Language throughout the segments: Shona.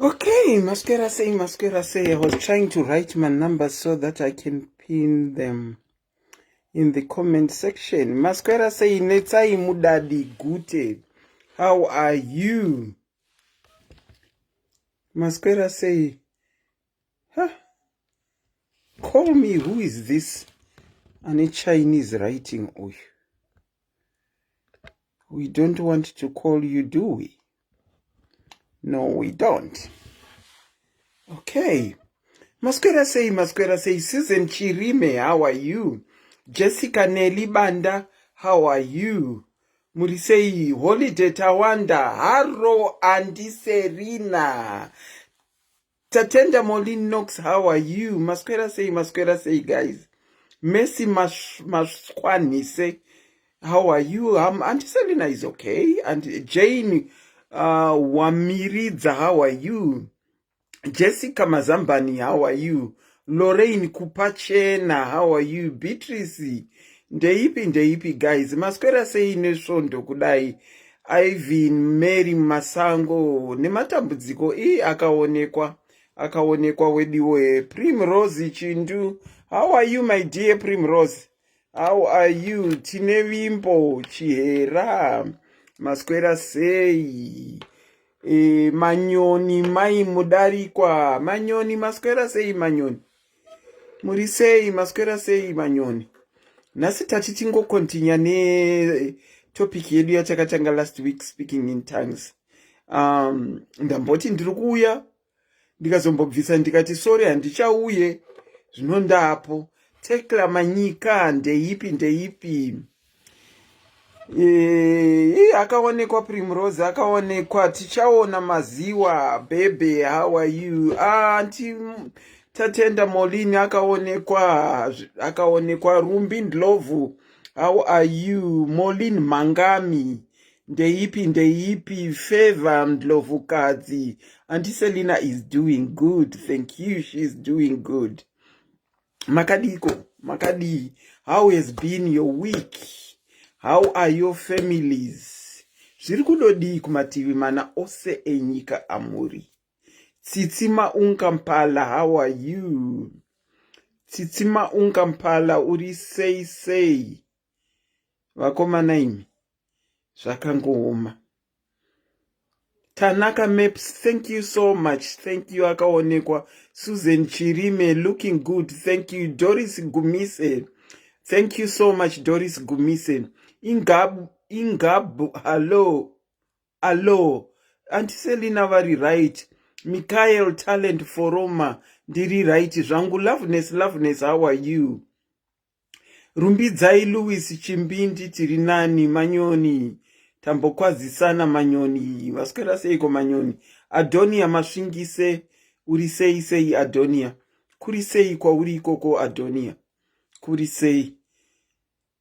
Okay, Masquera say, I was trying to write my numbers so that I can pin them in the comment section. Masquera say, Netsai Mudadi Gute. How are you? Masquera say, huh? Call me, who is this? And a Chinese writing. Oh, we don't want to call you, do we? No, we don't. Okay. Masquera say, Susan Chirime, how are you? Jessica Nelly Banda, how are you? Murisei, Holiday Tawanda, Haro Andy Serena. Tatenda Molin Knox, how are you? Masquera say, guys. Messi Mashkwani say, how are you? Auntie Selena is okay. And Jane Wamiridza, how are you? Jessica Mazambani, how are you? Lorraine Kupachena, how are you? Beatrice, ndeipi, guys. Masquera say neshondo kudai. Ivan, Mary Masango, nematambudziko, akaonekwa wediwe. Primrose Chindu, how are you, my dear Primrose? How are you? Tinevimbo, Chihera. Masquera say... Manyoni mai mudarikwa. Manyoni, Masquera sei manyoni. Muri sei, Masquera sei manyoni. Nasi tachitingo continue ne topic yedu yatakatanga last week, speaking in tongues. Ndamboti ndikuuya ndikazombobvisa ndikati sorry handichauye zvinondapo. Tekla manyika ndeipi. Akaonekwa Primrose, akaonekwa tichaona maziwa. Bebe, how are you? Anti Tatenda Molini akaonekwa Rumbi Ndlovu, how are you? Molin Mangami, ndeipi. Favor Ndlovu Kadzi. Auntie Selena is doing good, thank you, she's doing good. Makadi, how has been your week? How are your families? Zviri kudodi kumativi mana ose enyika amuri. Tsitsima Unkampala, how are you? Tsitsima Unkampala, uri sei. Vakomana imi. Zvakangoma. Tanaka Maps, thank you so much. Thank you, akaonekwa. Susan Chirime, looking good. Thank you. Doris Gumise. Thank you so much, Doris Gumise. Ingab, hello. Auntie Selena vari right. Mikael Talent Foroma, ndiri right. Zvangu Loveness, how are you? Rumbidzai Louis Chimbindi tirinani manyoni. Tambokwazisana manyoni. Masquera seiko manyoni. Adonia masvingise. Urisei Adonia. Kurisei kwa uri koko Adonia. Kurisei.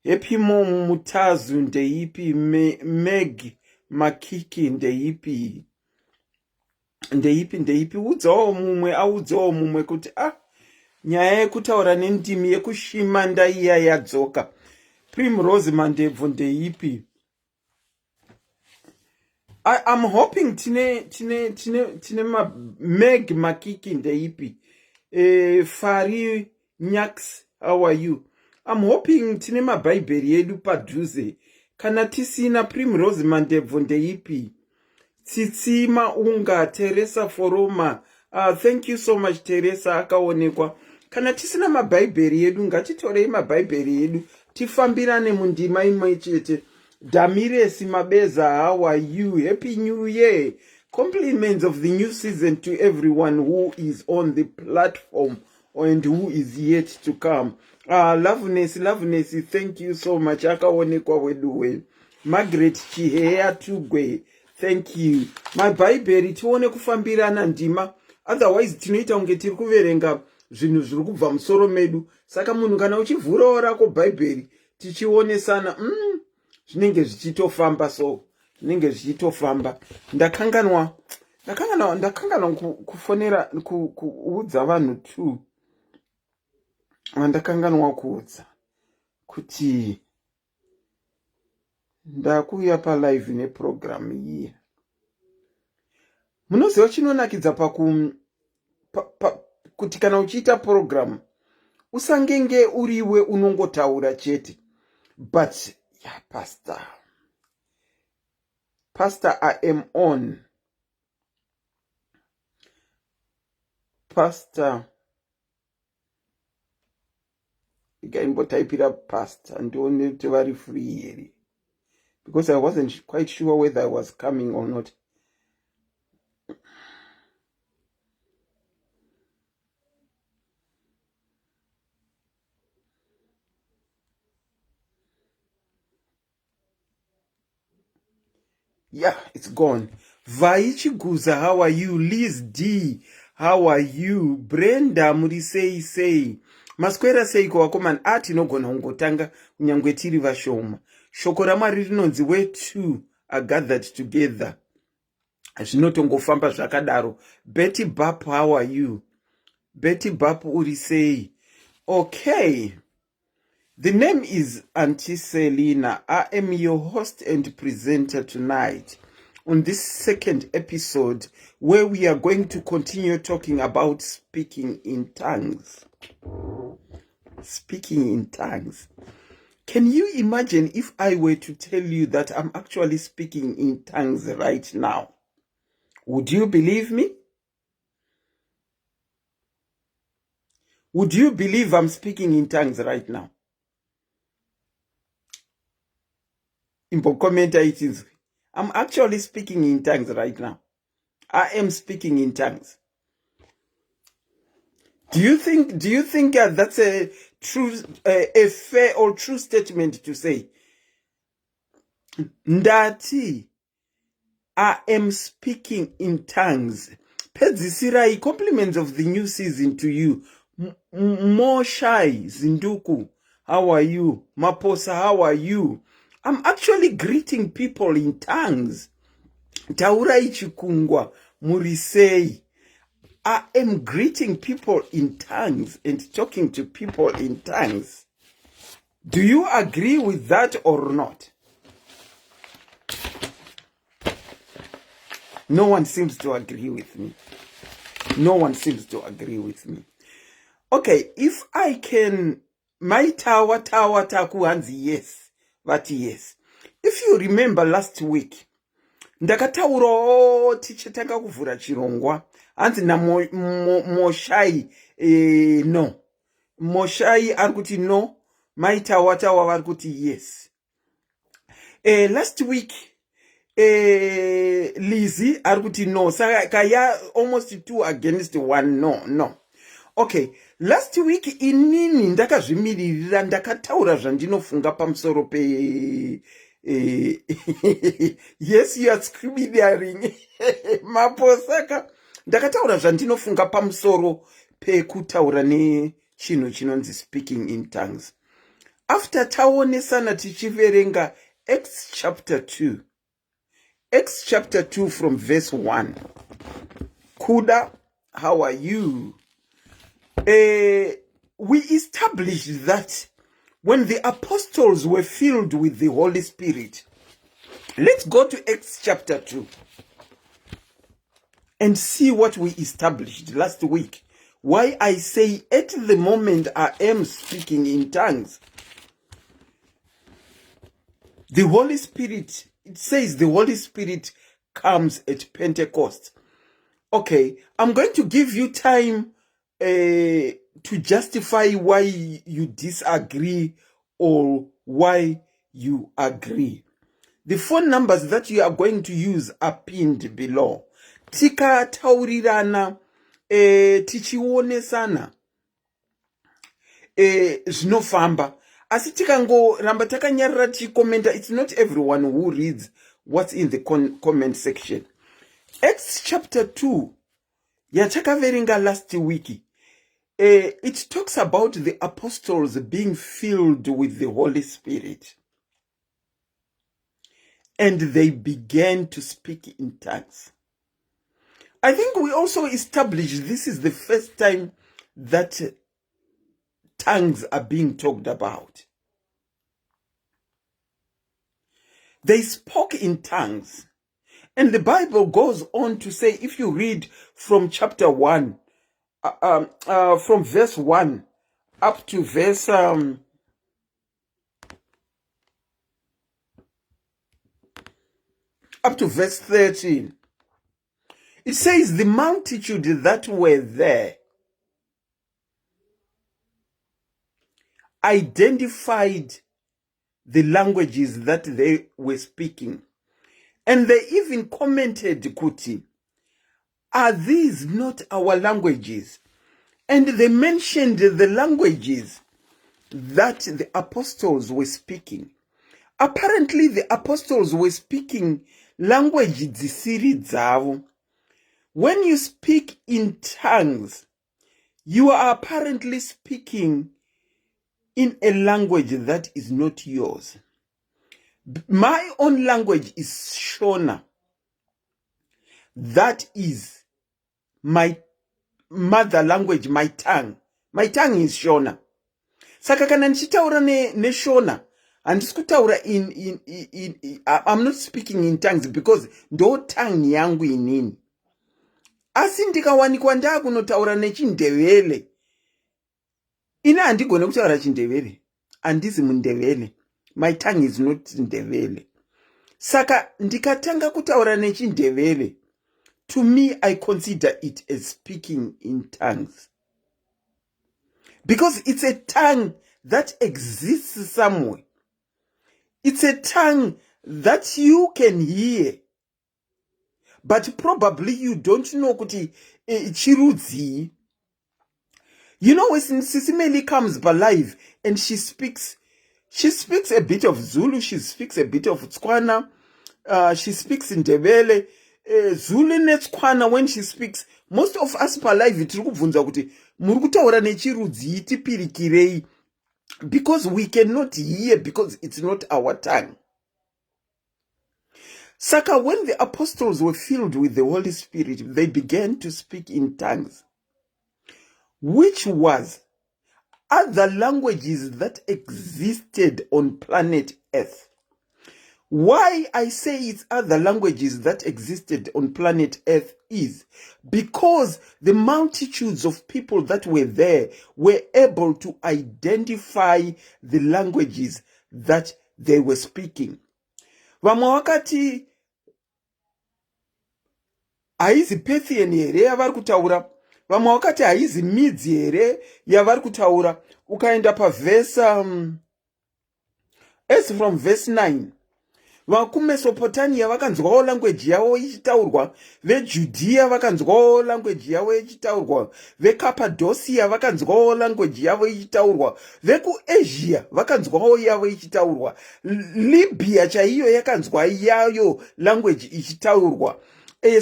Happy Mom Mutazu ndeipi. Meg Makiki ndeipi. ndeipi udzawo mumwe audzawo mumwe kuti nyaya yekutaura nendimi yekushima ndaiya yadzoka. Primrose Mandebvu ndeipi? I'm hoping tine Meg Makiki ndeipi? Fari Nyax, how are you? I'm hoping tine mabhaibheri yedu padhuze. Kana tisina Primrose Mandebvu ndeipi? Tsitsi Maunga, Teresa Foroma. Thank you so much Teresa akaonekwa. Kana tisina mabhaibheri yedu ngatitorei mabhaibheri yedu tifambirane mundima imwe chete. Damiresi Mabeza, how are you? Happy New Year. Compliments of the new season to everyone who is on the platform and who is yet to come. Loveness, thank you so much. Akaonekwa weduwe. Margaret Chihea Tugwe, thank you. My Bible tione kufambirana ndima, otherwise tinoita unge tiri kuverenga zvinhu zviri kubva musoro medu. Saka munhu kana uchivhurawo rako Bible tichionesana zvinenge zvichitofamba, so zvinenge zvichitofamba. Ndakanganwa kufonera kuudza vanhu tu. Ndakanganwa kuudza kuti ndakuya palive neprogram iyi. Munoziva chinonakidza kuti kana uchiita program usangenge uriwe unongotaura chete. But yeah, Pastor, I am on. Pastor, type it up, Pastor, and don't need to very free. Because I wasn't quite sure whether I was coming or not. Yeah, it's gone. Vaichi Guza, how are you? Liz D, how are you? Brenda Murisei. Maskwera seiko wakoman ati nogona ungotanga unyangwe tiri vashoma. Shoko ramari rinonzi where two are gathered together. Zvinotongofamba zvakadaro. Betty Bap, how are you? Betty Bap Urisei. Okay. The name is Auntie Selina. I am your host and presenter tonight on this second episode where we are going to continue talking about speaking in tongues. Speaking in tongues. Can you imagine if I were to tell you that I'm actually speaking in tongues right now? Would you believe me? Would you believe I'm speaking in tongues right now? I'm actually speaking in tongues right now. I am speaking in tongues. Do you think that's a fair or true statement to say? Ndati, I am speaking in tongues. Pedzisirai, compliments of the new season to you. Moshai Zinduku, how are you? Maposa, how are you? I'm actually greeting people in tongues. Taurai Chikungwa, Murisei. I am greeting people in tongues and talking to people in tongues. Do you agree with that or not? No one seems to agree with me. No one seems to agree with me. Okay, if I can, my tawa taku hanzi yes. But yes, if you remember last week, ndakatauro tichetanga kuvhura chirongwa, hanzi na Moshai, no. Moshai arikuti no, maitawa varikuti yes. Last week, Lizzie arikuti no, kaya almost 2 against 1, no. Okay, last week inini ndakazvimiririra ndakataura zvandinofunga pamusoro pe yes, you are scribbling. Maposaka ndakataura zvandinofunga pamusoro pekutaura nechinhu chinonzi speaking in tongues. After taonesana tichiverenga Acts chapter 2 from verse 1. Kuda, how are you? We established that when the apostles were filled with the Holy Spirit, let's go to Acts chapter 2 and see what we established last week. Why I say at the moment I am speaking in tongues. The Holy Spirit, it says the Holy Spirit comes at Pentecost. Okay, I'm going to give you time to justify why you disagree or why you agree. The phone numbers that you are going to use are pinned below. Tika taurirana tichionesana zvinofamba. Asi tikangoramba takanyarara tichikomenta, it's not everyone who reads what's in the comment section. Acts chapter 2, yatakaverenga last week, it talks about the apostles being filled with the Holy Spirit. And they began to speak in tongues. I think we also established this is the first time that tongues are being talked about. They spoke in tongues. And the Bible goes on to say, if you read from chapter 1, from verse 1 up to verse 13, it says the multitude that were there identified the languages that they were speaking. And they even commented, Kuti, are these not our languages? And they mentioned the languages that the apostles were speaking. Apparently, the apostles were speaking language dzisiri dzavo. When you speak in tongues, you are apparently speaking in a language that is not yours. My own language is Shona. That is my mother language, my tongue. My tongue is Shona. Saka kana nichitaura ne-Shona, handisi kutaura I'm not speaking in tongues because ndo tongue yangu inini. Asi ndikawanikwa ndakunotaura nechindevele, ina handigone kutaura chindevele. Handisi mundevele. My tongue is not ndevele. Saka ndikatanga kutaura nechindevele, to me, I consider it as speaking in tongues. Because it's a tongue that exists somewhere. It's a tongue that you can hear. But probably you don't know kuti chirudzi. You know, when SIS MELLY comes alive and she speaks a bit of Zulu, she speaks a bit of Tswana, she speaks in Ndebele. Zulu neTswana, when she speaks, most of us alive tiri kubvunza kuti muri kutaura nechirudzi tipirikirei, because we cannot hear, because it's not our tongue. Saka, when the apostles were filled with the Holy Spirit, they began to speak in tongues, which was other languages that existed on planet Earth. Why I say it's other languages that existed on planet Earth is because the multitudes of people that were there were able to identify the languages that they were speaking. Vamwe vakati haizi Parthian here yavari kutaura, vamwe vakati haizi Midzi here yavari kutaura. Ukaenda paverse as from verse 9, vakumesopotamia vakanzwawo language yavo ichitaurwa, veJudea vakanzwawo language yavo ichitaurwa, veCappadocia vakanzwawo language yavo ichitaurwa, vekuAsia vakanzwawo yavo ichitaurwa, Libya chaiyo yakanzwa yayo language ichitaurwa,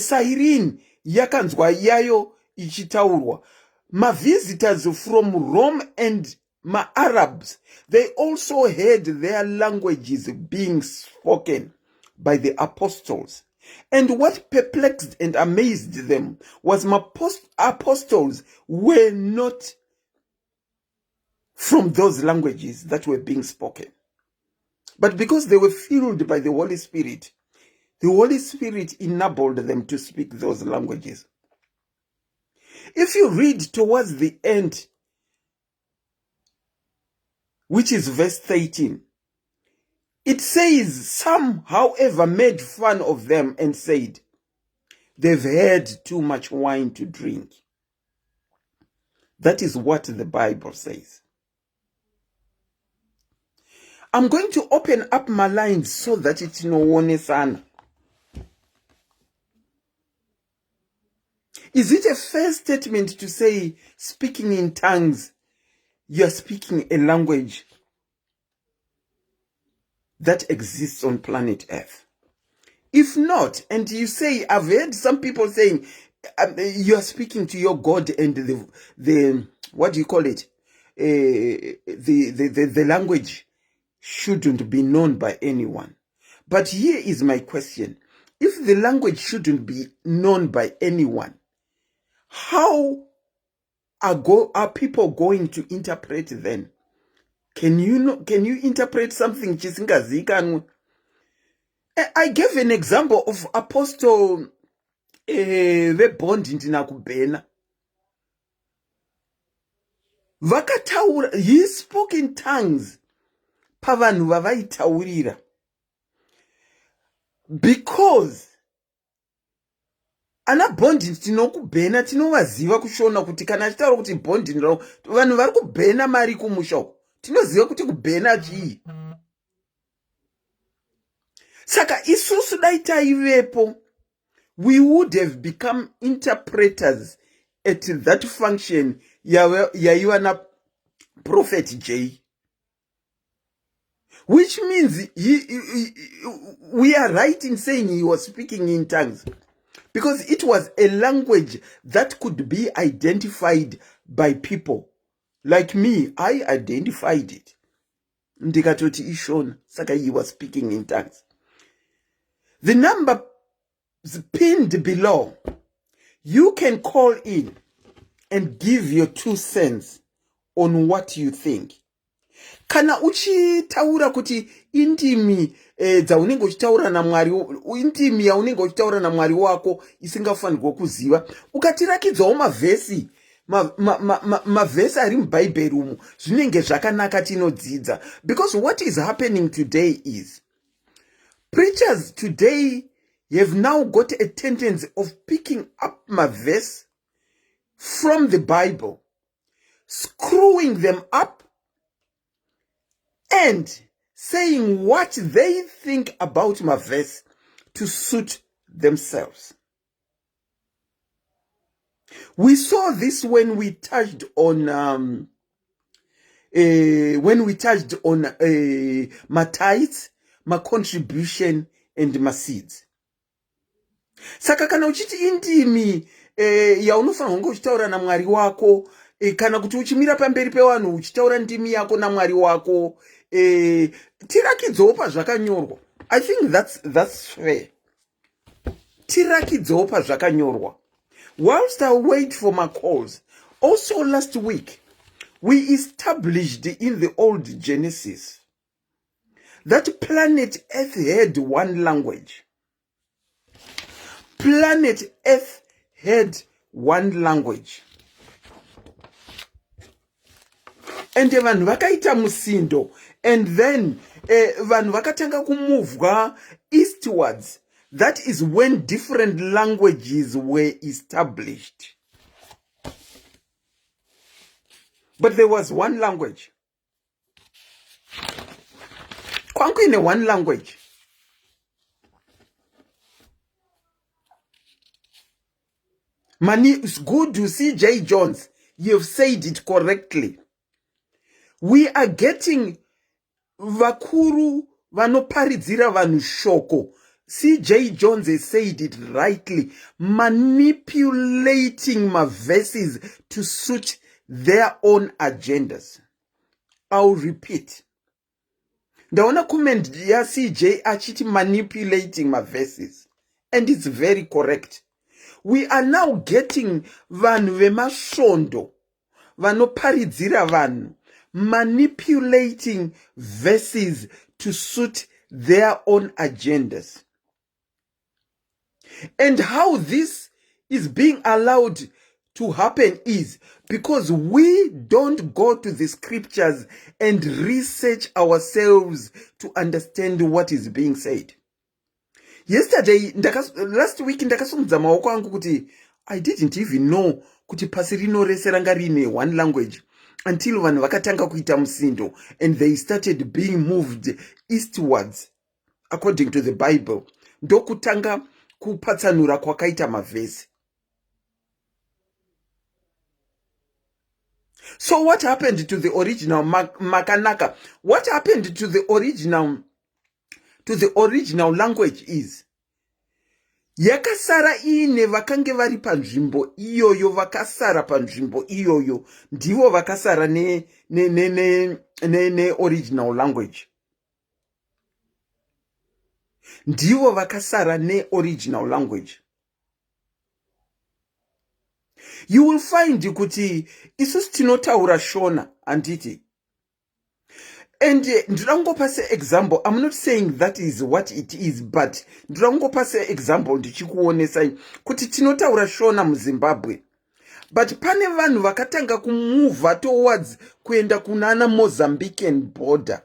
Cyrene yakanzwa yayo ichitaurwa. Ma-visitors from Rome and Ma-Arabs, they also heard their languages being spoken by the apostles. And what perplexed and amazed them was my apostles were not from those languages that were being spoken. But because they were filled by the Holy Spirit enabled them to speak those languages. If you read towards the end, which is verse 13, it says, some, however, made fun of them and said, they've had too much wine to drink. That is what the Bible says. I'm going to open up my lines so that it's no one sana. Is it a fair statement to say, speaking in tongues, you're speaking a language that exists on planet Earth? If not, and you say, I've heard some people saying, you're speaking to your God and the what do you call it? The language shouldn't be known by anyone. But here is my question. If the language shouldn't be known by anyone, how are people going to interpret then? Can you interpret something chisingazikanwe? I gave an example of Apostle vebondi ndina kubhena. Vakataura, he spoke in tongues pavanhu vavaitaurira. Because ana bondi tinokubhena tinovaziva kushona kuti kana achitaura kuti bondi ndiro vanhu vari kubhena mari kumusha tinoziva kuti kubhena chii. Saka isusu dai taivepo, we would have become interpreters at that function yaiva na Prophet J. Which means we are right in saying he was speaking in tongues. Because it was a language that could be identified by people. Like me, I identified it. Ndikatoti ishona, saka he was speaking in tongues. The number is pinned below. You can call in and give your 2 cents on what you think. Kana uchitaura kuti indimi dzaunenge uchitaura naMwari, indimi yaunenge uchitaura naMwari wako isingafanirwa kuziva, ukatirakidzawo mavhesi mavhesi ari mubhaibheri umu, zvinenge zvakanaka tinodzidza. Because what is happening today is preachers today have now got a tendency of picking up mavhesi from the Bible, screwing them up, and saying what they think about my verse to suit themselves. We saw this when we touched on my tithes, my contribution, and my seeds. Saka kana uchiti indimi yaunofanirwa kunge uchitaura naMwari wako, kana kuti uchimira pamberi pevanhu uchitaura ndimi yako naMwari wako, tirakidzowo pazvakanyorwa. I think that's fair. Tirakidzowo pazvakanyorwa. Whilst I wait for my calls, also last week, we established in the old Genesis that planet Earth had one language. Planet Earth had one language. And vanhu vakaita musindo, and then vanhu vakatanga kumuvwa eastwards. That is when different languages were established. But there was one language. Kwangu one language. Mani, it's good to see J. Jones. You've said it correctly. We are getting vakuru vanoparidzira vanhu shoko. C.J. Jones has said it rightly. Manipulating my verses to suit their own agendas. I'll repeat. Ndaona comment ya CJ achiti manipulating my verses. and it's very correct. We are now getting vanhu vemasvondo vanoparidzira vanhu manipulating verses to suit their own agendas. And how this is being allowed to happen is because we don't go to the scriptures and research ourselves to understand what is being said. Last week ndakasungudza maoko angu kuti I didn't even know kuti pasi rino rese ranga rine one language until vanhu vakatanga kuita musindo and they started being moved eastwards according to the Bible. Ndokutanga kupatsanura kwakaita mavhesi. So what happened to the original Makanaka? What happened to the original language is yakasara ine vakange vari panzvimbo iyoyo, vakasara panzvimbo iyoyo ndivo vakasara ne original language. Ndivo vakasara ne original language. You will find kuti isusu tinotaura Shona handiti. And ndirangopa se example. I'm not saying that is what it is, but ndirangopa se example ndichikuonesa kuti tinotaura Shona muZimbabwe. But pane vanhu vakatanga kumove towards kuenda kunana Mozambican border.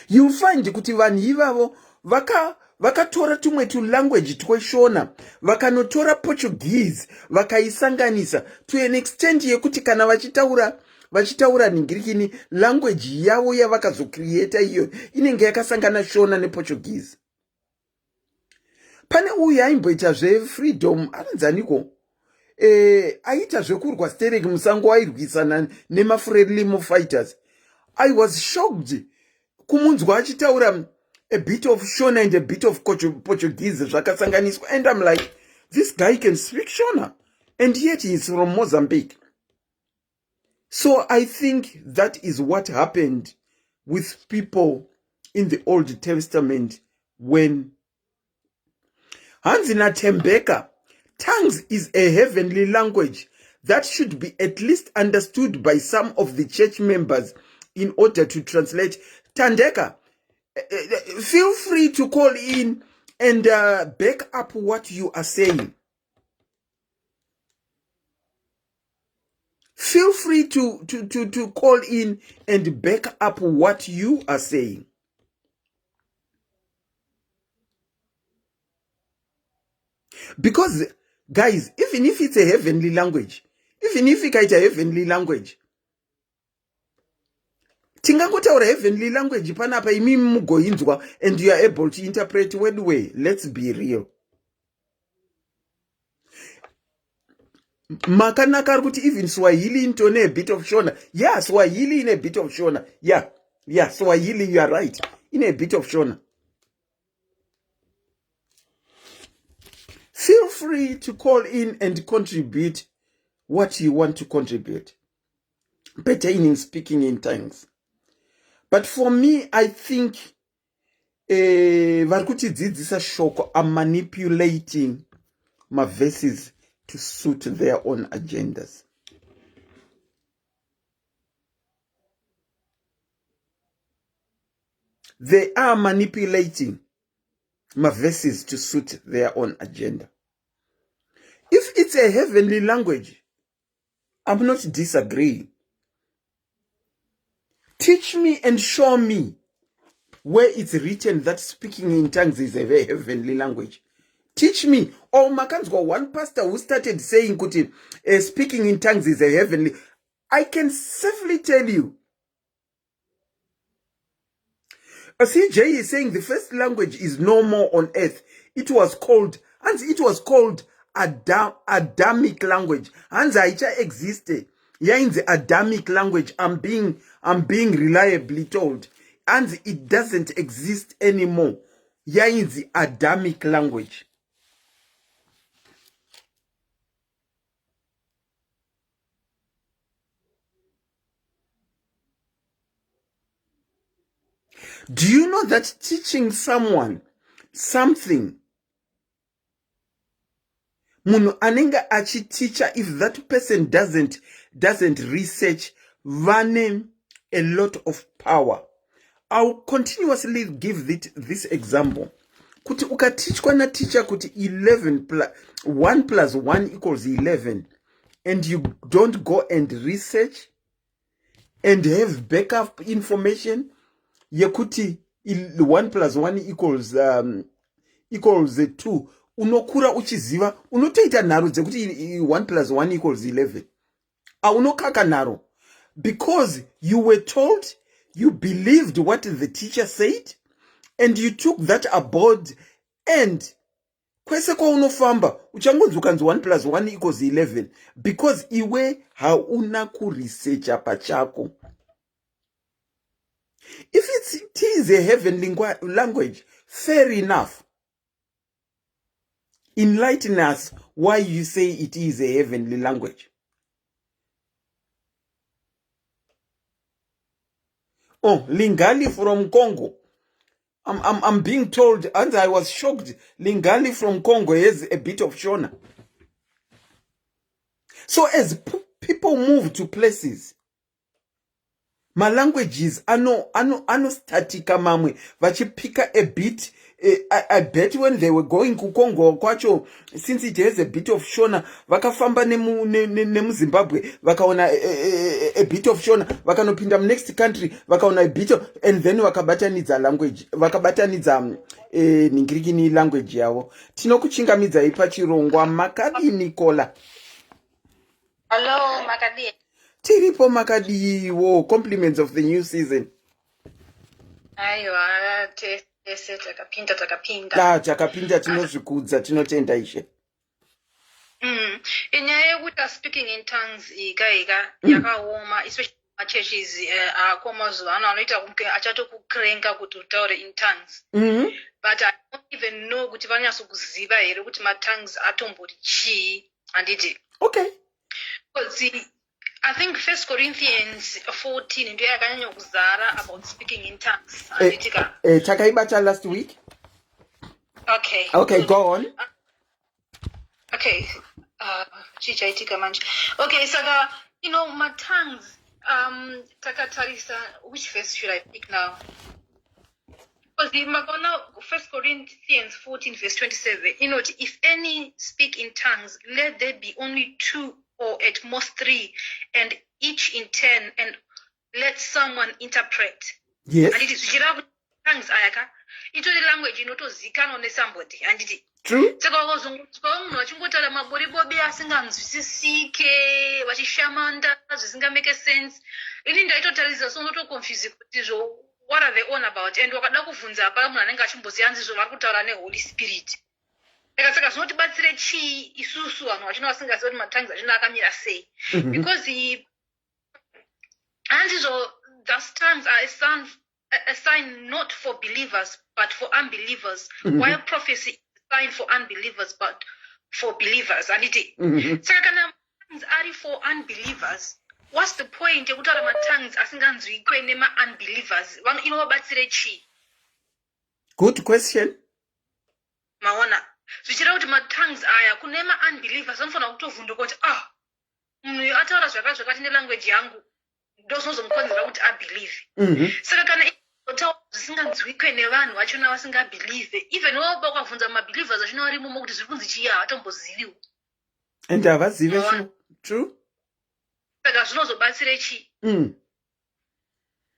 You find kuti vanhu ivavo vakatora tumwe language tweshona vakanotora Portuguese vakaisanganisa to an extent yekuti kana vachitaura ningirikini language yavo yavakazocreata iyo inenge yakasangana Shona nePortuguese. Pane uyu aimboita freedom anonzaniko aita zvekurwa sterek musango airwisana nemafrelimo fighters. I was shocked kumunzwa achitaura a bit of Shona and a bit of Portuguese zvakasanganiswa, and I'm like, this guy can speak Shona and yet he's from Mozambique. So I think that is what happened with people in the Old Testament when Hanzina Tembeka, tongues is a heavenly language that should be at least understood by some of the church members in order to translate. Tandeka, feel free to call in and back up what you are saying. Feel free to call in and back up what you are saying. Because, guys, even if it's a heavenly language, even if it's a heavenly language, tingangotaura heavenly language panapa imi mugoinzwa and you are able to interpret word way. Let's be real. Makanaka kuti even Swahili into a bit of Shona. Yeah, Swahili in a bit of Shona. Yeah, Swahili, you are right. In a bit of Shona. Feel free to call in and contribute what you want to contribute pertaining speaking in tongues. But for me, I think varikuti dzidzisa shoko are manipulating my verses to suit their own agendas. They are manipulating my verses to suit their own agenda. If it's a heavenly language, I'm not disagreeing. Teach me and show me where it's written that speaking in tongues is a very heavenly language. Teach me. Or Makan's got one pastor who started saying kuti, speaking in tongues is a heavenly. I can safely tell you. CJ is saying the first language is no more on earth. It was called Adamic language. Hands aicha existed. Yeah, in the Adamic language, I'm being reliably told. And it doesn't exist anymore. Yeah, in the Adamic language. Do you know that teaching someone something. Munhu anenga achiticha, if that person doesn't research, vane a lot of power. I'll continuously give this example. Kuti ukatichwa na teacher kuti 1 plus 1 equals 11, and you don't go and research and have backup information, yekuti 1 plus 1 equals 2. Unokura uchiziva, unotoita nharo dzekuti 1 plus 1 equals 11. Aunokaka nharo. Because you were told, you believed what the teacher said, and you took that aboard, and kwese kwa unofamba, uchangonzi ukanzi 1 plus 1 equals 11, because iwe hauna kuresearcha pachako. If it is a heavenly language, fair enough. Enlighten us why you say it is a heavenly language. Oh, Lingali from Congo. I'm being told, and I was shocked, Lingali from Congo has a bit of Shona. So as people move to places, my languages ano statica mamwe, vachipika a bit. I bet when they were going to Congo kwacho, since it has a bit of Shona, vakafamba nemu Zimbabwe, vakaona a bit of Shona, vakanopinda next country, vakaona a bit of, and then vakabatanidza language, vakabatanidza ningirikini language yavo. Tinokuchingamidza ipachirongwa. Makadi Nicola. Hello, Makadi. Tiripo Makadi, wo compliments of the new season. Aiwa, takapinda tinozvikudza, tinotenda ishe. Inyaya yekuti speaking in tongues ika yakaoma, especially churches mazuva ano anoita kunge achatokukurenga kuti utaure in tongues. But I don't even know kuti vanyasokuziva here kuti matongues atombori chii handiti. Okay. Because I think 1 Corinthians 14 ndio yakanyanya kuzara about speaking in tongues. Takaibata last week. Okay. Okay, go on. Okay. Okay, so my tongues. Takatarisa, which verse should I pick now? Because the Magona 1 Corinthians 14 verse 27. If any speak in tongues, let there be only 2 or at most 3, and each in turn, and let someone interpret. Yes. And it is tongues ayaka. Into the language inotozikana ne somebody. And it is true. Munhu achingotara maboribobi asinganzwisisike, vachishamanda, zvisingamake sense. Ini ndaitotaridza sonotoconfuse kuti what are they on about? And wakada kuvhunza hapana munhu anenge achimboziva ndizvo vari kutaura neHoly Spirit. Saka zvinotibatsire chii isusu vanhu vachino vasingazivi kuti matongues achino akamira sei. Because handizvo those tongues are a sign not for believers but for unbelievers, while prophecy is a sign for unbelievers but for believers. And saka kana tongues are for unbelievers, what's the point yekutaura matongues asinganzwikwe nema-unbelievers? Inovabatsire chii? Good question. Maona zvichira kuti matongues aya kune ma-unbelievers vanofanira kutovhunduka kuti munhu ataura zvakati nelanguage yangu ndozvinozomukonzera kuti abelieve. Saka kana otaura zvisinganzwikwe nevanhu vachona vasingabelieve, even woba ukavhunza mabelievers achona varimomo kuti zviri kunzi chii havatomboziviwo, and havazive. True. Saka zvinozobatsire chii?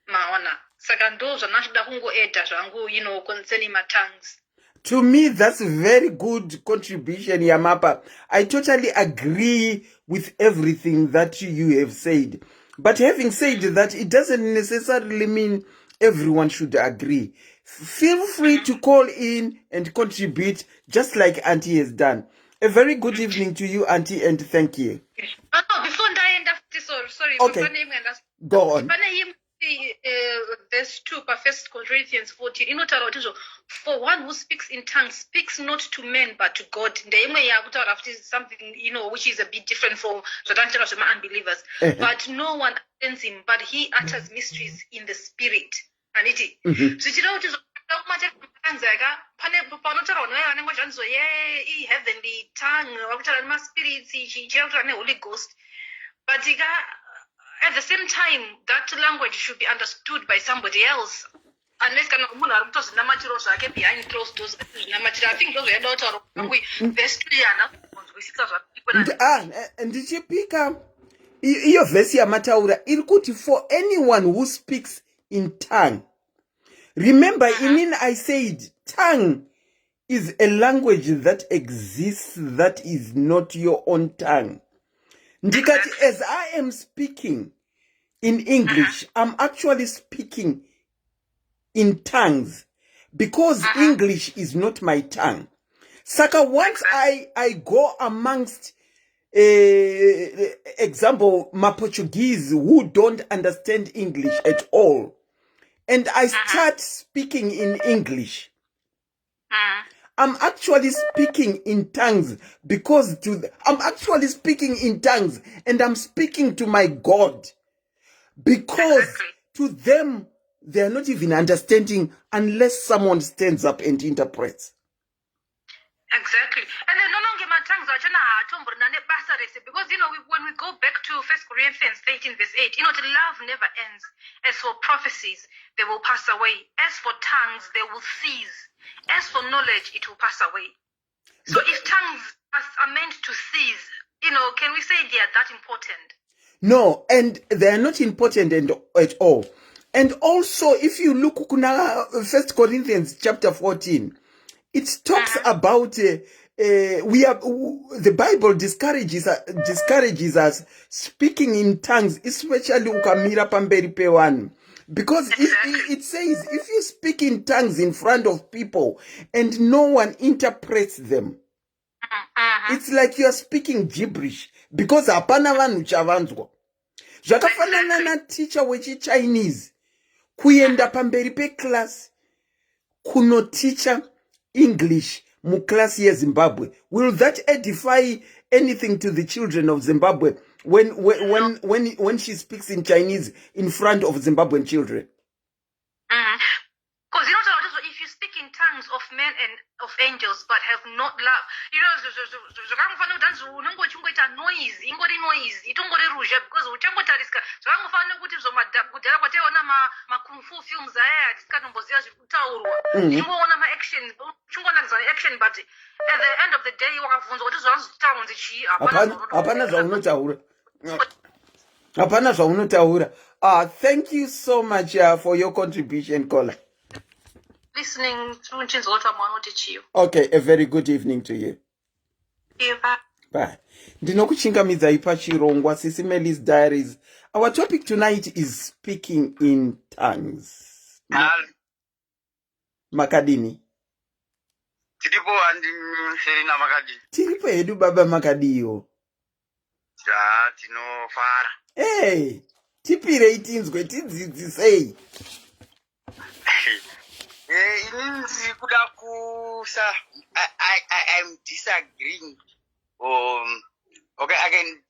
Maona saka ndo zvanachida kungoedha zvangu concerning matongues. To me, that's a very good contribution, Yamapa. I totally agree with everything that you have said. But having said that, it doesn't necessarily mean everyone should agree. Feel free to call in and contribute, just like Auntie has done. A very good evening to you, Auntie, and thank you. No, before I end up, sorry. Okay. Go on. Verse 2 of 1 Corinthians 14 inotaura kuti for one who speaks in tongues speaks not to men but to God. Ndeimwe yakutaura kuti something which is a bit different from zvatanotaura zvema-unbelievers. But no one understands him, but he utters mysteries in the spirit. And zvichida kuti panotaura vanhu vaya vanenge zvanzo heavenly tongue vakutaura nemaspirits chichakutaura neholy ghost but at the same time that language should be understood by somebody else unless kana munhu ari kutozvinamatiro zvake behind closed doors zvinamatiro I think ndozvaida kutaura vhesi 2 yana kunzwisisa ndichipika iyo vhesi yamataura iri kuti for anyone who speaks in tongue. Remember, inini I said tongue is a language that exists that is not your own tongue. Ndikati, as I am speaking in English, I'm actually speaking in tongues because English is not my tongue. Saka, once I go amongst, example, my Portuguese who don't understand English at all, and I start speaking in English, I'm actually speaking in tongues because I'm actually speaking in tongues and I'm speaking to my God because to them, they're not even understanding unless someone stands up and interprets. Exactly. And then no longer my tongues are because when we go back to 1 Corinthians 13 verse 8, the love never ends. As for prophecies, they will pass away. As for tongues, they will cease. As for knowledge, it will pass away. So if tongues are meant to cease, can we say they are that important? No, and they are not important at all. And also, if you look at 1 Corinthians chapter 14, it talks about the Bible discourages us speaking in tongues, especially ukamira pamberi pewanhu, because it says if you speak in tongues in front of people and no one interprets them, it's like you are speaking gibberish because hapana vanhu chavanzwa. Zvakafanana na teacher wechi-Chinese kuenda pamberi pe-class kuno teacher English mu class ye Zimbabwe. Will that edify anything to the children of Zimbabwe when she speaks in Chinese in front of Zimbabwean children? Because if you speak in tongues of men and of angels but have not love, noise, itongori ruzha because uchangotarisika zvakangofanira kuti kudhara kwataiona makung fu films aya tisingatomboziva zviri kutaurwa tingoona maactions uchingonakidza neaction but at the end of the day wakabvunzwa kuti zvavanozitaura kunzi chii hapana zvaunotaura. Thank you so much for your contribution, caller. Listening through Nchinzi what wanoti chii. Okay, a very good evening to you. Bye. Ndinokuchingamidzai pachirongwa SIS MELLY's Diaries. Our topic tonight is speaking in tongues. Makadini. Tiripo hedu baba Makadiyo. Tinofara. Hey, tipirei tinzwe tidzidzisei. Inini kuda kusa I'm disagreeing. Okay, again,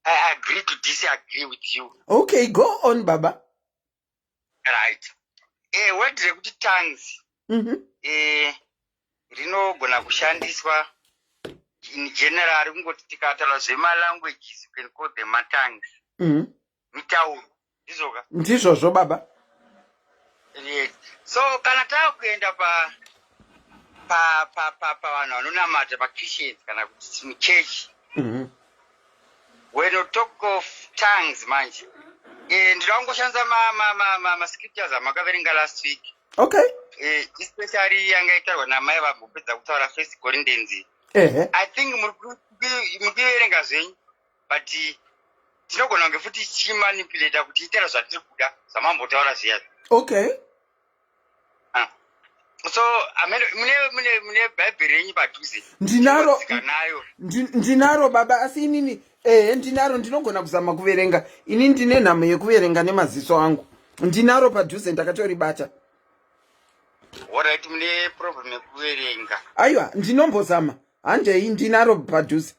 I agree to disagree with you. Okay, go on, Baba. Right. What the tongues? Rinogona kushandiswa in general kungoti tikataura zvemalanguages you can call them tongues. Mitauro. Ndizvozvo baba. Yes. So kana takuenda pa vanhu vanonamata pa-Christians kana kuti muchechi. When you talk of tongues manje, ndinongoshandisa ma-scriptures amakaverenga last week. Okay. Especially yanga itaurwa namai vambopedza kutaura 1 Corinthians. I think mukuverenga zvenyu, but tinogona kunge futi chimanipulata kuti itera zvatiri kuda zvamambotaura zviya. Okay. So mune bhaibheri renyu padhuze. Ndinaro baba, asi inini ndinaro, ndinogona kuzama kuverenga. Ini ndine nhamo yekuverenga nemaziso angu. Ndinaro padhuze, ndakatoribata. Alright, mune problem yekuverenga. Aiwa, ndinombozama. Handei ndinaro padhuze.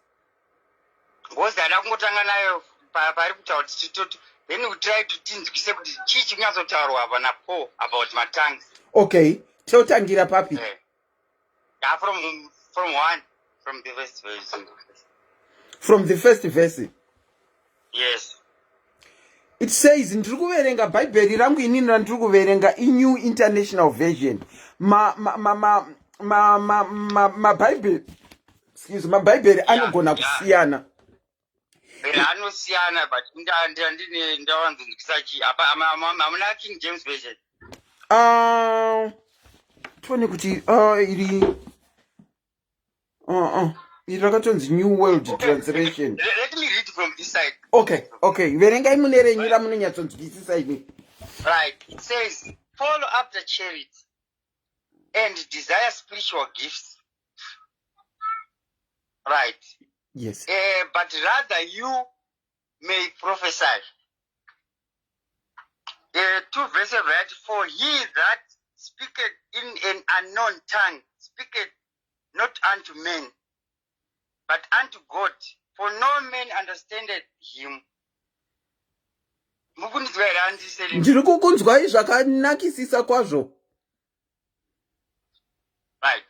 Ngozi ndada kungotanga nayo pari kutaura kuti then we try to tinzwise kuti chii chikunyatsotaurirwa apa naPaul about my tongues. Okay, totangira papi. Yeah, from one, from the first verse. From the first verse. Yes. It says ndiri kuverenga bhaibheri rangu inini randiri kuverenga iNew International Version. Mabhaibheri, excuse me, mabhaibheri anogona kusiyana. Anosiyana, but ndawanzonzwisa chi amuna King James Version. Tione kuti iri iri rakatonzi New World Translation. Let me read from this side. Okay, verengai mune renyu ramunonyatsonzwisisa ini. Right, it says, follow after charity and desire spiritual gifts. Right. Yes. But rather you may prophesy. 2 verses right, for he that speaketh in an unknown tongue speaketh not unto men, but unto God, for no man understandeth him. Ndiri kukunzwai zvakanakisisa kwazvo. Right.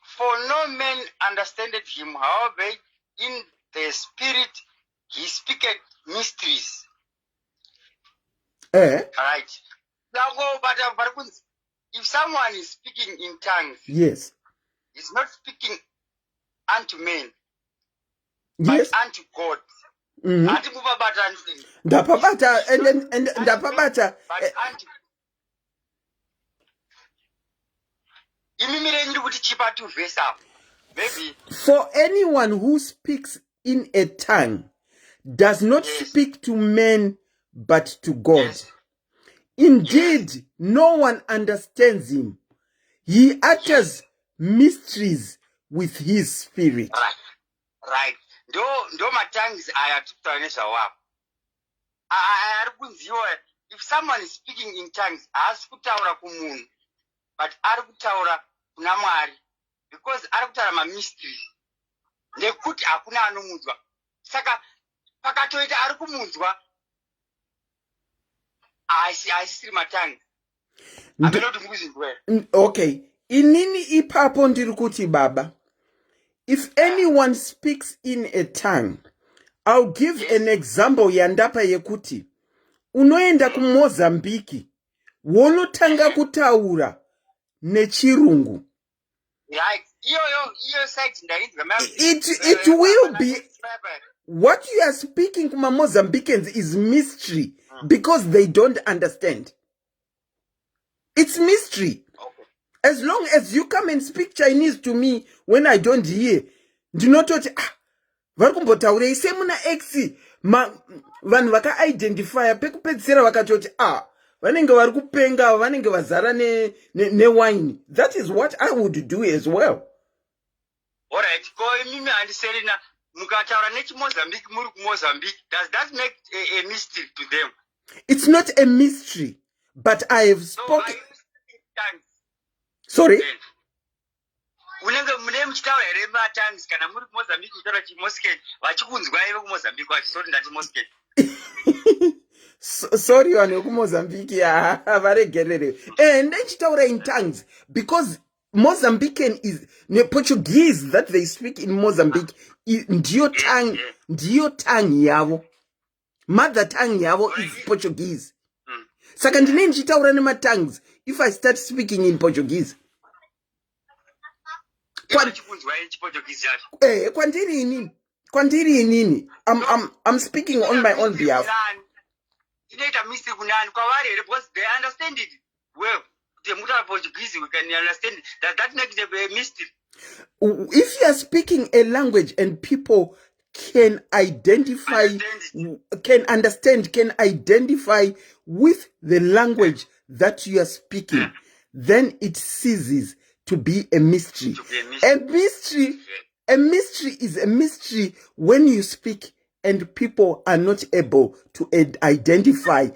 For no man understandeth him, however, in the spirit he speaketh mysteries. Right. But if someone is speaking in tongues, yes, he's not speaking unto men, yes, but unto God. Ndapabata and ndapabata. Maybe. For anyone who speaks in a tongue does not speak to men but to God. Yes. Indeed, no one understands him. He utters mysteries with his spirit. Right. Do my tongues are if someone is speaking in tongues, ask kutaura kumunhu, but ari kutaura kuna Mwari, because ari kutaura ma mysteries. Nekuti hakuna anomunzwa. Saka pakatoita ari kumunzwa, aisiri matongues. Okay. Inini ipapo ndiri kuti baba. If anyone speaks in a tongue, I'll give an example yandapa yekuti. Unoenda kuMozambique, wonotanga kutaura nechirungu. It will be, what you are speaking kuma Mozambicans is mystery because they don't understand. It's mystery. As long as you come and speak Chinese to me when I don't hear, do not touch. Varikumbotaurei semuna X vanhu vaka identify pekupedzisira vakatoti vanenge vari kupenga vanenge vazara ne wine. That is what I would do as well. All right, ko mimi andiserina mukataura nechi-Mozambique muri ku-Mozambique, does that make a mystery to them? It's not a mystery, but I have spoken. Sorry? Unenge mune muchitaura here matongues kana muri ku-Mozambique muchitaura chi-Moscow vachikunzwa ive ku-Mozambique vachisoti ndati Moscow. Sorry, vanhu vekumozambique varegerere ndichitaura in tongues because Mozambican is the Portuguese that they speak in Mozambique. Ndiyo tongue yavo. Mother tongue yavo is Portuguese. Saka ndine ndichitaura nema tongues if I start speaking in Portuguese. Kwandiri inini. I'm speaking on my own behalf. Because they understand it well. Portuguese, we can understand it. That makes it a mystery. If you are speaking a language and people can identify, can understand, can identify with the language that you are speaking, then it ceases to be a mystery. A mystery is a mystery when you speak and people are not able to identify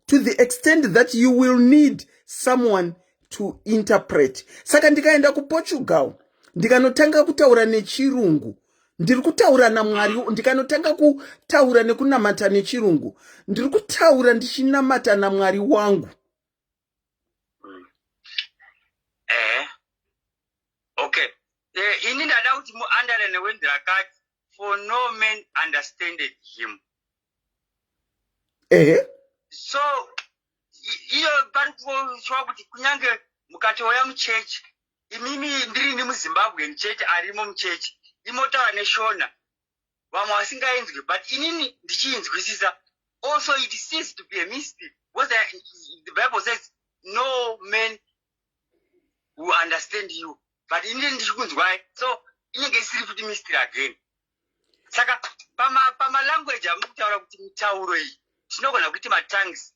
to the extent that you will need someone to interpret. Saka ndikaenda ku Portugal, ndikanotanga kutaura nechirungu, ndiri kutaura naMwari, ndikanotanga kutaura nekunamata nechirungu, ndiri kutaura ndichinamata naMwari wangu. ini ndada kuti muunderline wendrakati for no man understanded him. So iyo pari kushova kuti kunyange mukatouya muchechi, imimi ndiri muzimbabwe muchechi arimo muchechi imotaura neshona vamwe vasingainzwi, but inini ndichinzwisisa. Also it seems to be a mystery because the Bible says no man will understand you, but inini ndichikunzwai, so inenge isiri kuti mystery again. Saka pama language amukutaura kuti mitauro iyi tinogona kuti matongues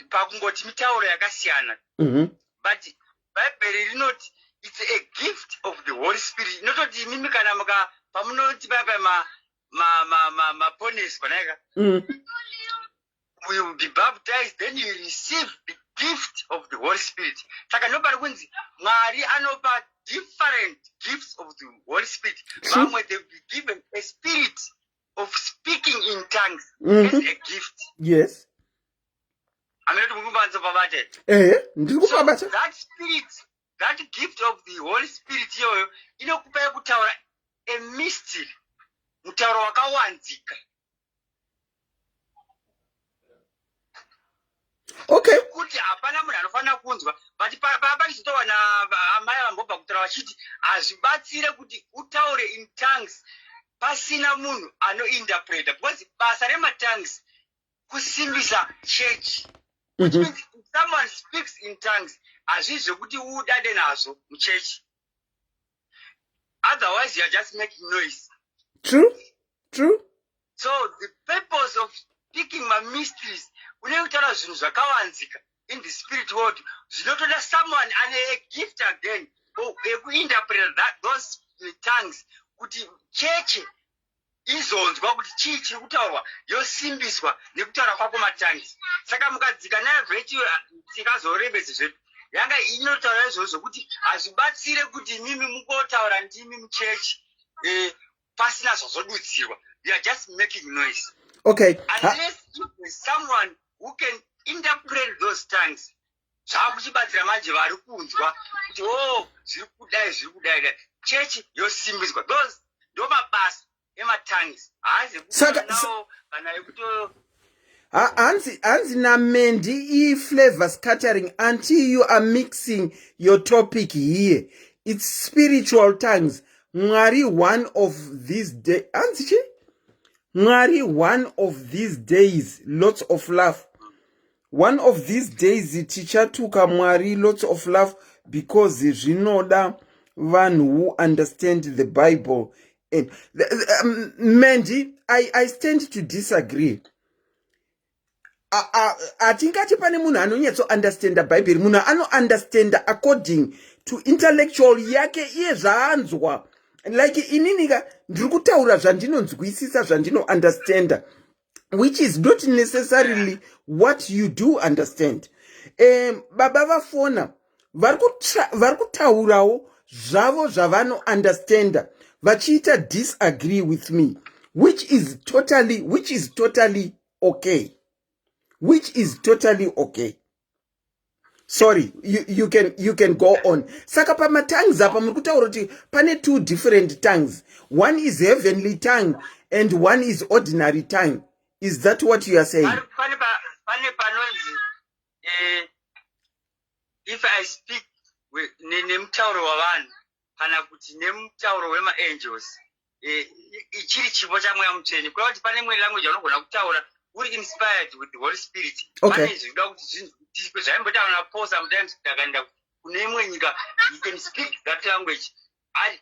pakungoti mitauro yakasiyana, but Bible rinoti it's a gift of the Holy Spirit. Inototi imimi kana muka pamunoti papa maponesi panaika, we will be baptized, then you receive the gift of the Holy Spirit. Saka nobody kunzi Mwari anopa different gifts of the Holy Spirit. Somewhere they will be given a spirit of speaking in tongues as a gift. Yes. So that spirit, that gift of the Holy Spirit, inokupa kutaura a mystery, mutauro wakawanzika. Okay. Kuti hapana munhu anofanira kunzwa, but pachitowa naamai vambobva kutaura vachiti hazvibatsire kuti utaure in tongues pasina munhu anointerpreta, because basa rematongues kusimbisa church. Which means if someone speaks in tongues, hazvizvo kuti udade nazvo muchechi. Otherwise, you are just making noise. True. So the purpose of speaking my mysteries, unekutaura zvinhu zvakawanzika in the spirit world, zvinotoda someone ane a gift again, ekuinterpret those tongues, kuti chechi izonzwa kuti chii chiri kutaurwa, yosimbiswa nekutaura kwako matongues. Saka mukadzika nayo zveiti tikazorebedza zvedu yanga inotaura izvozvo kuti hazvibatsire kuti mimi mukotaura ndimi muchechi pasina zvazodutsirwa. You are just making noise. Okay. Unless if there's someone who can interpret those tongues, zvakuchibatsira manje vari kunzwa kuti zviri kudai chechi yosimbiswa. Those ndo mabasa ematongues. Hazi kunawo kana ekuto Hanzi namendi flavor scattering until you are mixing your topic here. It's spiritual tongues. Mwari one of these days. Hanzi Mwari one of these days. Lots of love. One of these days, teacher took a Mwari lots of love because zvinoda one who understand the Bible. And Mandy, I stand to disagree. Atingati pane munhu anonyatso understand the Bible, munhu ano understand according to intellectual yake iye zvaanzwa. Like ininika ndiri kutaura zvandinonzwisisa zvandino understand, which is not necessarily what you do understand. Baba vafona vari kutaurawo zvavo zvavano understand vachiita disagree with me, which is totally okay. Which is totally okay. Sorry, you can go on. Saka pa matongues apa muri kutaura kuti pane two different tongues. One is heavenly tongue and one is ordinary tongue. Is that what you are saying? If I speak with nemutauro wavanhu kana kuti nemutauro wema angels, ichiri chipo chamweya mutsvene, kureva kuti pane imwe language yaunogona kutaura uri inspired with the Holy Spirit. Okay. Pane zvinoda kuti zvaimbotaura naPaul sometimes takaenda kune imwe nyika, you can speak that language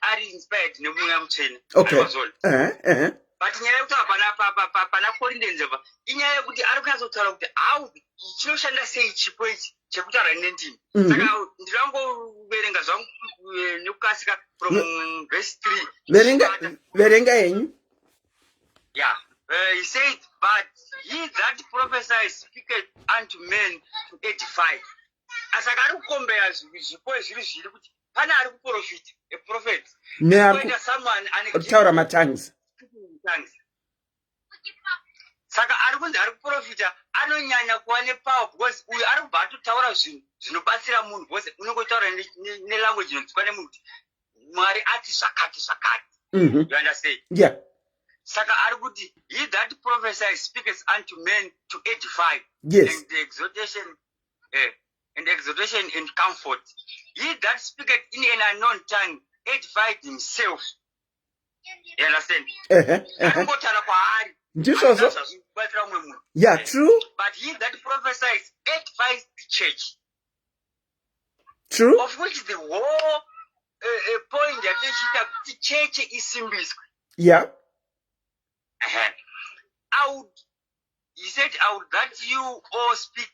ari inspired nemweya mutsvene. Okay. But nyaya yekutaura pana Corinthians apa inyaya yekuti ari kunatsotaura kuti how chinoshanda sei chipo ichi chekutaura nendimi. Saka ndirangoverenga zvangu nekukasika from verse 3. Verenga henyu. Yeah. He said, but he that prophesies speaketh unto men to edify. Asaka ari kukombera zvipo zviri zviri kuti pana ari kuprofita, a prophet. Someone kutaura matongues. Saka ari kunzi ari kuprofita anonyanya kuva nepower because uyu ari kubva atotaura zvinhu zvinobatsira munhu because unongotaura nelanguage inonzwikwa nemunhu kuti Mwari ati sakati. You understand? Yeah. Saka arguti, he that prophesies speaketh unto men to edify. Yes. And the exhortation and comfort. He that speaketh in an unknown tongue edified himself. You understand? Yeah, true. But he that prophesies edifies the church. True. Of which the whole point that the church is symbolism. Yeah. He said, I would that you all speak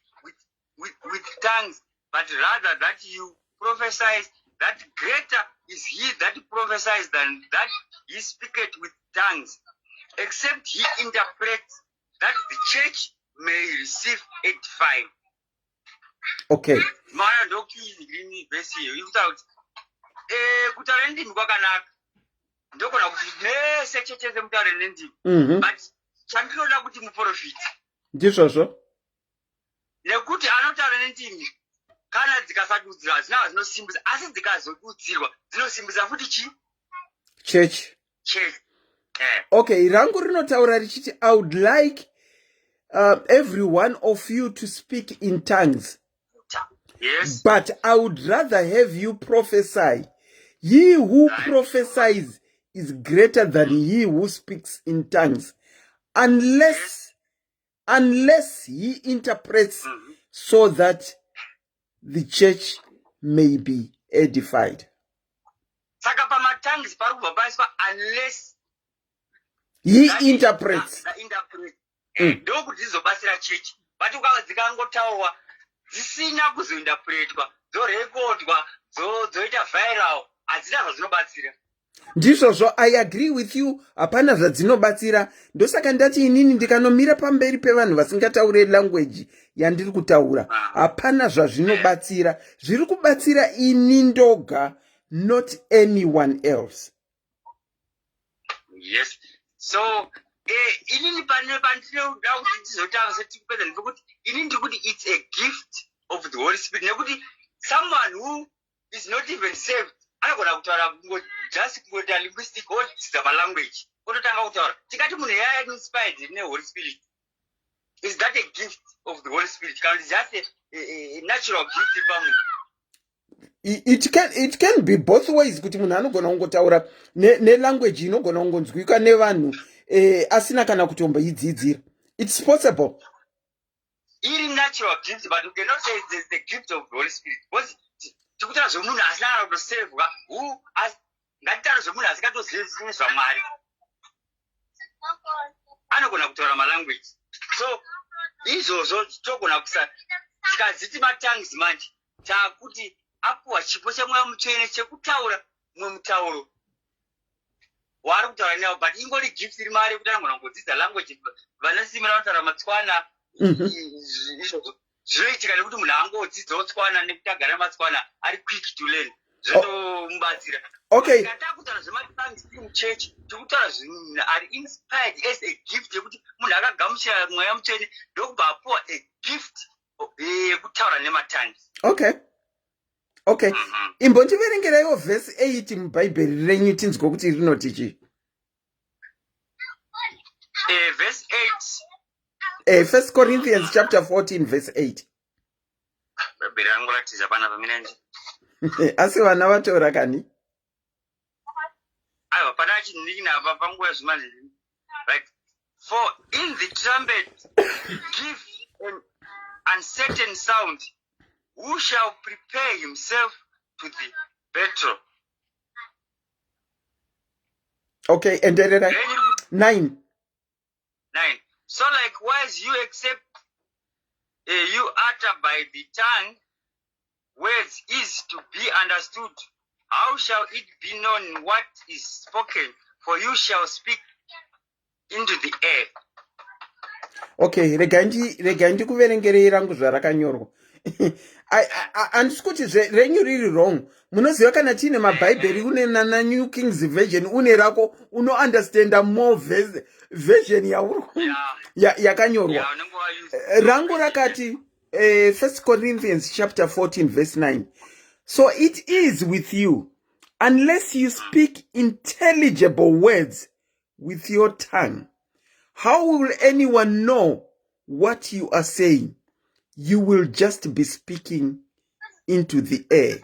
with tongues, but rather that you prophesy, that greater is he that prophesies than that he speaketh with tongues, except he interprets, that the church may receive edifying. Okay. But chandinoda kuti muprofiti ndizvozvo nekuti anotaura nendimi kana dzikasadudzirwa zvinava zvinosimbisa asi dzikazodudzirwa dzinosimbisa futi chi church. Okay, rangu rinotaura richiti I would like every one of you to speak in tongues. Yes. But I would rather have you prophesy. He who prophesies is greater than he who speaks in tongues. Unless he interprets so that the church may be edified. Unless he interprets. But dzisina kuzointerpretwa dzorekodwa dzoita viral hadzina zvadzinobatsira. Ndizvozvo, I agree with you. Hapana zvadzinobatsira. Ndosaka ndati inini ndikanomira pamberi pevanhu vasingataure language yandiri kutaura, hapana zvazvinobatsira. Zviri kubatsira ini ndoga, not anyone else. Yes. So inini pandinoda kuti ndizotanga setikupedza ndikuti inini ndikuti it's a gift of the Holy Spirit, nekuti someone who is not even saved anogona kutaura just kungoita linguistic or dzidza palanguage ototanga kutaura. Tikati munhu yaya inspired neHoly Spirit, is that a gift of the Holy Spirit? Kana it's just a natural gift pamunhu? It can be both ways, kuti munhu anogona kungotaura nelanguage inogona kungonzwika nevanhu asina kana kutomboidzidzira. It's possible. Iri natural gift, but you cannot say it's the gift of the Holy Spirit. Because tikutaura zvomunhu asina kana kutosevwa, ngatitaure zvomunhu asikatozivisa Mwari, anogona kutaura malanguage. So izvozvo togona tikadziti matongues manje takuti apuwa chipo chamweya mutsvene chekutaura mumwe mutauro waari kutaura nawo, but ingori gift iri mari kuti anogona kungodzidza language. Vanasimira vanotaura matswana, izvozvo zvinoitika nekuti munhu angodzidzawo tswana nekuti agara matswana ari quick to learn, zvinomubatsira. Okay. Takutaura zvematongues tiri muchechi, tikutaura zvinhu ari inspired as a gift yekuti munhu akagamuchira mweya mutsvene ndokubva apuwa a gift yekutaura nematongues. Okay. Imbondiverengeraiwo verse 8 mubhaibheri renyu tinzwe kuti rinoti chii. Verse 8. 1 Corinthians chapter 14 verse 8. Bhaibheri rangoratidza pana paminanje. Asi vana vatora kani? Aiwa, pana chinhikina apa panguva zvimanje. Right. For in the trumpet give an uncertain sound, who shall prepare himself to the battle? Okay, and then 9. So likewise you accept you utter by the tongue words is to be understood. How shall it be known what is spoken? For you shall speak into the air. Okay, regai ndikuverengerei rangu zvarakanyorwa. Handisi kuti renyu riri wrong. Munoziva kana tiine mabhaibheri une na New King's Version une rako unounderstanda more version yakanyorwa. Rangu rakati 1 Corinthians chapter 14 verse 9. So it is with you. Unless you speak intelligible words with your tongue, how will anyone know what you are saying? You will just be speaking into the air.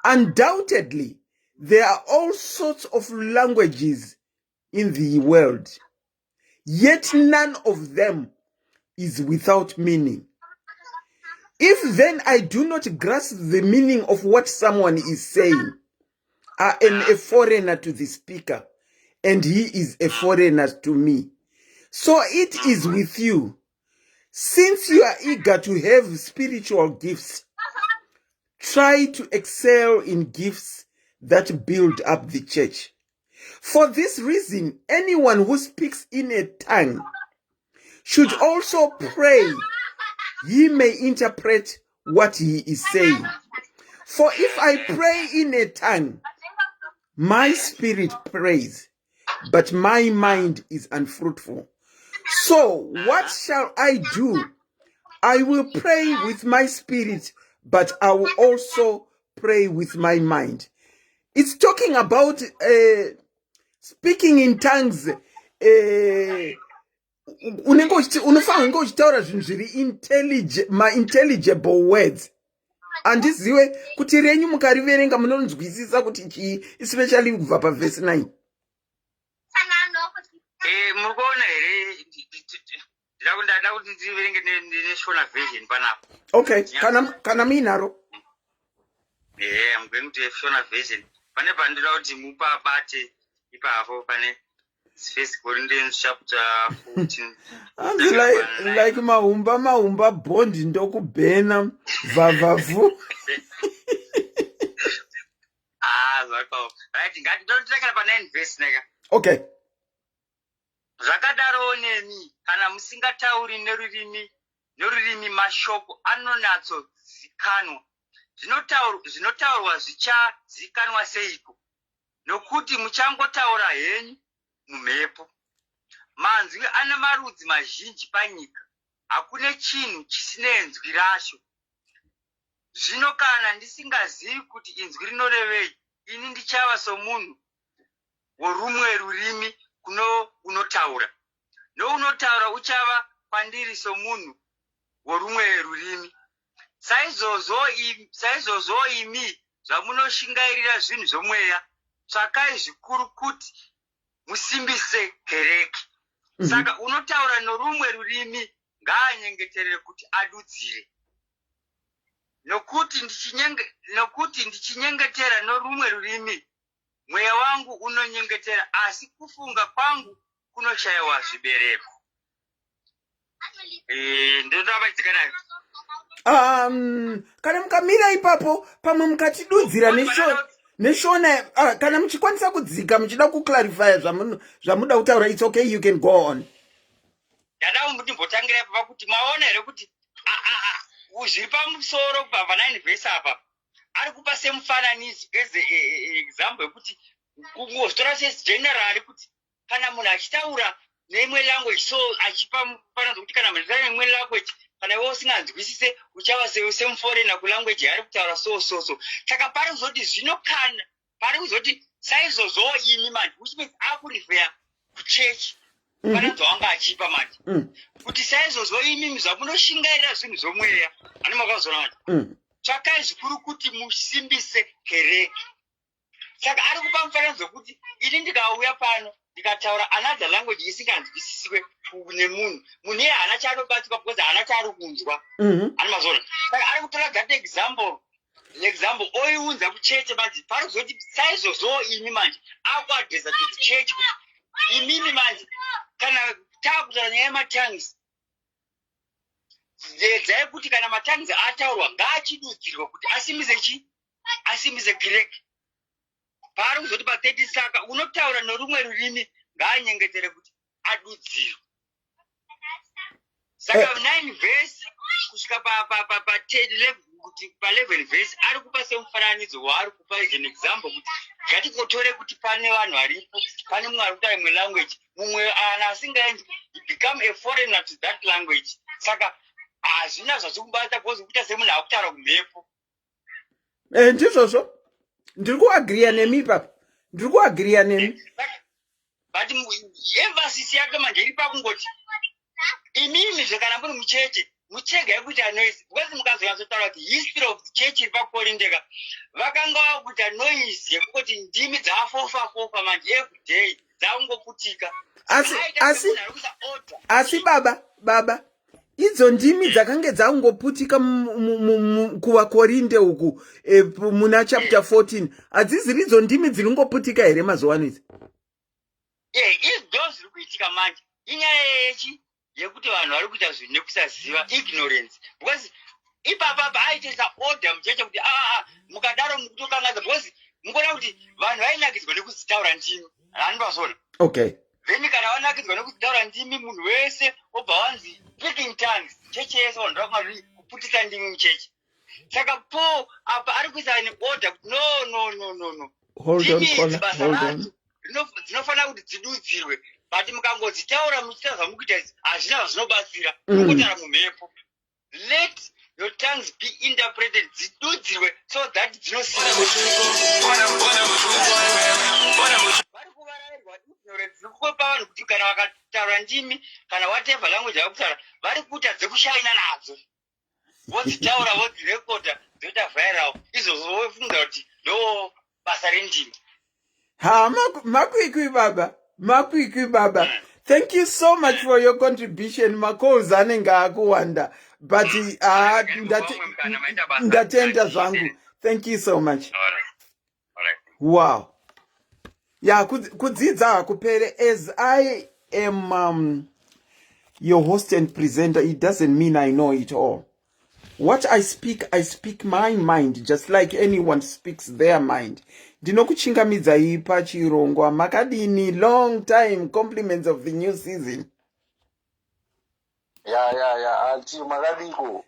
Undoubtedly, there are all sorts of languages in the world, yet none of them is without meaning. If then I do not grasp the meaning of what someone is saying, I am a foreigner to the speaker, and he is a foreigner to me. So it is with you. Since you are eager to have spiritual gifts, try to excel in gifts that build up the church. For this reason, anyone who speaks in a tongue should also pray he may interpret what he is saying. For if I pray in a tongue, my spirit prays, but my mind is unfruitful. So what shall I do? I will pray with my spirit, but I will also pray with my mind. It's talking about speaking in tongues. Unofanira uchitaura zvinhu zviri intelligible words. Handiziwe kuti renyu mukariverenga munonzwisisa kuti chii, especially kubva pavhesi 9. Murikuona here ndada kuti ndiverenge neshona version panapo. Okay, kana muinaro? I'm going to shona version. Pane pandinoda kuti mupabate ipapo pane 1 Corinthians chapter 14. like mahumba bondi ndokubhena vhavhavu. Zvakawo. Right, ngatitoteka pa 9 verse neka. Okay. Zvakadaro nemi kana musingatauri nerurimi mashoko anonatsozikanwa. Zvinotaurwa zvichazikanwa seiko? Nokuti muchangotaura henyu mumhepo. Manzwi ana marudzi mazhinji panyika. Hakuna chinhu chisina inzwi racho. Zvino kana ndisingazivi kuti inzwi rinorevei, ini ndichava somunhu worumwe rurimi unotaura. Nounotaura uchava kwandiri somunhu worumwe rurimi. Saizvozvo imi zvamunoshingairira zvinhu zvomweya, tsvakai zvikuru kuti musimbise kereke. Saka unotaura norumwe rurimi ngaanyengeterere kuti adudzire. Nokuti ndichinyengetera norumwe rurimi, mweya wangu unonyengetera, asi kufunga kwangu kunoshayiwa zvibereko. Ndodavaidzikana. Kana mukamira ipapo pamwe mukatidudzira neshona kana muchikwanisa kudzika muchida kuclarify zvamuda kutaura, it's okay, you can go on. Ndada kumbotangira ipapo kuti maona here kuti zviri pamusoro pa 9 verse apa ari kupa semufananidzo as example yekuti kungozvitora segenerali kuti kana munhu achitaura neimwe language, so achipa mufananidzo kuti kana munhu achitaura neimwe language, kana iwe usinganzwisise uchava semuforena kulanguage yaari kutaura so. Saka pari kuzoti zvinokana, pari kuzoti saizvozvo imi manje, which means akurifeya kuchechi. Mufananidzo wanga achipa manje kuti saizvozvo imi zvamunoshingairira zvinhu zvomweya, ani makazona manje, tsvakai zvikuru kuti musimbise kereke. Saka ari kupa mufananidzo kuti ini ndikauya pano ndikataura another language isinganzwisiswe nemunhu iye haana chaanobatsirwa because haana chaari kunzwa. Ani mazona. Saka ari kutora that example oiunza kucheche manje, pari kuzoti saizvozvo imi manje akuadhesa kuti chechi kuti imimi manje kana taakutaura nyaya yematongues, dzai kuti kana matongues ataurwa ngaachidudzirwa kuti asimbise kereke. Pari kuzoti pa 30 saka unotaura norumwe rurimi ngaanyengetere kuti adudzirwe. Saka 9 verse kusvika pa 10 kuti pa 11 verse ari kupa semufananidzo waari kupa as an example kuti ngatikotore kuti pane vanhu varipo, pane mumwe ari kutaura imwe language, mumwe ana asingaenzi become a foreigner to that language. Saka hazvina zvazvikubata because kuita semunhu akutaura kumhepo. Ndizvozvo ndiri kuagriya nemi papa, ndiri kuagriya nemi. But emphasis yake manje iri pakungoti imimi zvekana muri mucheche muchega yekuti anoise because mukazonyatsotaura kuti history of the church iri pakukorindeka vakanga vakuita noise yekuti ndimi dzaafofa manje everyday dzakungoputika. Asi baba idzo ndimi dzakange dzakungoputika kuvakorinde uku muna chapter 14 hadziziri idzo ndimi dzinongoputika here mazuva ano idzi? Izvo zviri kuitika manje inyaya yechi yekuti vanhu vari kuita zvinhu nekusaziva ignorance because ipapapa aitesa order mucheche kuti mukadaro mukutokangadza because mukuona kuti vanhu vainakidzwa nekuzitaura ndimi handivazoona. Okay. Then kana vanakidzwa nekuzitaura ndimi munhu wese obva wanzi speaking tongues cheche yese vanhu vakumari kuputisa ndimi mucheche. Saka Paul apa ari kuisa ne order kuti no. Hold on. Dzinofanira kuti dzidudzirwe but mukangodzitaura muchita zvamukuita hazvina zvazvinobatsira mukutara mumhepo. Let your tongues be interpreted dzidudzirwe so that dzinosira vari kuvarairwa ignorance dzikupa vanhu kuti kana vakataura ndimi kana whatever language vakutaura vari kuita dzekushaina nadzo vodzitaura vodzirekoda dzoita viral izvozvo vofunga kuti ndo basa rendimi. Makwikwi baba. Thank you so much for your contribution. Macalls anenge akuwanda but ndatenda zvangu. Thank you so much. All right. Wow. Yeah, kudzidza hakupere. As I am your host and presenter, it doesn't mean I know it all. What I speak my mind, just like anyone speaks their mind. Ndinokuchingamidzai pachirongwa makadini long time. Compliments of the new season. Anti makadiko.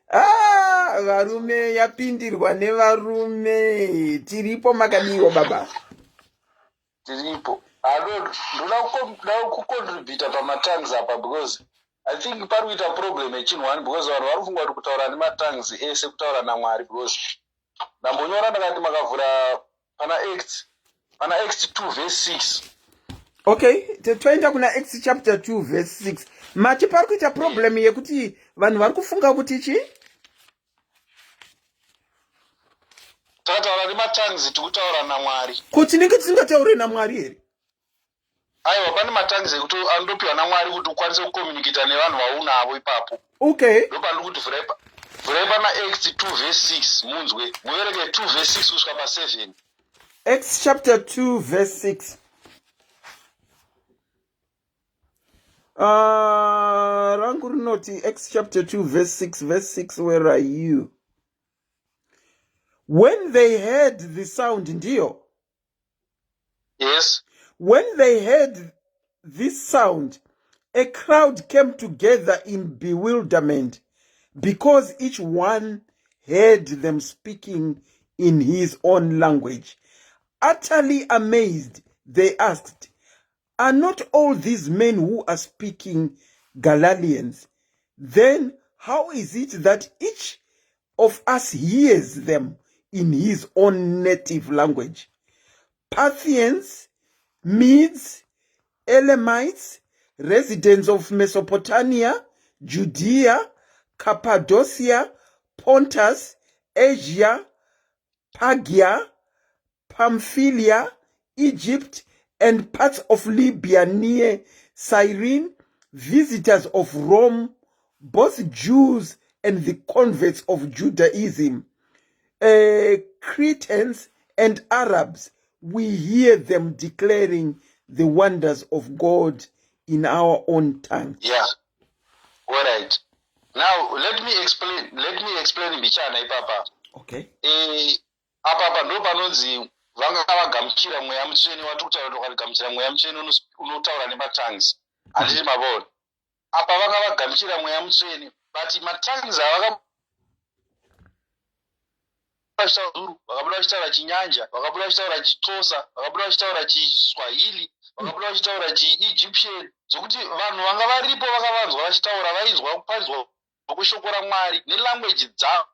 Varume yapindirwa nevarume. Tiripo makadiko baba. Tiripo. Ndoda kucontribute pamatangs apa because I think pari kuita problem echinhu because vanhu vari kufunga kuti kutaura nematangs ese kutaura naMwari because ndambonyora ndakati makavhura pana Acts 2 verse 6. Okay, toenda kuna Acts chapter 2 verse 6. Mati pari kuita problem yekuti vanhu vari kufunga kuti chi? Takataura nematangs tikutaura naMwari. Kuti ninge tisingataure naMwari here? Aiwa pane matangs ekuti anopiwa naMwari kuti ukwanise kucommunicate nevanhu vaunavo ipapo. Okay. Ndopandi kuti vhurai pana Acts 2 verse 6 munzwe muvereke 2 verse 6 kusvika pa7. Acts chapter 2 verse 6. Rangu rinoti Acts chapter 2 verse 6. Verse 6, where are you? When they heard the sound, ndio? Yes. When they heard this sound, a crowd came together in bewilderment because each one heard them speaking in his own language. Utterly amazed, they asked, "Are not all these men who are speaking Galileans? Then how is it that each of us hears them in his own native language?" Parthians, Medes, Elamites, residents of Mesopotamia, Judea, Cappadocia, Pontus, Asia, Phrygia, Pamphylia, Egypt, and parts of Libya near Cyrene, visitors of Rome, both Jews and the converts of Judaism, Cretans and Arabs, we hear them declaring the wonders of God in our own tongue. Yeah. All right. Now let me explain bichana ipapa. Okay. Apa ndo panonzi vanga vagamuchira mweya mutsvene watikutaura kuti gamuchira mweya mutsvene unotaura nematangs. Handiti mavona. Apa vanga vagamuchira mweya mutsvene but matangs avaka vakabuda vachitaura chinyanja, vakabuda vachitaura chixhosa, vakabuda vachitaura chiswahili, vakabuda vachitaura chiegyptian, zvokuti vanhu vanga varipo vakavanzwa vachitaura vainzwa kuparidzwa kweshoko raMwari nelanguage dzavo.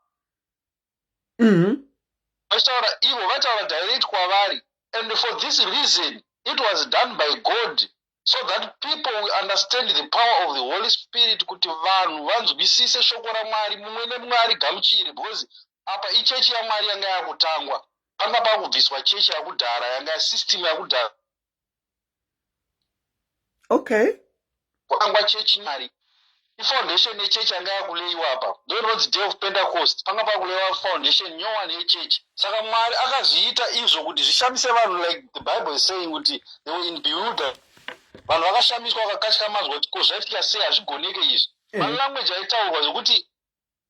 vachitaura ivo vataura direct kwavari. And for this reason it was done by God, so that people will understand the power of the Holy Spirit, kuti vanhu vanzwisise shoko raMwari, mumwe nemumwe arigamuchire, because apa ichechi yaMwari yanga yakutangwa, panga pakubviswa chechi yakudhara yanga system yakudhara. Okay. Kwangwa chechi Mwari. Foundation yechechi yanga yakuleiwa apa. Ndonodzi Day of Pentecost. Panga pakuleiwa foundation nyowani yechechi. Saka Mwari akazviita izvo kuti zvishamise vanhu, like the Bible is saying kuti they were in bewilderment. Vanhu vakashamiswa vakakashika mazwa kuti kozvaitika sei hazvigoneke izvi. Malanguage aitaurwa zvokuti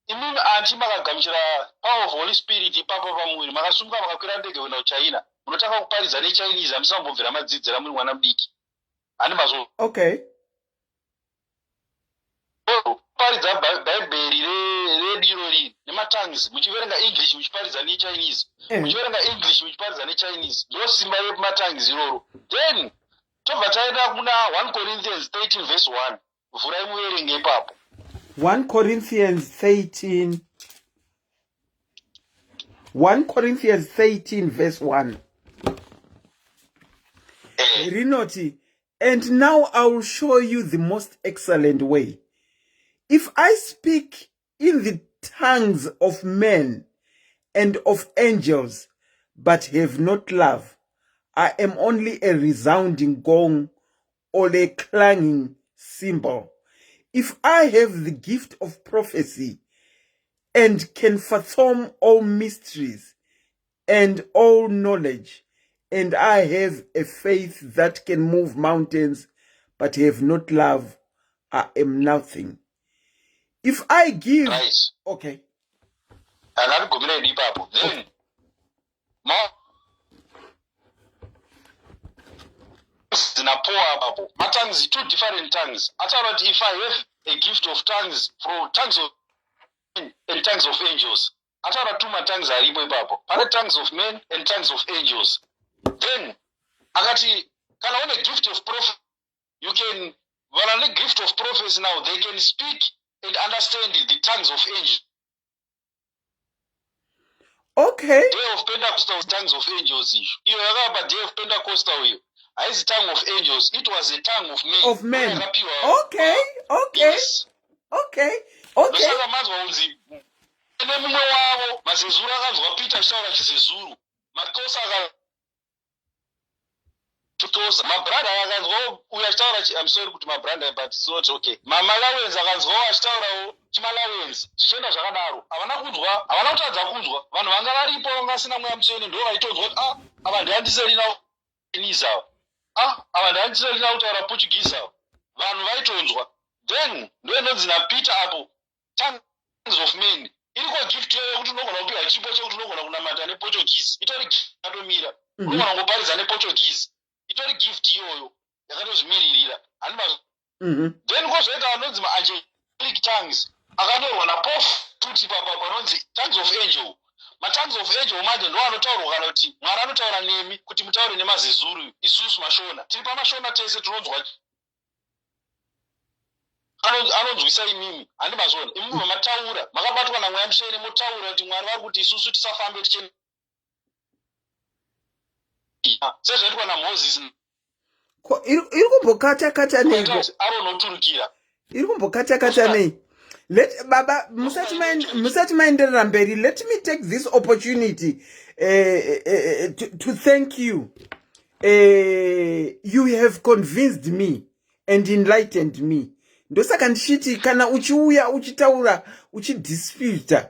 imimi anti makagamuchira power of Holy Spirit ipapo pamuviri, makasumuka makakwira ndege kuenda kuChina, munotaka kuparidza neChinese, hamusambobvira madzidzira muri mwana mudiki. Ani mazvo. Okay. Paridza Bhaibheri rediro iri nematongues, muchiverenga English muchiparidza neChinese, muchiverenga English muchiparidza neChinese, ndo simba rematongues iroro. Then tobva taenda kuna 1 Corinthians 13 verse 1. Vhurai muverenge ipapo. 1 Corinthians 13 verse 1. Rinoti, and now I will show you the most excellent way. If I speak in the tongues of men and of angels, but have not love, I am only a resounding gong or a clanging cymbal. If I have the gift of prophecy and can fathom all mysteries and all knowledge, and I have a faith that can move mountains, but have not love, I am nothing. If I give... Right. Okay. And I'll go to ipapo. Then, tongues, two different tongues. I thought if I have a gift of tongues, from tongues of men and tongues of angels, I thought two tongues are ipapo. Other tongues of men and tongues of angels. Then, I got a gift of prophet. You can, when a gift of prophets now, they can speak and understand the tongues of angels. Okay. Day of Pentecostal tongues of angels. You heard about Day of Pentecostal. As a tongue of angels, it was a tongue of men. Of men. Okay. Okay. Yes. Okay. Okay. My brother I'm sorry to my brother, but it's not okay. Mama Lawens akanzwa chimalawens chichenda zvakadaro havana kunzwa havana kutadza kunzwa vanhu vanga varipo vasina mweya mutsvene ndo vaitonzwa kuti ava ndihandiseri nawo Chinese ava ava ndihandiseri nawo kutaura Portuguese ava vanhu vaitonzwa. Then ndo inonzi naPeter apo tongues of men iriko gift yekuti unogona kupiwa chipo chekuti unogona kunamata nePortuguese, itori gift yatomira unogona kungoparidza nePortuguese, itori gift iyoyo yakatozvimiririra handi mazvo. Then kozoita vanonzi maangelic tongues akanyorwa naPaul kuti panonzi tongues of angel. Matongues of angel manje ndo anotaurwa kana kuti Mwari anotaura nemi kuti mutaure nemazezuru. Isusu mashona tiri pamashona tese tinonzwa anonzwisa imimi handi mazvona imimi mataura makabatwa namweya mutsvene motaura kuti Mwari vari kuti isusu tisafambe tichena sezvaitwa naMoses. iri kumbokata nei aronoturukira iri kumbokata nei. Let Baba musati maenderera mberi. Let me take this opportunity to thank you. You have convinced me and enlightened me. Ndosaka ndichiti kana uchiuya uchitaura uchidisputa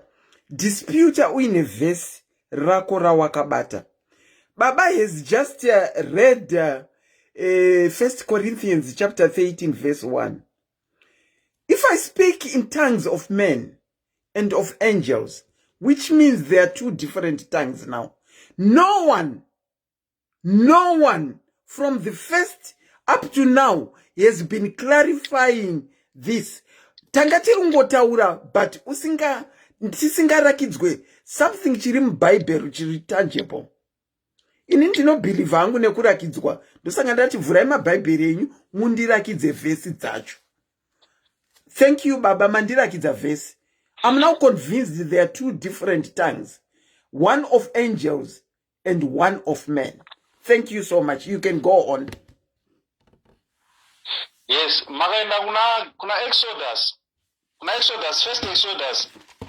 uine verse rako rawakabata. Baba has just read 1 Corinthians chapter 13 verse 1. If I speak in tongues of men and of angels, which means there are two different tongues now. No one from the first up to now has been clarifying this. Tangatirungotaura, but tisingarakidzwe something chiri muBhayibheri chiri tangible. Ini ndinobhilivha hangu nekurakidzwa. Ndosaka ndati vhurai maBhayibheri enyu mundirakidze vhesi dzacho. Thank you, Baba. Mandirakidza verse. I'm now convinced there are two different tongues. one of angels and one of men. Thank you so much. You can go on. Yes, makaenda kuna Exodus. Kuna Exodus, first Exodus.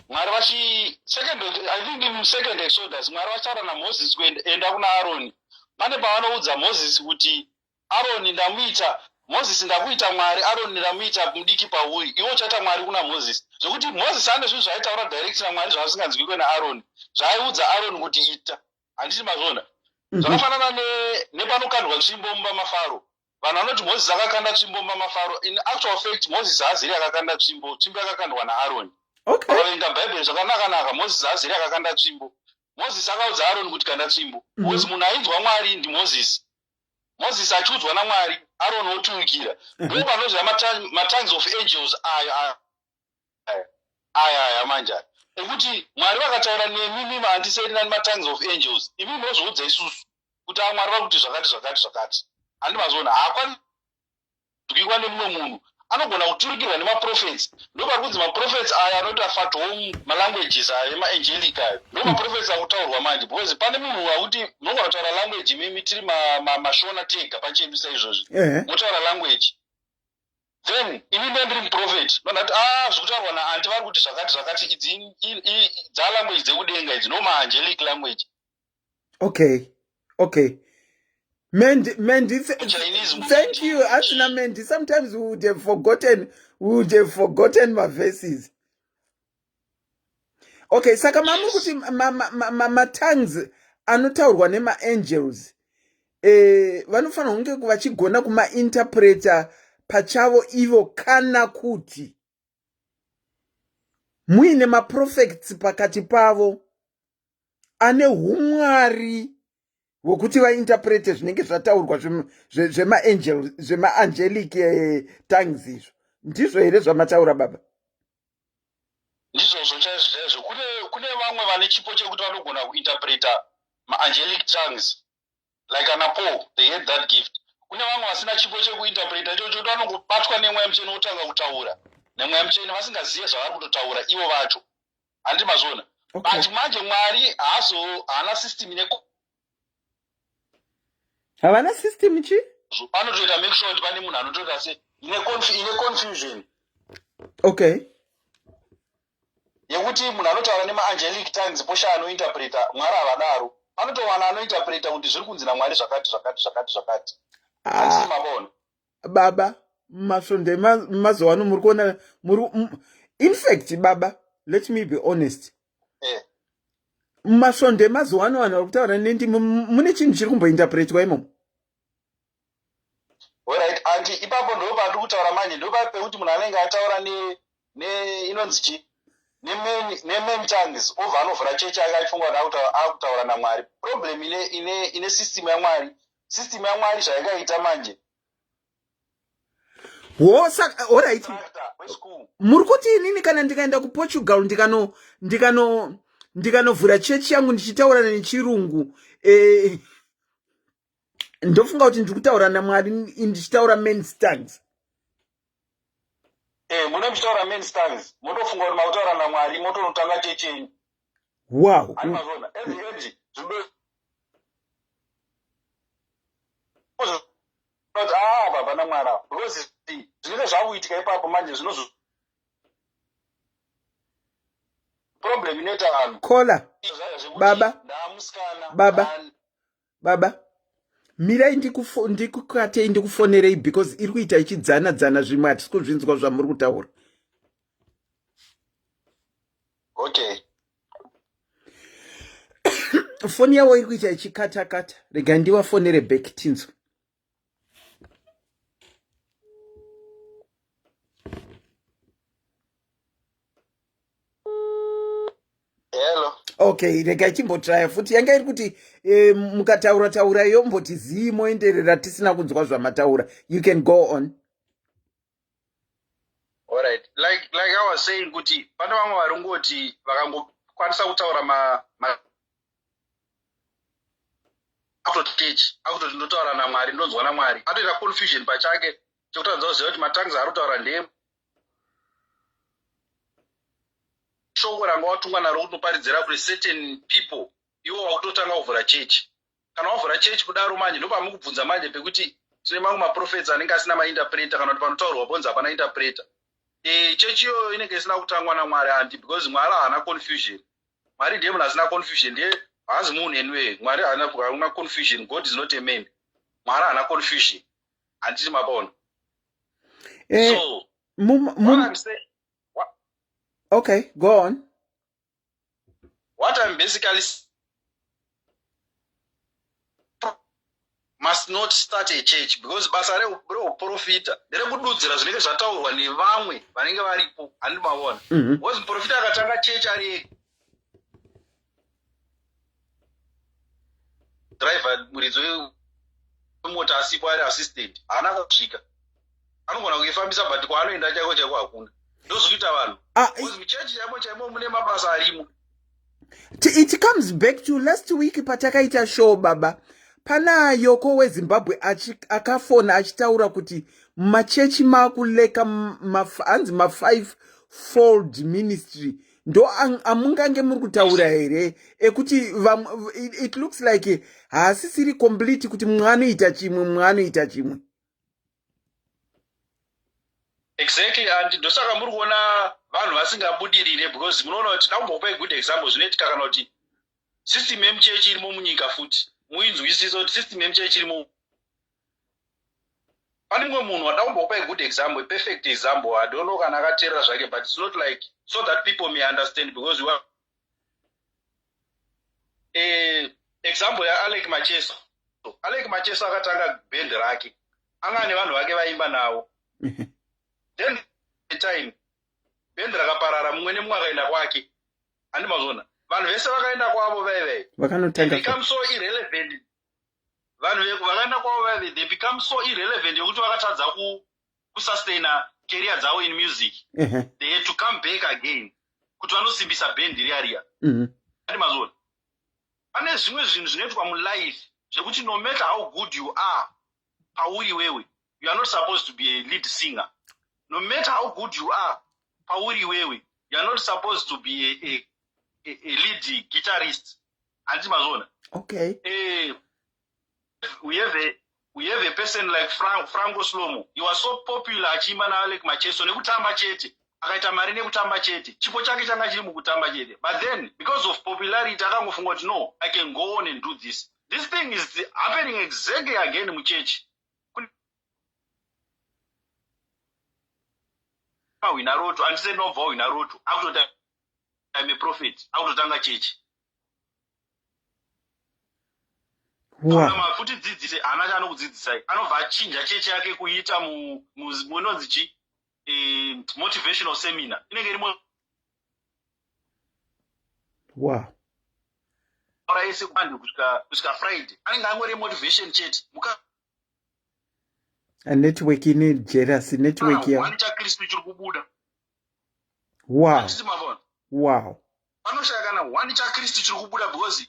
Mwari second, I think in second Exodus, Mwari vachara na Moses kuenda kuna Aaron. Pane pavanoudza Moses kuti Aaron ndamuita, Moses ndakuita Mwari, Aaron ndamuita mudiki pauri. Iwo chaita Mwari kuna Moses. Zvokuti Moses ane zvinhu zvaitaura direct naMwari zvaasinganzwi kwena Aaron. Zvaiudza Aaron kuti ita. Handiti mazvona. Zvakafanana nepanokandwa tsvimbo mumba mafaro. Vanhu vanoti Moses akakanda tsvimbo mumba mafaro. In actual fact, Moses haaziri akakanda tsvimbo. Tsvimbo yakakandwa naAaron. Okay. Pakaverenga Bhaibheri zvakanaka Moses haaziri akakanda tsvimbo. Moses akaudza Aaron kuti kanda tsvimbo. Because munhu ainzwa Mwari ndi Moses achiudzwa naMwari, Aaron otumikira. Ndipo panozva matongues of angels aya manja. Ekuti Mwari vakataura nemimi handiseri nani matongues of angels. Imi mozvoudza isusu kuti Mwari vakuti zvakati. Handi mazona haakwanisi kudukikwa nemumwe munhu. Anogona kuturikirwa nemaprophets. Ndopari kunzi maprophets aya anoti afatwa malanguages aya ema-angelic aya. Ndomaprophets akutaurwa manje. Because pane munhu wakuti munogona kutaura language mimi tiri mashona tega pachedu saizvozvi. Motaura language. Then ini ndiri muprofeti. Nonati zvekutaurwa naanti vari kuti zvakati idzi dzalanguage dzekudenga idzi noma-angelic language. Okay. Mandy, thank you. Asina Mandy, sometimes we would have forgotten my verses. Okay, saka mamu kuti ma tongues anotaurwa nema angels. Vanofana hunge vachigona kuma interpreter pachavo ivo kana kuti muine ma prophets pakati pavo ane humwari wokuti vainterprete zvinenge zvataurwa zvema-angelic tongues izvo. Ndizvo here zvamataura baba? Ndizvozvo chaizvo. Kune vamwe vane chipo chekuti vanogona kuinterpreta ma-angelic tongues. Like ana Paul, they had that gift. Kune vamwe vasina chipo chekuinterpreta ichocho vanongobatwa nemweya mutsvene otanga kutaura. Nemweya mutsvene vasingazive zvavari kutotaura ivo vacho. Handi mazvona. But manje Mwari haana system havana system chi? Anotoita make sure kuti pane munhu anotoita se ine confusion. Okay. Yekuti munhu anotaura nema-angelic tongues posha anointerpreta Mwari havadaro. Anotowana anointerpreta kuti zviri kunzi naMwari zvakati. Mabona. Baba, masonde mazowano muri kuona in fact baba, let me be honest. Masonde mazowano vanhu vari kutaura nendi mune chinhu chiri kumbointerpretwa imomo. Alright, anti ipapo ndo pari kutaura manje ndo pekuti munhu anenge ataura inonzi chi nemain tongues obva anovhura chechi yake achifunga kuti akutaura naMwari. Problem ine system yaMwari. System yaMwari zvaikaita manje. Alright. Muri kuti inini kana ndikaenda kuPortugal ndikanovhura chechi yangu ndichitaura nechirungu ndofunga kuti ndiri kutaura naMwari ndichitaura men's tongues. Mune muchitaura men's tongues motofunga kuti makutaura naMwari motonotanga chechi yenyu. Wow. Baba naMwari because zvinenge zvakuitika ipapo manje zvinozo problem inoita vanhu. Kola. Baba. Mirai ndikukatei ndikufonerei because iri kuita ichidzana zvimwe hatisi kuzvinzwa zvamuri kutaura. Okay. Foni yavo iri kuita ichikata. Rega ndivafonere back tinzwa. Hello. Okay, rega chimbotraya futi yanga iri kuti mukataura yomboti zii moenderera tisina kunzwa zvamataura. You can go on. Alright, like I was saying kuti pane vamwe varongoti vakangokwanisa kutaura akutoti ndotaura naMwari ndonzwa naMwari. Anoita confusion pachake chekutadza kuziva kuti matongues ari kutaura ndemo. Shoko ranga watungwa naro kutoparidzira kuti certain people iwo wakutotanga kuvhura chechi. Kana wavhura chechi kudaro manje ndopamukubvunza manje pekuti tine mamwe maprofets anenge asina mainterpreter kana kuti panotaurwa bonzi hapana interpreter. Chechi iyoyo inenge isina kutangwa naMwari anti because Mwari haana confusion. Mwari ndiye munhu asina confusion, ndiye haazi munhu anyway. Mwari haana confusion. God is not a man. Mwari haana confusion. Handiti mabona. So what I'm saying, okay, go on. What I'm basically must not start a church because basa reprofita nderekududzira zvinenge zvataurwa nevamwe vanenge varipo handi mavona. Because muprofita akatanga church ari driver muridzi wemota asipo ari assistant haana kusvika, anogona kuifambisa but kwaanoenda chaiko chaiko hakuna. Ndozvikuita vanhu because muchechi chaimo chaimo mune mabasa arimo. It comes back to last week patakaita show baba. Pana yoko weZimbabwe akafona achitaura kuti machechi makuleka hanzi ma5-fold ministry. Ndo amungange muri kutaura here ekuti it looks like haasisiri complete kuti mwanoita chimwe. Exactly, and ndosaka muri kuona vanhu vasingabudirire because munoona kuti ndakumbopa good example zvinoitika kana kuti system yemuchechi irimo munyika futi muinzwisisa kuti system yemuchechi irimo. Pane mumwe munhu wandakumbopa good example, a perfect example. I don't know kana akateerera zvake but it's not like so that people may understand because you are example yaAlec Macheso. Alec Macheso akatanga band rake anga nevanhu vake vaimba nawo. Then the time band rakaparara mumwe nemumwe akaenda kwake. Handi mazona vanhu vese vakaenda kwavo vaive vakanotanga become so irrelevant. Vanhu vakaenda kwavo vaive they become so irrelevant yokuti vakatadza kusustaina career dzavo in music. They had to come back again kuti vanosimbisa band riya. Handi mazona pane zvimwe zvinhu zvinoitwa mulife zvekuti no matter how good you are pauri wewe you are not supposed to be a lead singer. No matter how good you are pauri wewe you are not supposed to be a lead guitarist. Handi mazona. Okay. We have a person like Franco Slomo. He was so popular achimba naAlec Macheso nekutamba chete. Akaita mari nekutamba chete. Chipo chake changa chiri mukutamba chete. But then because of popularity akangofunga kuti no, I can go on and do this. This thing is happening exactly again in church. Winaroto and say no vow winaroto. After I'm a prophet. Akutotanga church. Futi dzidzise ana chanokudzidzisai anobva achinja chechi yake kuita munonzi chi motivational seminar inenge irimo ora yese kwandi kusvika Friday anenge angori motivation chete network ine jealous network ya wani chaKristu chiri kubuda. Panoshaya kana wani chaKristu chiri kubuda because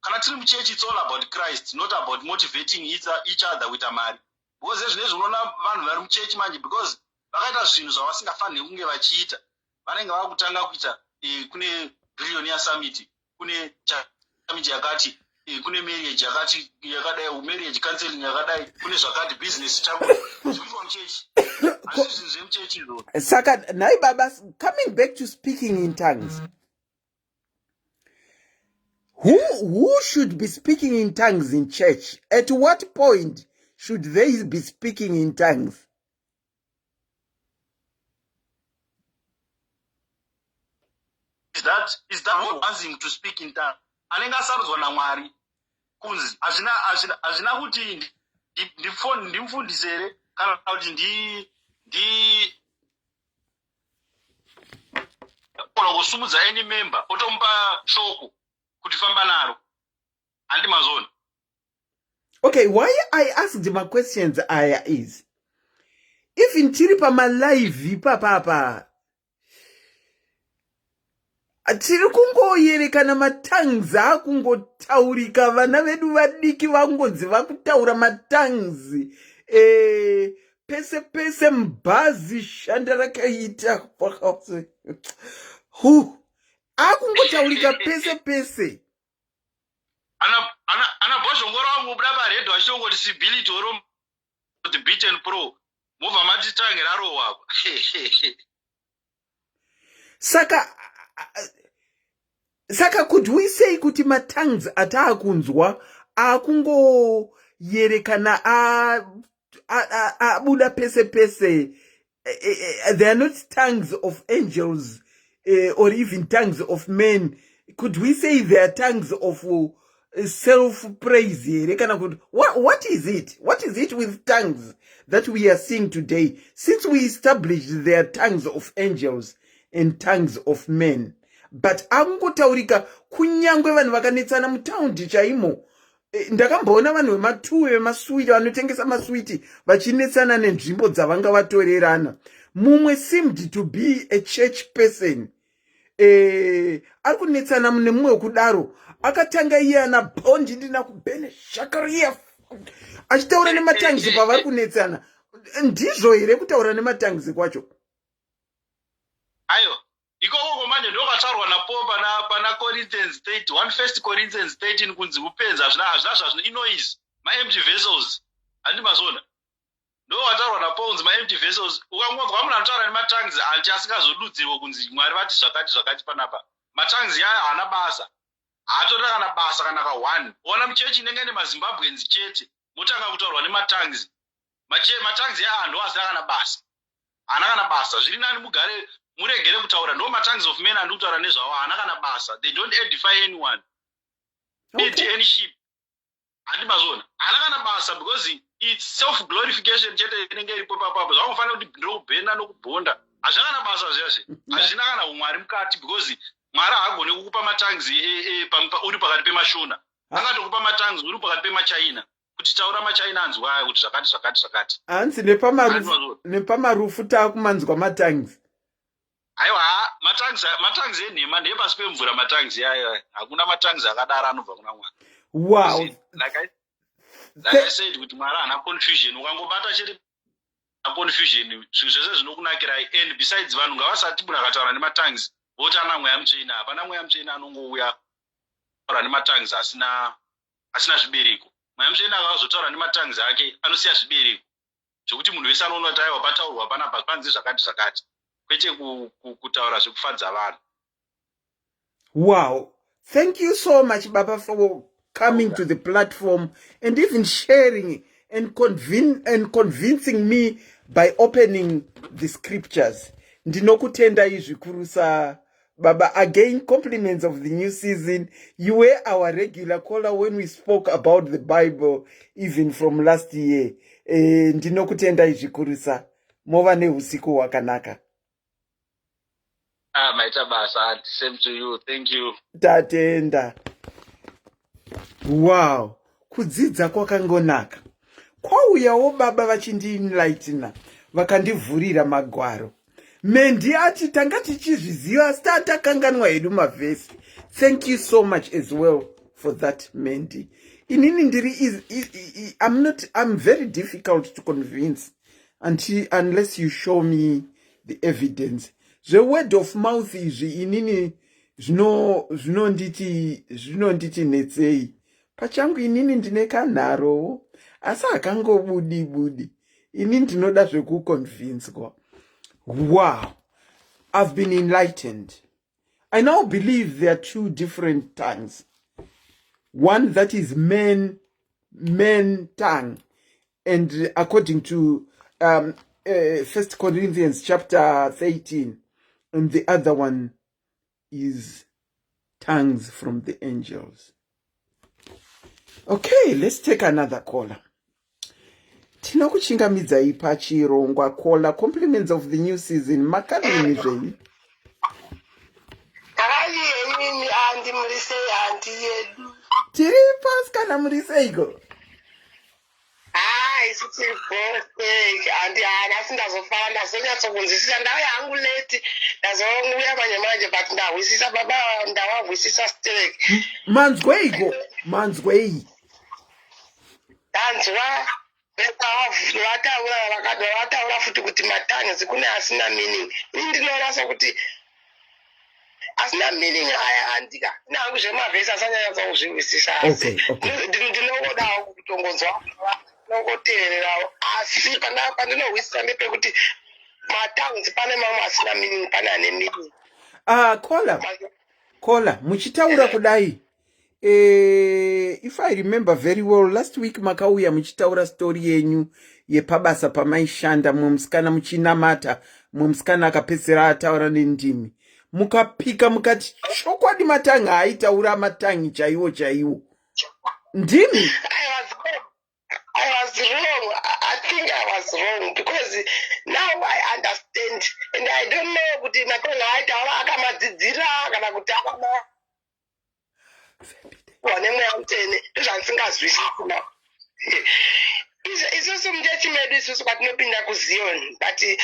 kana tiri muchechi it's all about Christ, not about motivating each other with amari. Because zvinezvi unoona vanhu vari muchechi manje because vakaita zvinhu zvavasingafaniri kunge vachiita. Vanenge vakutanga kuita kune billionaire summit, kune summit yakati, kune marriage yakadai, marriage counseling yakadai, kune zvakati business chako. Zvinoitwa muchechi. Asi zvinhu zvemuchechi izvozvo. Saka nai baba, coming back to speaking in tongues. Who should be speaking in tongues in church? At what point should they be speaking in tongues? Is that what wants him to speak in tongues? Anenga sarudzwa naMwari kunzi azvina kuti ndimufundise here kana kuti kona kusumudza any member otomupa shoko kuti famba naro. Handi mazona. Okay, why I asked my questions is if tiri pamalive papa tiri kungoyerekana matongues akungotaurika vana vedu vadiki vangonzi vakutaura matongues pese mubhazi shanda rakaita akungotaurika pese ana bozongora wangu buda paredho achitongoti cibility oro the beat and pro mubva matitange rarowa saka could we say kuti matongues ataakunzwa akungoyerekana abuda pese pese. They are not tongues of angels or even tongues of men. Could we say they are tongues of self-praise? What is it? What is it with tongues that we are seeing today? Since we established there are tongues of angels and tongues of men. But angotaurika kunyangwe vanhu vakanetsana mutaundi chaimo. Ndakamboona vanhu vematuwe vemaswiti vanotengesa maswiti vachinetsana nenzvimbo dzavanga vatorerana. Mumwe seemed to be a church person. Ari kunetsana nemumwe wekudaro akatanga iye ana bhondi ndina kubhene shakaria achitaura nematangizi pavari kunetsana. Ndizvo here kutaura nematangizi kwacho? Ayo ikoko komande ndokataurwa napo pana Corinthians 1 Corinthians 13 kunzi kupenza hazvina inoise ma-empty vessels handimazona ndokataurwa napo kunzi ma-empty vessels. Ukangonzwa munhu anotaura nematangizi anti asingazodudzirwo kunzi Mwari vati zvakati panapa, matangizi aya haana basa, haatoda kana basa kana ka1. Ona muchechi inenge nemazimbabweans chete motanga kutaurwa nematangizi. Matangizi aya handu asina kana basa, haana kana basa. Zviri nani mugare muregere kutaura, ndo matangizi of men andi kutaura nezvavo, haana kana basa. They don't edify anyone, okay. Any sheep handimazona, haana kana basa because it's self glorification chete inenge iripo papapo. Zvakufanira kuti ndokubhenda nokubhonda hazvina kana basa zveshe, hazvina kana umwari mukati because Mwari haagoni kukupa matangizi uri pakati pemashona, angatokupa matangizi uri pakati pemachaina kuti taura machaina anzwa kuti zvakati. Hanzi nepamarufu taakumanzwa matangizi. Aiwa matangizi enhema ndepasi pemvura. Matangizi ayo hakuna matangizi akadaro anobva kuna Mwari. Wow. Like I said kuti Mwari haana confusion. Ukangobata chete confusion zvinhu zvese zvinokunakirai. And besides vanhu ngavasati munhu akataura nematangizi voti ana mweya mutsvene. Hapana mweya mutsvene anongouya kutaura nematangizi asina zvibereko. Mweya mutsvene akazotaura nematangizi ake anosiya zvibereko zvekuti munhu wese anoona kuti aiwa pataurwa panapa panzi zvakati kwete kutaura zvekufadza vanhu. Wow, thank you so much Baba for coming to the platform and even sharing and convincing me by opening the scriptures. Ndinokutenda izvikurusa Baba. Again, compliments of the new season. You were our regular caller when we spoke about the Bible even from last year. Ndinokutenda izvikurusa. Mova neusiku hwakanaka. Maita basa, same to you. Thank you. Tatenda. Wow, kudzidza kwakangonaka. Kwauyawo Baba vachindienlightena, vakandivhurira magwaro. Mendi ati tanga tichizviziva asi tatakanganwa hedu mavhesi. Thank you so much as well for that, Mendi. Inini ndiri I'm very difficult to convince unless you show me the evidence. The word of mouth izvi inini zvinonditi netsei. Pachangu inini ndine kanharo asi akangobudi. Inini ndinoda zvekuconvincwa. Wow, I've been enlightened. I now believe there are two different tongues. One that is men tongue, and according to 1 Corinthians chapter 13, and the other one is tongues from the angels. Okay, let's take another caller. Tinokuchingamidzai pachirongwa caller. Compliments of the new season. Makalini zvei. Kakali andi murise andi yedu. Tiri pas kana muriseiko. Isi tiri birthday andi asingazofana ndazonyatsokunzwisisa ndawe yangu late ndazouya manje but ndahwisisa baba ndawahwisisa stereke. Manzwei. Danzwa vataura futi kuti matangizi kune asina meaning. Ini ndinoona sokuti asina meaning aya andika nangu zvemavhesi asanyanya kuzvinzwisisa asi ndinodawo kutongonzwa nongoteererawo asi pandinohwisisa ndepekuti matangs pane mamwe asina meaning pane ane meaning. Kola muchitaura kudai if I remember very well, last week makauya muchitaura story yenyu yepabasa pamaishanda musikana muchinamata musikana akapedzera ataura nendimi mukapika mukati chokwadi matangi aitaura matangi chaiwo ndimi. I was wrong. I think I was wrong because now I understand and I don't know kuti matangi aitaura akamadzidzira kana kuti wanemweya mutene ndozvandisingazwisisi now. Isusu muchechi medu isusu kwatinopinda kuzion but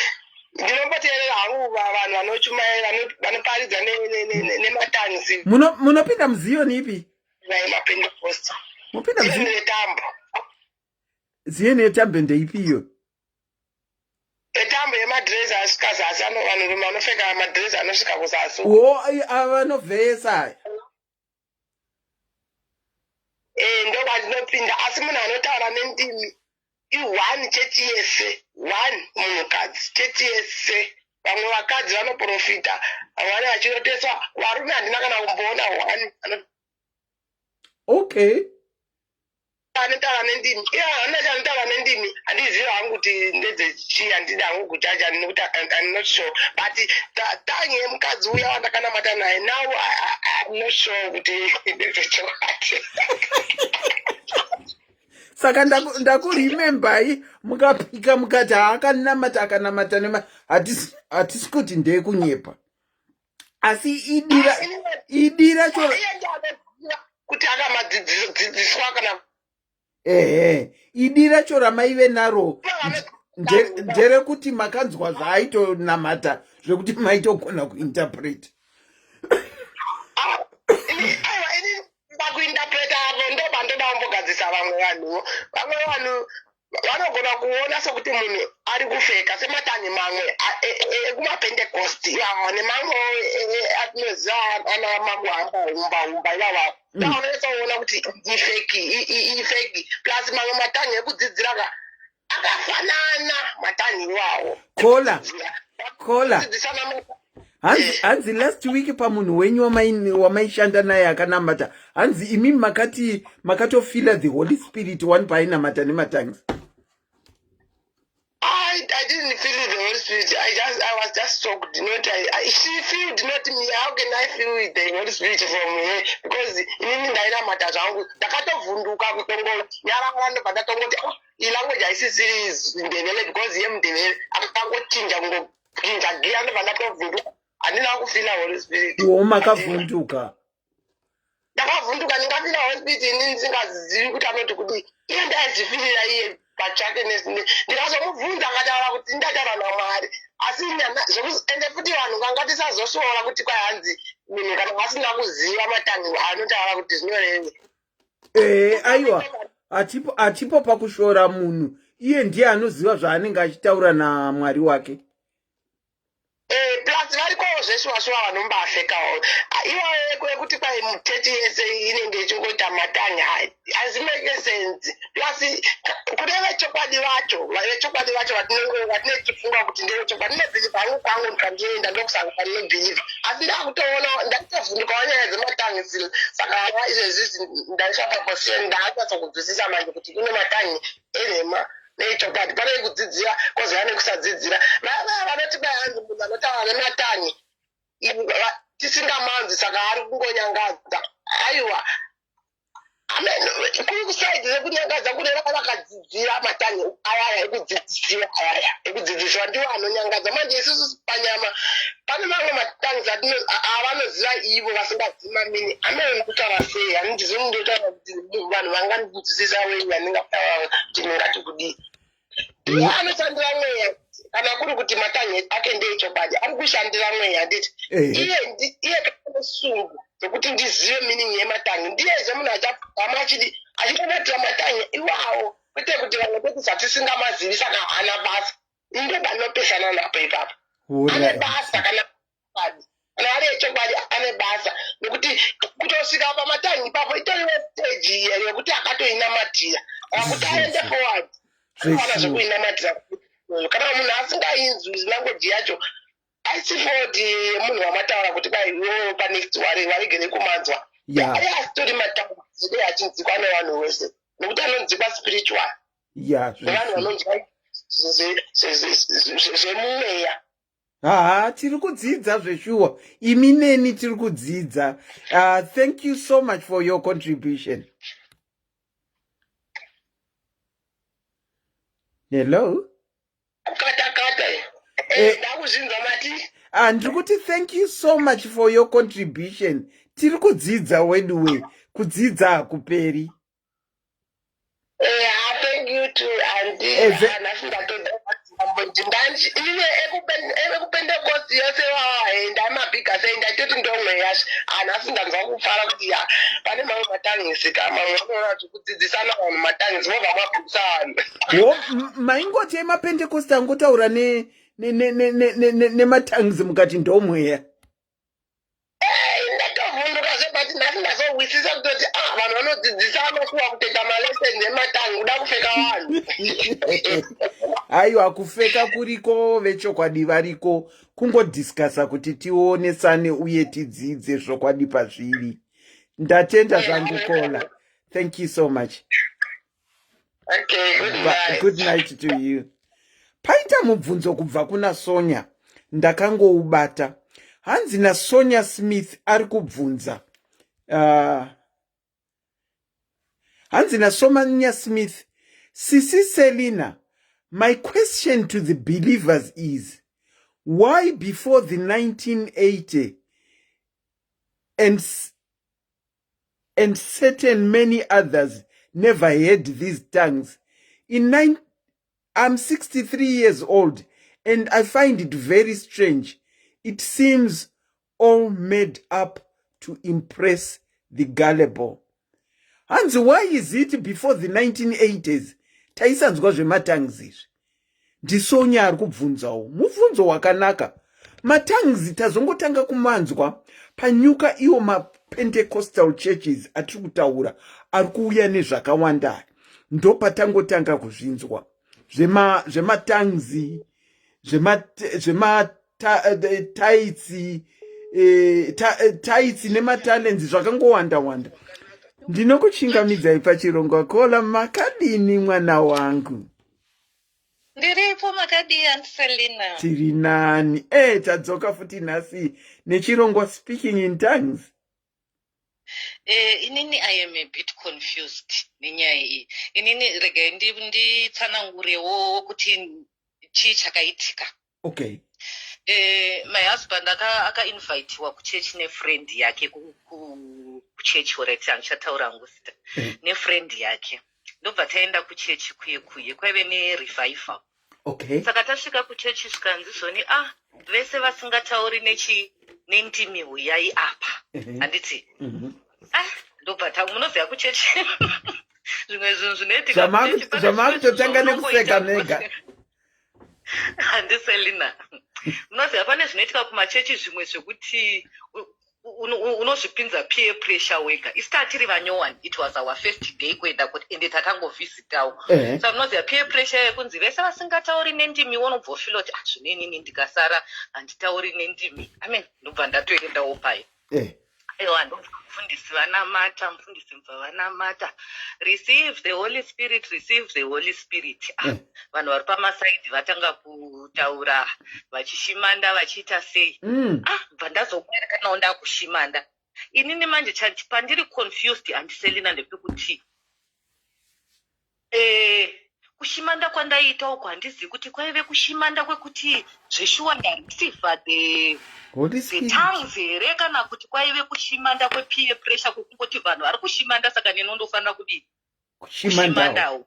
ndinomboteerera hangu vanhu vanochumaira vanoparidza nematanzi. Munopinda muzioni ipi? Mapentecost. Mupinda muzioni netambo. Zioni netambo ndeipi iyo? Etambo yemadresi asvika zasi vanhu vanopfeka madresi anosvika kuzasi. Avanovhesa. Ndo kwandinopinda asi munhu anotaura nendimi i1 chechi yese 1 munhukadzi chechi yese. Vamwe vakadzi vanoprofita vamwe vachiroteswa varume handina kana kumboona 1. Okay. Anotaura nendimi ana chanotaura nendimi handizivi hangu kuti ndedzechii handidi hangu kujaja nekuti I'm not sure but tangi yemukadzi uya wandakanamata naye now I'm not sure kuti ndedzechokwadi. Saka ndakuremembai mukapika mukati akanamata hatisi kuti ndekunyepa asi idira kuti akamadzidziswa kana idira cho ramaive naro nderekuti makanzwa zvaaitonamata zvekuti maitogona kuinterpreta. Pakuinterpreta apo ndo bandoda kumbogadzisa vamwe vanhu vanogona kuona sekuti munhu ari kufeka sematangi mamwe ekumapentecost nemamwe atinoziva ana makuhamba ivava taonetsaona kuti ifeki plus mamwe matangi ekudzidzira akafanana matangi iwawo. Kola hanzi last week pamunhu wenyu wamaishanda naye akanamata hanzi imi makatofila the Holy Spirit one painamata nematangi. I didn't feel the Holy Spirit. I was just shocked. She felt not me. How can I feel with the Holy Spirit from me? Because inini ndaina mata zvangu ndakatovhunduka kutongo nyaravando patatongoti ilanguage haisisiri ndevele because ye mundevele akangochinja kungochinja gia ndo pandatovhunduka handina kufila Holy Spirit. Makavhunduka. Ndakavhunduka ndingafila Holy Spirit inini ndisingazivi kuti anoti kudi iye ndaidzifilira iye pachake ndikazomubvunza akataura kuti ndataura naMwari asi ende futi vanhu vangatisazoshoora kuti kwai hanzi munhu kana asina kuziva matangi anotaura kuti zvinoreve. Aiwa hatipo pakushora munhu iye ndiye anoziva zvaanenge achitaura naMwari wake. Plus varikowo zveshuwa vanombafekawo ivo ekuti kwai muchechi yese inenge ichingoita matangi hazimeke sense plus kune vechokwadi vacho vatinochifunga kuti ndevechokwadi ndinobhiliva hangu kwangu ndikandienda ndokusangana ndinobhiliva asi ndakutoona ndakutovhundukawo nyaya dzematangi sili saka hava izvezvizvi ndaishapaposiyo ndaanyatsokubvisisa manje kuti ine matangi erema nechokwadi pane kudzidzira kozova nekusadzidzira vaya vanoti kwai hanzi munhu anotaura nematangi tisingamanzi saka ari kungonyangadza aiwa kuri kusaidhi rekunyangadza kune vaya vakadzidzira matangi ayaya ekudzidziswa ndiwo anonyangadza manje isusu panyama pane mamwe matangi avanoziva ivo vasingazivi mamini amene ndikutaura sei handizivi ndotaura kuti vanhu vangandidzidzisa wenyu andingataura kuti ndingati kudii iye anoshandira mweya kana kuri kuti matangi ake ndeechokwadi ari kushandira mweya handiti iye kanesungu dzekuti ndizive meaning yematangi ndiyezve munhu achafama achitobatira matangi iwawo kwete kuti vamwe pekuza tisingamazivi saka hana basa indoba ndinopesana napo ipapo ane basa kana ari echokwadi ane basa nekuti kutosvika pamatangi ipapo itoriwo stage yekuti akatoinamatira kuti aende forward anowana zvekuinamatira kana munhu asingainzwi language yacho aisifoti munhu wamataura kuti kwaiwo panext waregere kumanzwa ai asitori mataura zide achinzikwa nevanhu vese nekuti anonzikwa spiritual nevanhu vanonzwa zvemumweya. Tiri kudzidza zveshuwa imi neni tiri kudzidza. Thank you so much for your contribution. Hello. Ndiri kuti thank you so much for your contribution. Tiri kudzidza weduwe, kudzidza hakuperi. Thank you too, and ekupentekosti yose waenda amabhiga seenda toti ndomweyashi anhu asinganzwa kufara kuti pane mamwe matangisika mamwe anoona zvekudzidzisana vanhu matangisi vobva mabvisa vanhu maingoti emapentekosti angotaura nematangisi mukati ndomweya. ndatovhunduka zvebati nhasi ndazozwisisa kutoti vanhu vanodzidzisa vanokuwa kutoita maleseni ematangi kuda kupfeka vanhu. Aiwa, kufeka kuriko, vechokwadi variko, kungodiscasa kuti tionesane uye tidzidze zvokwadi pazviri. Ndatenda zvangu Kola. Thank you so much. Okay, good night to you. Paita mubvunzo kubva kuna Sonya, ndakangoubata. Hanzi naSonya Smith ari kubvunza. Hanzi naSonya Smith, Sisi Selina, my question to the believers is, why before the 1980 and certain many others never heard these tongues? I'm 63 years old and I find it very strange. It seems all made up to impress the gullible. Hanzi, why is it before the 1980s? Taisanzwa zvematongues izvi. Ndisonya ari kubvunzawo. Mubvunzo wakanaka. Matongues tazongotanga kumanzwa panyuka iwo ma-Pentecostal churches atiri kutaura ari kuuya nezvakawanda. Ndo patangotanga kuzvinzwa. Zvematongues, taitsi nematalents zvakangowanda-wanda. Ndinokuchingamidzai pachirongwa. Kola, makadini mwana wangu? Ndiripo makadini Aunt Selina. Tiri nani. Tadzoka futi nhasi nechirongwa speaking in tongues. Inini I am a bit confused nenyaya iyi. Inini regai nditsanangurewo kuti chii chakaitika. Okay. My husband aka-invitiwa kuchechi nefriend yake kuchechi alright andichataura ngusita nefriend yake ndobva taenda kuchechi kuye kwaive nerevival. Okay. Saka tasvika kuchechi zvikanzi zvoni vese vasingatauri nendimi huyai apa. Handiti ndobva munoziva kuchechi zvimwe zvinhu zvinoitika zvamakutotanga nekuseka nega. Handiselina, munoziva pane zvinoitika kumachechi zvimwe zvekuti unozvipinza peer pressure wega. Isita tiri vanyowani, it was our first day kuenda ende tatangovhizitawo. Saka munoziva peer pressure yekunzi vese vasingatauri nendimi unobvofila kuti zvinenini ndikasara handitauri nendimi. Ndobva ndatoendawo payo. Aiwa, mufundisi vanamata, mufundisi mubva vanamata. Receive the Holy Spirit, receive the Holy Spirit. Vanhu vari pamasaidhi vatanga kutaura vachishimanda vachiita sei. Bva ndazokwerekanawo ndakushimanda. Inini manje pandiri confused handiselina ndepekuti kushimanda kwandaita uko handizivi kuti kwaive kushimanda kwekuti zveshuwa ndareceiva the tongues here kana kuti kwaive kushimanda kwepeer pressure kwekungoti vanhu vari kushimanda saka nenondofanira kudii kushimandawo.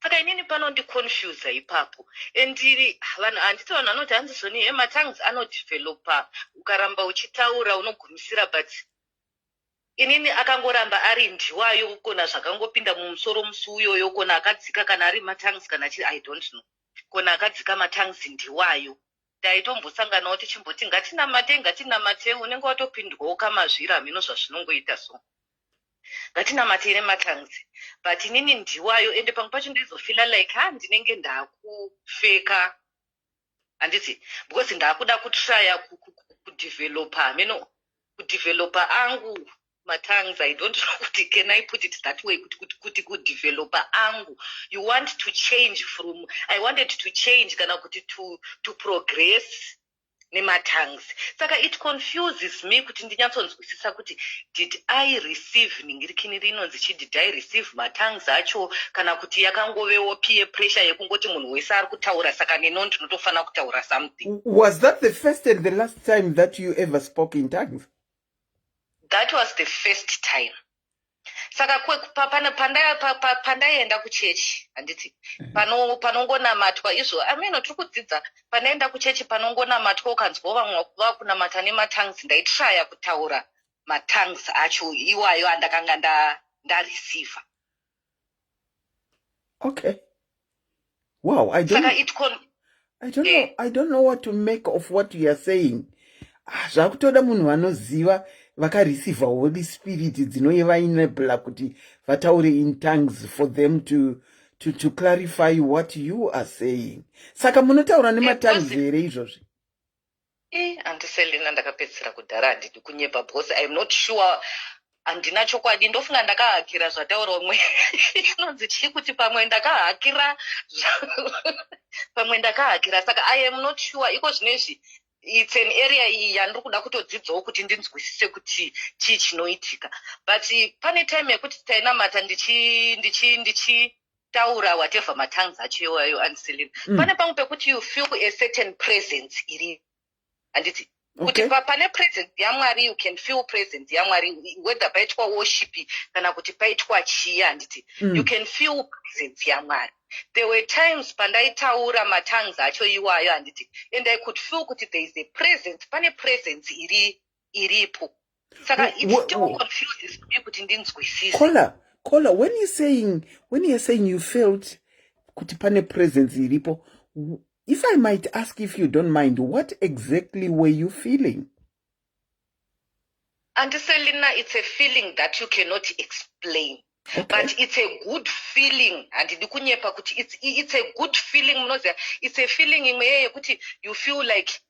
Saka inini pano ndiconfusa ipapo endiri vanhu handiti vanhu vanoti hanzizvoni matongues anodevelopa ukaramba uchitaura unogumisira but inini akangoramba ari ndiwayo kona zvakangopinda mumusoro musi uyoyo kona akadzika kana ari matongues kana chii I don't know kona akadzika matongues ndiwayo ndaitombosanganawo tichimboti ngatinamate unenge watopindwawo kamazvira mino zvazvinongoita so ngatinamatire matanzi but inini ndiwayo ende pamwe pacho ndizofila like ndinenge ndakufeka handiti because ndakuda kutrya kudevelopa meno kudevelopa angu matangs. I don't know kuti can I put it that way kuti kudevelopa angu. You want to change from, I wanted to change kana kuti to progress nematangs. Saka it confuses me kuti ndinyatsonzwisisa kuti did I receive ningirikini rinonzi chi did I receive matangs acho kana kuti yakangovewo peer pressure yekungoti munhu wese ari kutaura saka neno ndinotofana kutaura something. Was that the first and the last time that you ever spoke in tongues? That was the first time. Saka pandaenda kuchechi handiti panongonamatwa izvo ameno tiri kudzidza panaenda kuchechi panongonamatwa ukanzwa vamwe vakunamata nematangs ndaitraya kutaura matangs acho iwayo andakanga ndareceiva. Okay. Wow, I don't know what to make of what you are saying. Zvakutoda munhu vanoziva vakareceiva Holy Spirit dzinoenabla kuti vataure in tongues for them to clarify what you are saying. Saka munotaura nematongues here izvozvi? Andiselina ndakapedzera kudhara handidi kunyepa because I'm not sure. Handina chokwadi ndofunga ndakahakira zvataura umwe inonzi chii kuti pamwe ndakahakira saka I am not sure iko zvinezvi. It's an area yandiri kuda kutodzidzawo kuti ndinzwisise kuti chii chinoitika. But pane time yekuti tainamata ndichitaura whatever matangs acho iwayo Anselina. Pane pamwe pekuti you feel a certain presence iri. Handiti kuti pane presence yaMwari, you can feel presence yaMwari whether paitwa worship kana kuti paitwa chiya handiti. You can feel presence yaMwari. There were times pandaitaura matangs acho iwayo handiti and I could feel kuti there is a presence, pane presence iripo. Saka it still confuses me kuti ndinzwisise. Kola, when you're saying you felt kuti pane presence iripo, if I might ask, if you don't mind, what exactly were you feeling? And Selina, it's a feeling that you cannot explain. Okay. But it's a good feeling, and it's a good feeling. It's a feeling you feel like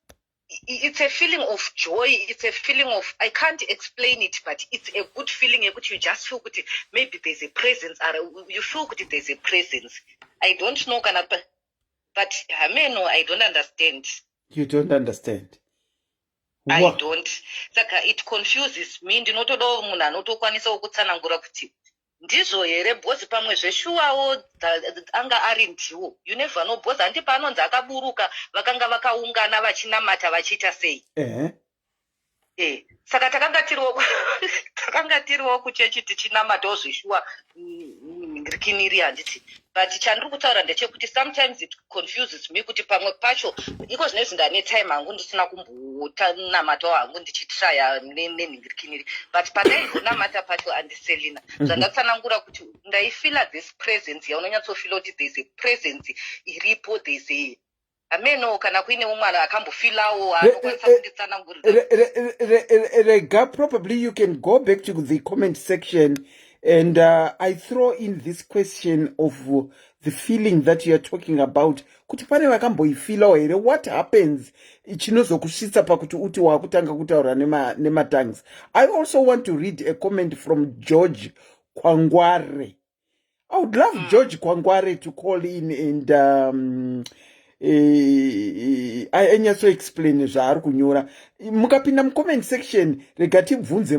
it's a feeling of joy. It's a feeling of, I can't explain it, but it's a good feeling. You just feel maybe there's a presence. You feel there's a presence. I don't know, but I don't understand. You don't understand? I don't. Saka it confuses me. Ndinotoda munhu anotokwanisa kutsanangura kuti ndizvo here bhozi pamwe zveshuwawo anga ari ndiwo. You never know bhozi handi panonzi akaburuka vakanga vakaungana vachinamata vachiita sei. Saka takanga tiriwo kuchechi tichinamatawo zveshuwa ngirikiniri handiti. But chandiri kutaura ndechekuti sometimes it confuses me kuti pamwe pacho iko zvinezvi ndane time hangu ndisina kumbonamatawo hangu ndichitraya nenhingirikiniri. But pandaizonamata pacho Andiselina zvandakutsanangura kuti ndaifila this presence yaunonyatsofila kuti there's a presence iripo, there's a ameno kana kuine mumwe akambofilawo anokwanisa kunditsanangurira. Rega, probably you can go back to the comment section and I throw in this question of the feeling that you are talking about. Kuti pane vakamboifilawo here, what happens chinozokusvitsa pakuti uti wakutanga kutaura nematongues. I also want to read a comment from George Kwangware. I would love George Kwangware to call in and anyatso explain zvaari kunyora. Mukapinda mucomment section rega tibvunze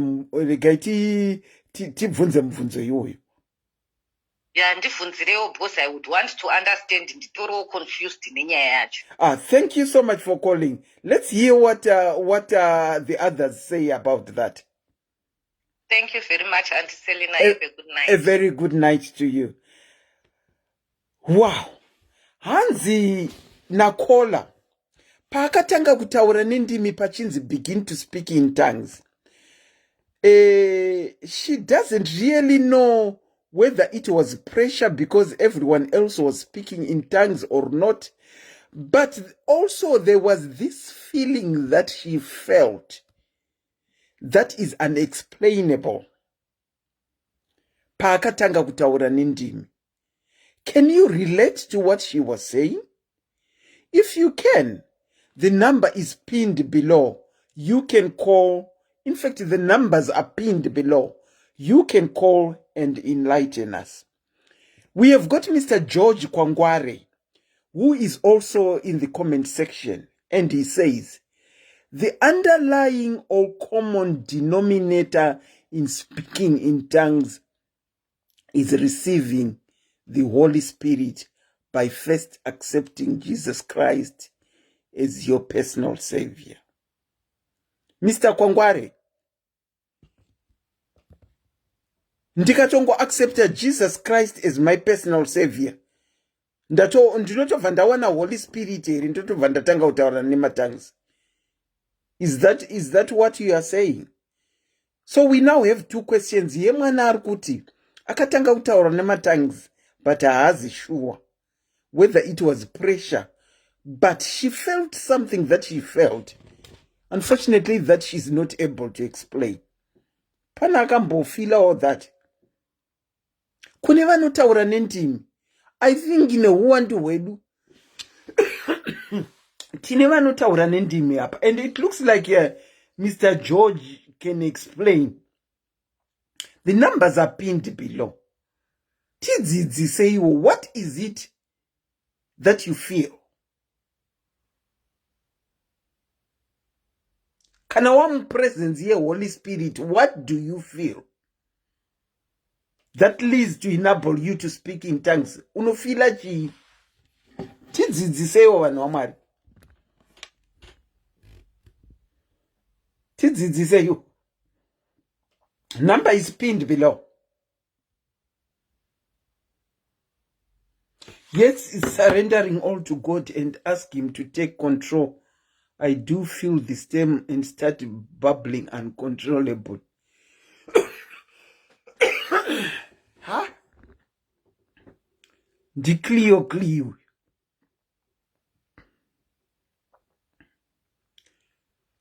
mubvunzo iyoyo. Yeah, ndibvunzirewo because I would want to understand. Nditoro confused nenyaya yacho. Thank you so much for calling. Let's hear what the others say about that. Thank you very much, Auntie Selina. Have a good night. A very good night to you. Wow. Hanzi Nakola paakatanga kutaura nendimi pachinzi begin to speak in tongues. She doesn't really know whether it was pressure because everyone else was speaking in tongues or not. But also there was this feeling that she felt that is unexplainable. Paakatanga kutaura nendimi. Can you relate to what she was saying? If you can, the number is pinned below. You can call. In fact, the numbers are pinned below. You can call and enlighten us. We have got Mr. George Kwangware, who is also in the comment section, and he says, the underlying or common denominator in speaking in tongues is receiving the Holy Spirit by first accepting Jesus Christ as your personal Savior. Mr. Kwangware, ndikatongo accepta Jesus Christ as my personal Savior. Ndinotobva ndawana Holy Spirit here, ndinotobva ndatanga kutaura nematongues. Is that what you are saying? So we now have two questions. Ye mwana ari kuti akatanga kutaura nematongues, but haazi sure whether it was pressure, but she felt something that she felt. Unfortunately, that she's not able to explain. Pana akambofila all that. Kune vanotaura nendimi. I think in a uwandu hwedu tine vanotaura nendimi apa, and it looks like Mr. George can explain. The numbers are pinned below. Tidzidzisei, what is it that you feel? Kana wamu presence here, Holy Spirit, what do you feel that leads to enable you to speak in tongues? Unofila chi? Tidzidzisei vanhu vaMwari. Tidzidzisei. Number is pinned below. Yes, it's surrendering all to God and ask Him to take control. I do feel the stem and start bubbling uncontrollable. Huh? Cleo.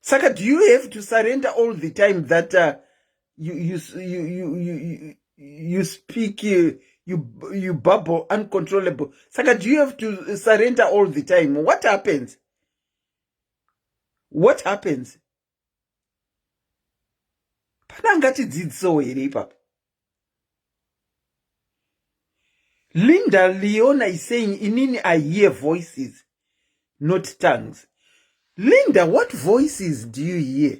Saka, do you have to surrender all the time that you speak, you bubble uncontrollable? Saka, do you have to surrender all the time? What happens? What happens? Panangati did so papa. Linda Leona is saying, inini I hear voices, not tongues. Linda, what voices do you hear?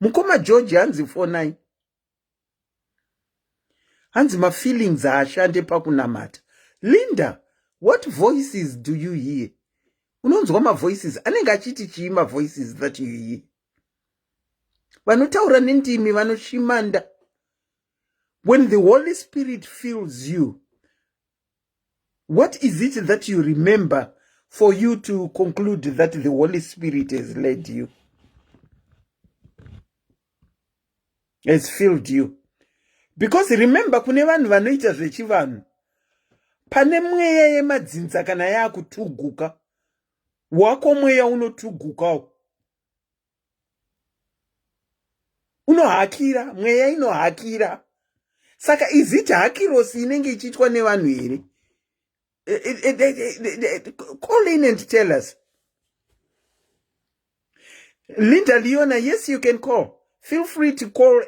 Mukoma George hanzi 49. Hanzi my feelings are ashande pakunamata. Linda, what voices do you hear? Unonzwa ma voices. Anenge achiti chii ma voices that you hear? Vanotaura nendimi vanoshimanda. When the Holy Spirit fills you, what is it that you remember for you to conclude that the Holy Spirit has led you? Has filled you? Because remember, kune vanhu vanoita zvechivanhu. Pane mweya yemadzinza kana yakutuguka. Wako mweya unotugukawo. Unohakira, mweya inohakira. Saka iziti hakirosi inenge ichiitwa nevanhu here? Call in and tell us. Linda Leona, yes, you can call. Feel free to call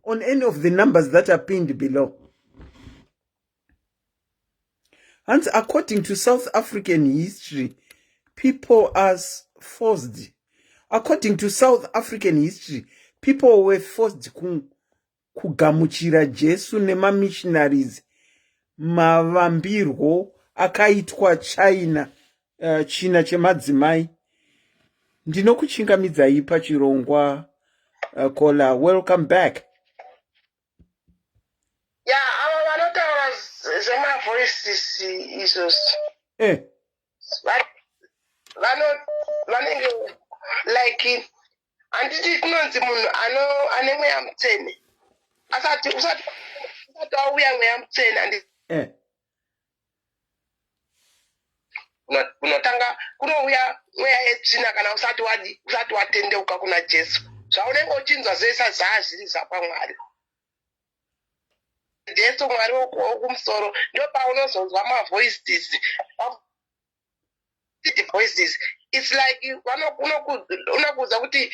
on any of the numbers that are pinned below. And according to South African history, people are forced. According to South African history, people were forced kugamuchira Jesu nema missionaries mavambirwo akaitwa China, China chemadzimai. Ndinokuchingamidzai pachirongwa kola. Welcome back. Yeah, ava vanotaura zvemavoices izvozvo vanenge like handiti kunonzi munhu ane mweya mutsvene usati wauya mweya mutsvene kunotanga kunouya mweya yetsvina kana usati watendeuka kuna Jesu. Zvaunenge uchinzwa zvese zviri zvapamwari. Jesu Mwari wokumusoro ndo paunozonzwa mavoices. Voices. It's like unokuudza kuti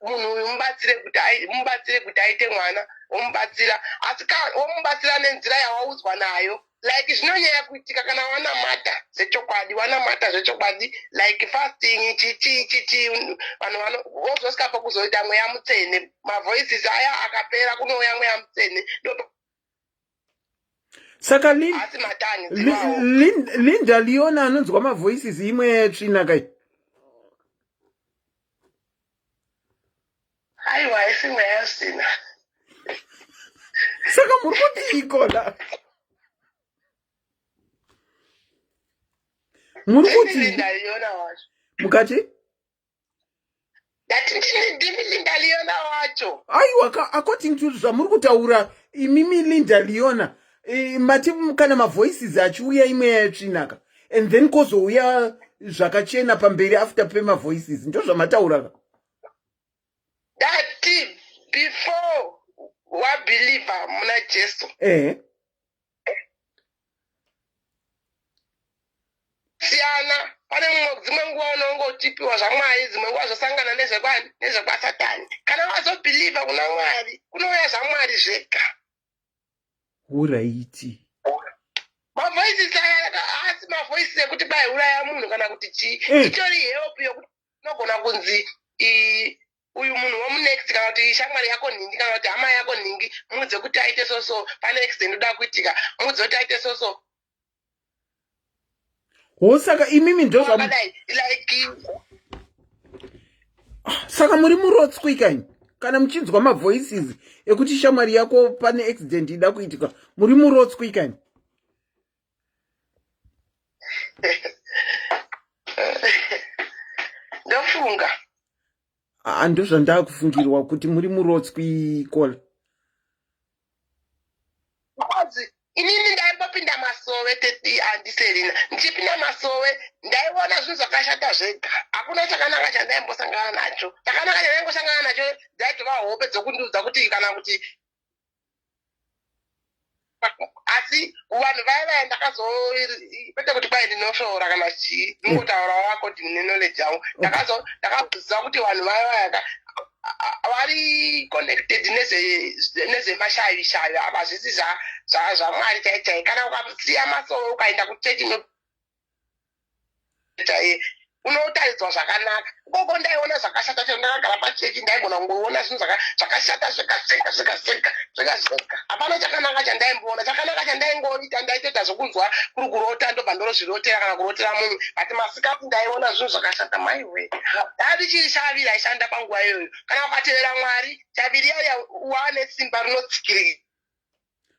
munhu uyu mubatsire kuti aite mwana, womubatsira asi womubatsira nenzira yawaudzwa nayo. Like zvinonyanya kuitika kana wanamata zvechokwadi like fasting chichi vanhu wozosvika pakuzoita mweya mutsvene. Mavoices aya akapera kunouya mweya mutsvene. Saka Linda Liona anonzwa mavoices imwe yetsvina kai. Aiwa isimwe yasina. Saka muri kuti ikona. Muri kuti Linda Liona wacho. Mukati? Ndini Linda Liona wacho. Aiwa, according to zvamuri kutaura imimi Linda Liona. Mati kana mavoices achiuya imwe yatsvinaka and then kozouya zvakachena pamberi after pemavoices ndo zvamataura. That before wabeliever muna Jesu. Siyana pane dzimwe nguva unongotipiwa zvaMwari, dzimwe nguva zvosangana nezvekwasatani. Kana wazobeliever kuna Mwari kunouya zvaMwari zvega. Uraiti. Mavoices asi mavoices ekuti bai uraya munhu kana kuti itori help yokuti unogona kunzi uyu munhu womunext kana kuti shamwari yako nhingi kana kuti hama yako nhingi mudze kuti aite soso pane accident inoda kuitika mudze kuti aite soso. Saka imimi ndo like saka muri murotswi kani kana muchinzwa mavoices ekuti shamwari yako pane accident ida kuitika muri murotswi kani. ndofunga ando zvandakufungirwa kuti muri murotswi kola. Inini ndaipopinda Masowe andiserina ndichipinda Masowe ndaiona zvinhu zvakashata zvega. Hakuna chakanaka chandaimbosangana nacho. Chakanaka chandaingosangana nacho dzaitova hope dzokundiudza kuti kana kuti asi vanhu vaya ndakazokwete kuti kwai ndinoshoora kana ndingotaura wako ndine knowledge yangu. Ndakazoziva kuti vanhu vaya vari connected nezvemashavishavi apa zvisi zvaMwari chaichai. Kana ukasiya Masowe ukaenda kuchechi unotaridzwa zvakanaka. Koko ndaiona zvakashata chandakagara pachechi ndaigona kungoona zvinhu zvakashata zvekaseka. Hapana chakanaka chandaimboona. Chakanaka chandaingoita ndaitoita zvokunzwa kuri kurota ndobva ndorozvirotera kana kurotera munhu. But masikati ndaiona zvinhu zvakashata maiwe. Dadi chiri shavi raishanda panguva iyoyo. Kana ukatevera Mwari shavi riya uwane simba rinotsikirira.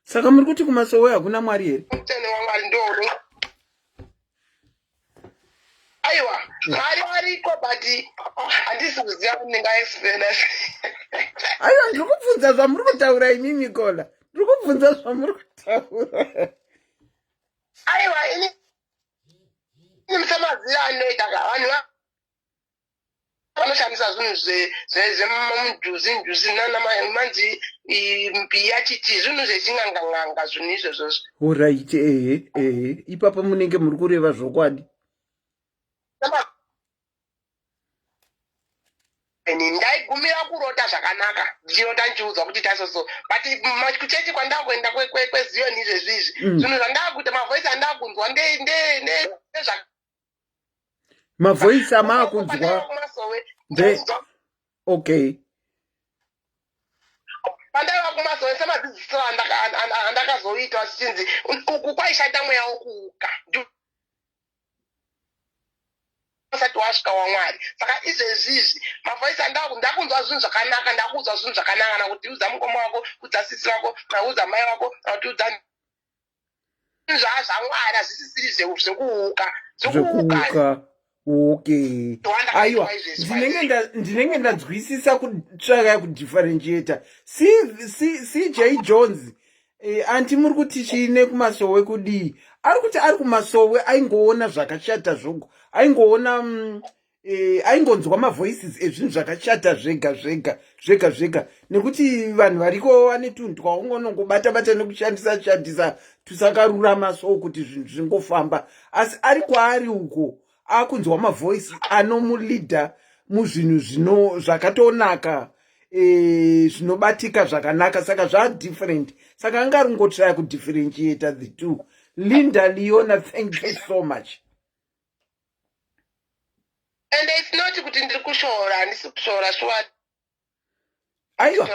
Saka muri kuti kuMasowe hakuna Mwari here? Mutene waMwari ndoo. Aiwa, Mwari ariko but handisi kuziva kuti ndingaexplaina. Aiwa, ndiri kubvunza zvamuri kutaura imimi kola. Ndiri kubvunza zvamuri kutaura. Aiwa, ini musamazira anoita vanhu vanoshandisa zvinhu zvemujuzi manzi mbiya chichi zvinhu zveching'anga zvinhu izvozvozvo. Alright, ipapo munenge muri kureva zvokwadi. Ndaigumira kurota zvakanaka ndichirota ndichiudzwa kuti tasoso but kuchechi kwandakuenda kweziyoni izvezvizvi zvinhu zvandakuita mavoisi andakunzwa mavoisi amaakunzwa okay. Pandaiva kuMasowe semadzidziso andakazoita zvichinzi uku kwaishata mweya wokuuka asati wasvika waMwari. Saka izvezvizvi mavoisi ndakunzwa zvinhu zvakanaka ndakuudzwa zvinhu zvakanaka kana kuti udza mukoma wako udza sisi wako kana udza mai wako kana kuti udza zvinhu zvaMwari hazvisisiri zvekuuka. Okay. Aiwa, ndinenge ndadzwisisa kutsvaka kudifferentiata. CJ Jones, anti muri kuti chiine kuMasowe kudii? Arikuti ari kumasowe aingoona zvakashata zvogo. Aingoona aingonzwa mavoices ezvinhu zvakashata zvega nekuti vanhu variko vane tunhu twaungonongobata nekushandisa tusakarurama so kuti zvinhu zvingofamba. Asi ari kwaari uko akunzwa mavoice anomulidha muzvinhu zvakatonaka, zvinobatika zvakanaka, saka different. Saka anga ringotraya kudifferentiate the two. Linda Leona, thank you so much. And it's not kuti ndiri kushora, handisi kushora swati. Aiwa,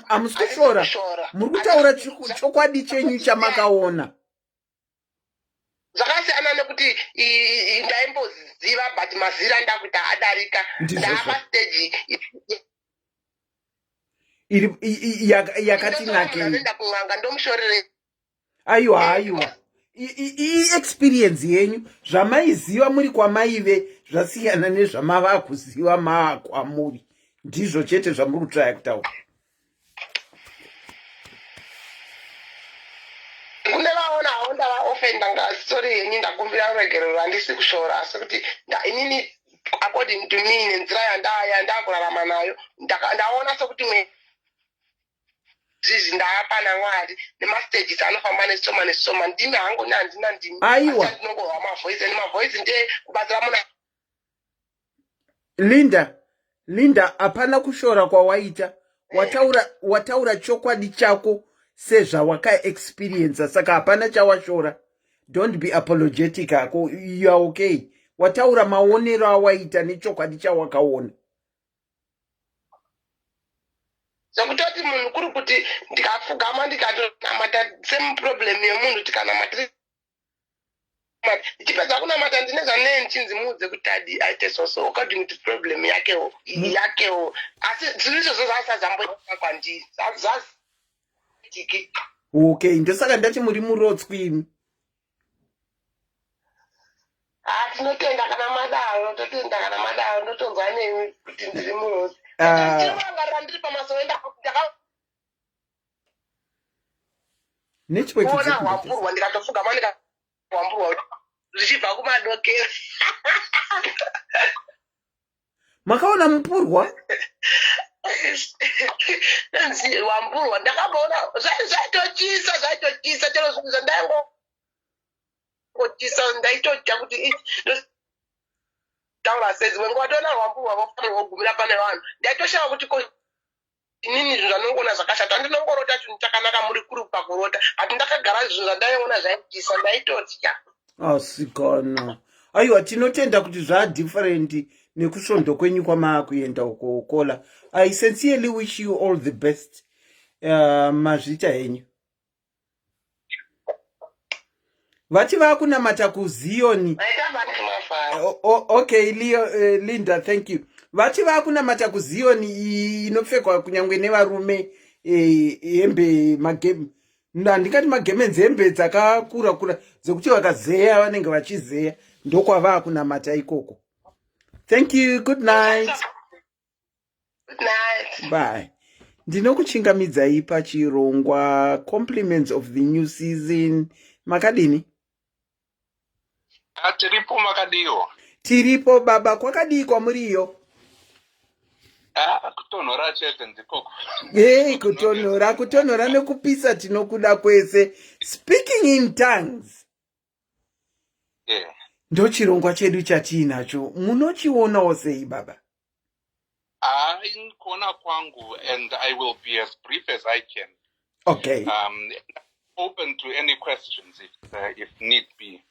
hamusi kushora. Muri kutaura chokwadi chenyu chamakaona. Zvakasiyana nekuti ndaimboziva but mazira ndakuti adarika. Ndaapa stage yakati nakei. Ndaenda kunganga ndomushorere. Aiwa. Experience yenyu zvamaiziva muri kwamaive zvasiyana nezvamava kuziva makwamuri. Ndizvo chete zvamuri kutraya kutaura. Kune vaona hao ndavaofenda ngasori yenyu ndakumbira ruregerero handisi kushora asi kuti inini according to me nenzira yandakurarama nayo ndaona sokuti zvizi ndaapana Mwari nemastages anofamba nesoma ndimi hangu nandina ndimi. Aiwa. Tinongorwa mavoice and mavoice ndiye kubatsira munhu. Linda, hapana kushora kwawaita. Wataura chokwadi chako sezvawaka experience, saka hapana chawashora. Don't be apologetic ako, you are okay. Wataura maonero awaita nechokwadi chawakaona. Zvekutoti munhu kuri kuti ndikapfugama ndikatonamata same problem yemunhu tikanamata tichipedza kunamata ndine zvanechinzi muudze kuti aite soso according to problem yakewo asi zvinhu izvozvo zvasazamboita kwandiri zvazitiki. Okay, ndosaka ndati muri murotswimi. Tinotenda kana madaro ndotonzwa nemi kuti ndiri murotswi. Ndinorangarira ndiri pamasowe nechipekuona hwamburwa ndikatofugama ndikahwamburwa zvichibva kumadokero. Makaona mupurwa? Hwamburwa ndakamboona zvaitochisa chero zvinhu zvandaingochisa ndaitodya kuti taura sezi wengu watoona hwamburwa vofanirwa kugumira pane vanhu ndaitoshava kuti inini zvinhu zvanongoona zvakashata handinongorota chinhu chakanaka muri kuri pakurota ati ndakagara zvinhu zvandaiona zvaichisa ndaitotya. Asikana. Aiwa, tinotenda kuti different nekusvondo kwenyu kwamaakuenda ukokola. I sincerely wish you all the best. Mazvita henyu. Vati vakunamata kuZioni. Okay, Linda, thank you. Vati vakunamata kuZioni inopfekwa kunyangwe nevarume hembe mageme. Ndikati magemenzi hembe dzakakura dzekuti vakazeya vanenge vachizeya ndokwava kunamata ikoko. Thank you. Good night. Good night. Bye. Ndinokuchingamidzai pachirongwa compliments of the new season. Makadini? Tiripo makadiwa. Tiripo baba, kwakadii kwamuriyo? Kutonhora chete ndikoko. Kutonhora nekupisa tinokuda kwese. Speaking in tongues. Yeah. Ndo chirongwa chedu chatinacho. Munochionawo sei baba? Kuona kwangu, and I will be as brief as I can. Okay. Open to any questions if need be.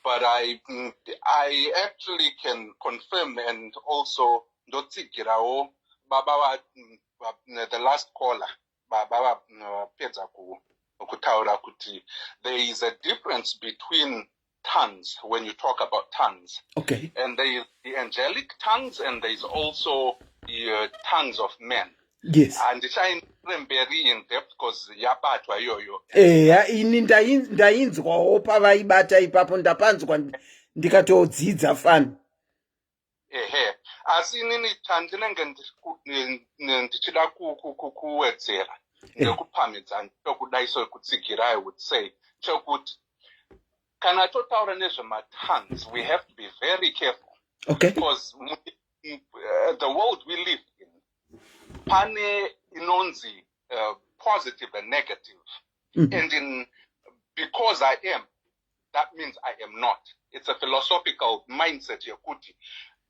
But I actually can confirm and also ndotsigirawo baba the last caller baba pedza kutaura kuti there is a difference between tongues when you talk about tongues. Okay. And there is the angelic tongues and there is also the tongues of men. Yes. And it's very in depth because yabatwa yoyo. Ini ndainzwawo pavaibata ipapo ndapanzwa ndikatodzidza fani. Asi inini chandinenge ndichida kuwedzera ndekupamidza ndokudai so kutsigira I would say chokuti kana totaura nezvematongues, we have to be very careful. Okay. Because the world we live in, pane inonzi positive and negative. And because I am, that means I am not. It's a philosophical mindset, Yakuti.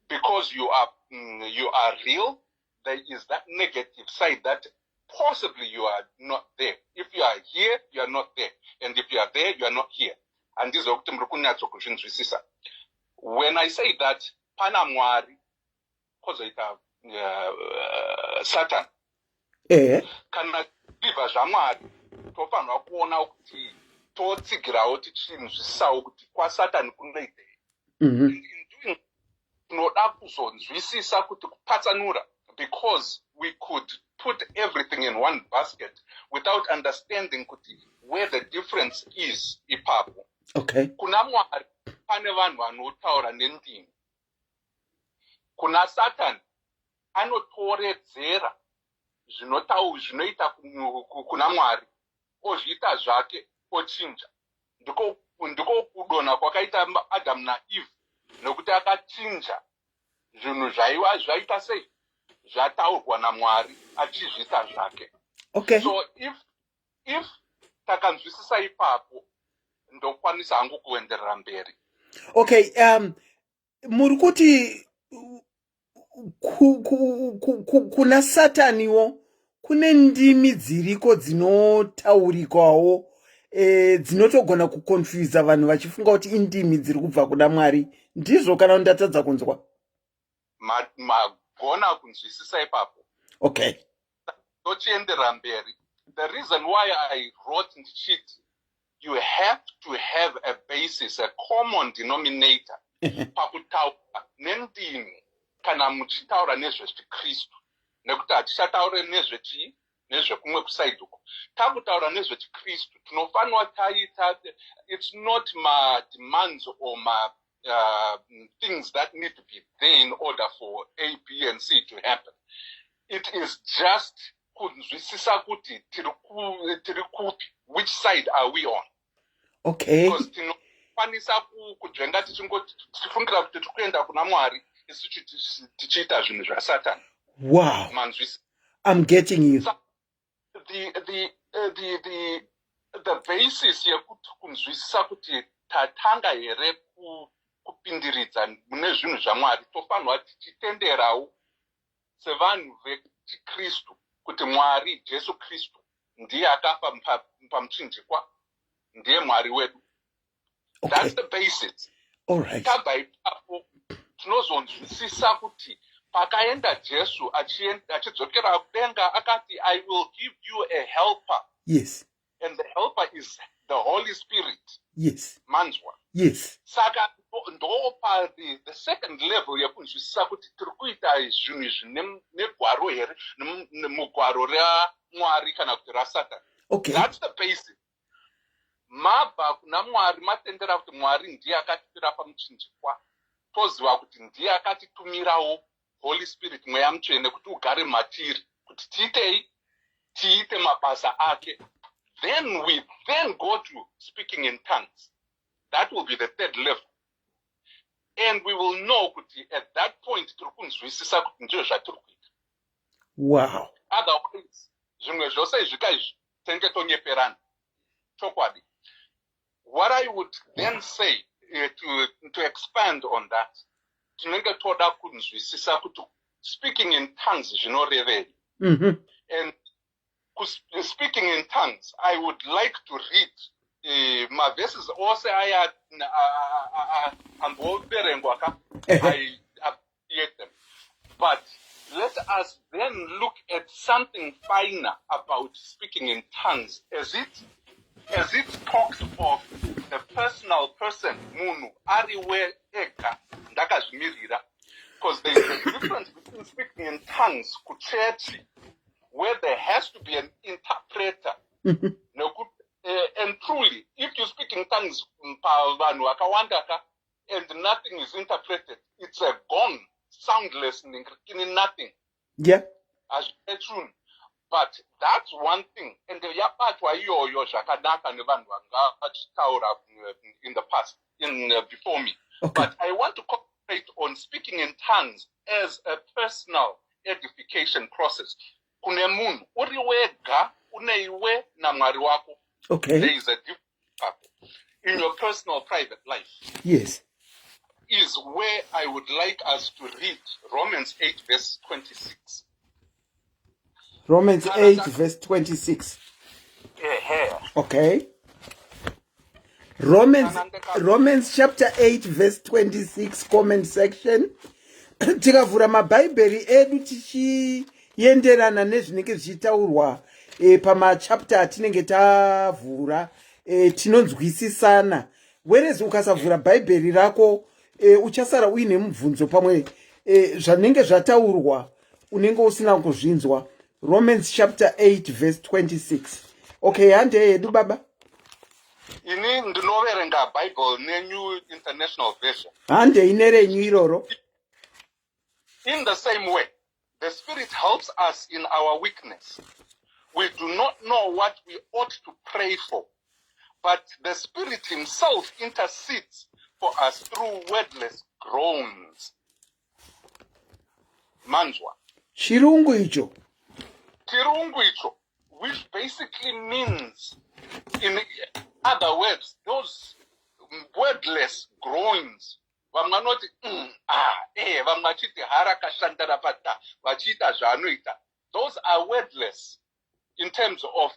Because you are real, there is that negative side that possibly you are not there. If you are here, you are not there. And if you are there, you are not here. And this is when I say that, pana mwari, Satan, kana liva zvamwari, tofanwa kuona kuti totsigira kuti chinhu zvisawo kuti kwa Satan kunoite. Tinoda kuzonzwisisa kuti kupatsanura, because we could put everything in one basket without understanding kuti where the difference is ipapo. Okay. Kuna mwari pane vanhu vanotaura nendimi. Kuna Satan anotoredzera zvinoita kuna mwari ozviita zvake ochinja. Ndiko kudona kwakaita Adam naEve, nokuti akachinja zvinhu zvaita sei zvataurwa naMwari achizviita zvake. Okay. So if takanzwisisa ipapo ndokwanisa hangu kuenderera mberi. Okay, muri kuti kuna Sataniwo kune ndimi dziriko dzinotaurikwawo dzinotogona kukonfyuza vanhu vachifunga kuti indimi dziri kubva kuna Mwari. Ndizvo kana ndatadza kunzwa? Magona kunzwisisa ipapo. Okay. Tochienderera mberi. The reason why I wrote ndichiti you have to have a basis, a common denominator pakutaura nendimi kana muchitaura nezveChikristu. Nekuti hatichataure nezvekumwe kusaidi uko. Takutaura nezveChikristu tinofanwa taita, it's not my demands or my things that need to be there in order for A, B, and C to happen. It is just kunzwisisa kuti tiri kupi, which side are we on? Okay. Because tinokwanisa kujwenga tichifungira kuti tikuenda kuna Mwari isu tichiita zvinhu zvaSatan. Wow. Manzwisa. I'm getting you. So, the basis yekuti kunzwisisa kuti tatanga here kupindiridza mune zvinhu zvaMwari, tofanwa tichitenderawo sevanhu veChikristu kuti Mwari Jesu Kristu ndiye akafa pamuchinjikwa, ndiye Mwari wedu. Okay. That's the basis. All right. Tabva ipapo tinozonzwisisa kuti pakaenda Jesu achidzokera kudenga akati, I will give you a helper. Yes. And the helper is the Holy Spirit. Yes. Manzwa. Yes. Saka ndopa the second level yakunzwisisa kuti tiri kuita zvinhu izvi negwaro here, mugwaro raMwari kana kuti raSatan. Okay. That's the basis. Mabva kuna Mwari matendera kuti Mwari ndiye akatipira pamuchinjikwa, toziva kuti ndiye akatitumirawo Holy Spirit, mweya mutsvene, kuti ugare matiri kuti tiite mabasa ake. Then we go to speaking in tongues. That will be the third level. And we will know kuti at that point tiri kunzwisisa kuti ndizvo zvatiri kuita. Wow. Otherwise, zvimwe zvose izvika izvi tenge tonyeperana. Chokwadi. What I would then say to expand on that, tinenge toda kunzwisisa kuti speaking in tongues zvinorevei. And speaking in tongues, I would like to read my verses also I appreciate them. But let us then look at something finer about speaking in tongues as it talks of the personal person, Munu, Ariwe Eka, Ndakazmirira. Because there is a difference between speaking in tongues, Kuchechi, where there has to be an interpreter. And truly, if you speak in tongues, and nothing is interpreted, it's a gone, soundless, nothing. Yeah. But that's one thing. And yabatwa iyoyo zvakanaka nevanhu vanga vachitaura in the past, before me. Okay. But I want to concentrate on speaking in tongues as a personal edification process. Kune munhu uri wega, uneiwe naMwari wako. Okay. There is a difference in your personal private life. Yes. Is where I would like us to read Romans 8 verse 26. Romans 8 verse 26. Okay. Romans chapter 8 verse 26 comment section. Tikavhura mabhaibheri edu tichienderana nezvinenge zvichitaurwa pamachapter atinenge tavhura tinonzwisisana. Whereas ukasavhura bhaibheri rako uchasara uine mubvunzo pamwe zvanenge zvataurwa unenge usina kuzvinzwa. Romans chapter 8 verse 26. Okay, hande yedu baba. Ini ndinoverenga Bible neNew International Version. Hande inerenyu iroro. In the same way, the Spirit helps us in our weakness. We do not know what we ought to pray for, but the Spirit Himself intercedes for us through wordless groans. Manjwa. Chirungu icho. Chirungu icho, which basically means, in other words, those wordless groans. Vamwanoti vamwachiti haraka shandara pata vachita zvanoita. Those are wordless in terms of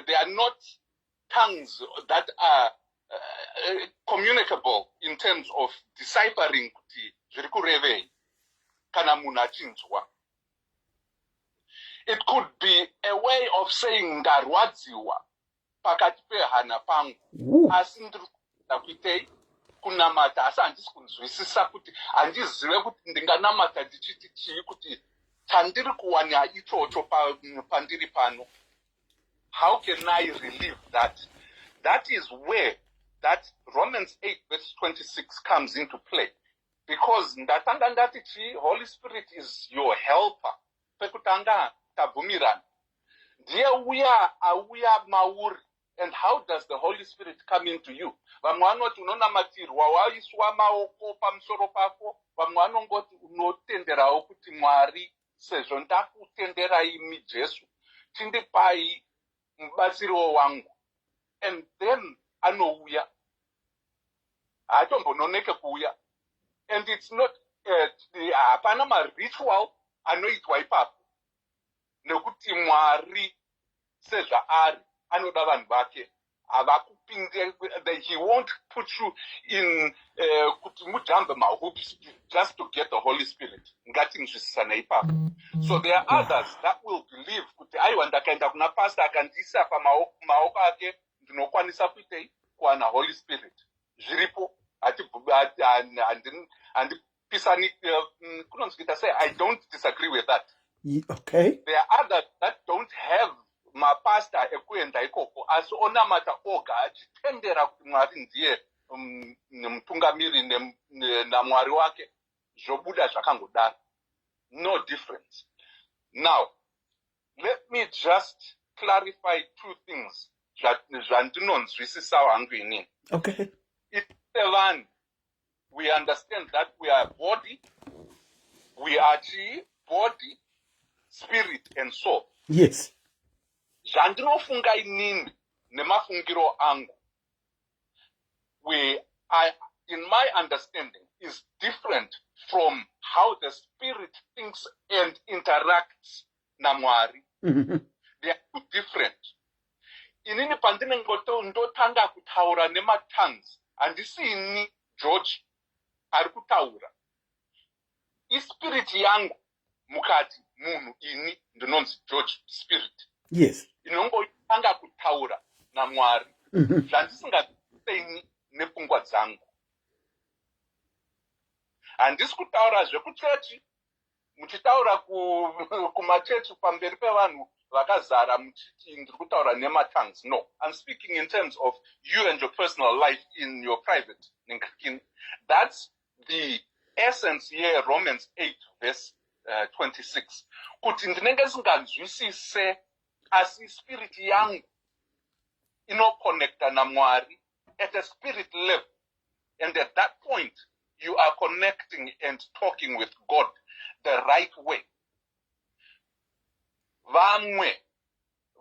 they are not tongues that are communicable in terms of deciphering kuti zviri kurevei kana munhu achinzwa. It could be a way of saying ndarwadziwa pakati pehana pangu asi ndiri kuda kuitei kunamata asi handisi kunzwisisa kuti handizive kuti ndinganamata ndichiti chii kuti chandiri kuwana ichocho pandiri pano. How can I relieve that? That is where that Romans 8 verse 26 comes into play. Because ndatanga ndati chi, Holy Spirit is your helper. Pekutanga tabumirana. Ndiye auya mauri. And how does the Holy Spirit come into you? Vamwe vanoti unonamatirwa waiswa maoko pamusoro pako. Vamwe vanongoti unotenderawo kuti Mwari sezvo ndakutenderai imi Jesu tindipai mubatsiro wangu. And then anouya. Hatombononeke kuuya. And it's not hapana maritual anoitwa ipapo. Nekuti Mwari sezva ari anoda vanhu vake. He won't put you in kuti mujambe mahoops just to get the Holy Spirit. Ngatinzwisisane ipapo. So there are others that will believe kuti aiwa ndakaenda kuna pastor akandisa pamaoko ake ndinokwanisa kuitei kuwana Holy Spirit. Zviripo handipisani kunonzwita say I don't disagree with that. Okay. There are others that don't have mapasta ekuenda ikoko asi onamata oga achitendera kuti Mwari ndiye mutungamiri naMwari wake zvobuda zvakangodaro. No difference. Now, let me just clarify two things zvandinonzwisisa hangu inini. Okay. One, we understand that we are body, we are body, spirit and soul. Yes. Zvandinofunga inini nemafungiro angu, in my understanding, is different from how the spirit thinks and interacts naMwari. They are two different. Inini pandinenge ndotanga kutaura nematongues, handisini George ari kutaura. Ispirit yangu mukati munhu ini ndinonzi George spirit. Yes. Inongotanga kutaura naMwari. Zvandisingaseini nepfungwa dzangu. Handisi kutaura zvekuchechi, muchitaura kumachechi pamberi pevanhu vakazara muchiti ndiri kutaura nematongues. No, I'm speaking in terms of you and your personal life in your private. That's the essence here, Romans 8 verse 26 kuti ndinenge singanzwisise asi spirit yangu inoconnecta naMwari at a spirit level, and at that point you are connecting and talking with God the right way. Vamwe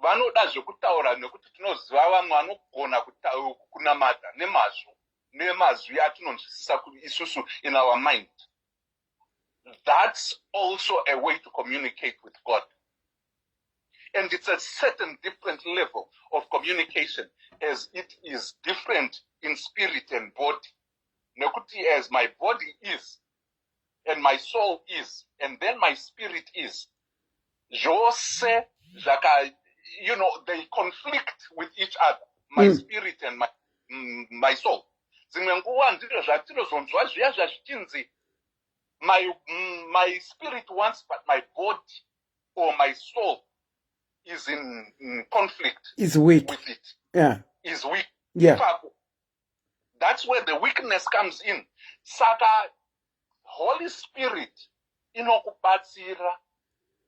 vanoda zvekutaura nekuti tinoziva vamwe vanogona kunamata nemazwi atinonzwisisa isusu in our mind. That's also a way to communicate with God. And it's a certain different level of communication, as it is different in spirit and body. Nekuti as my body is, and my soul is, and then my spirit is, Jose, they conflict with each other, my spirit and my soul. My spirit wants, but my body or my soul is in conflict. Is weak. With it. Yeah. Is weak. Yeah. That's where the weakness comes in. Saka, Holy Spirit, inokubatsira,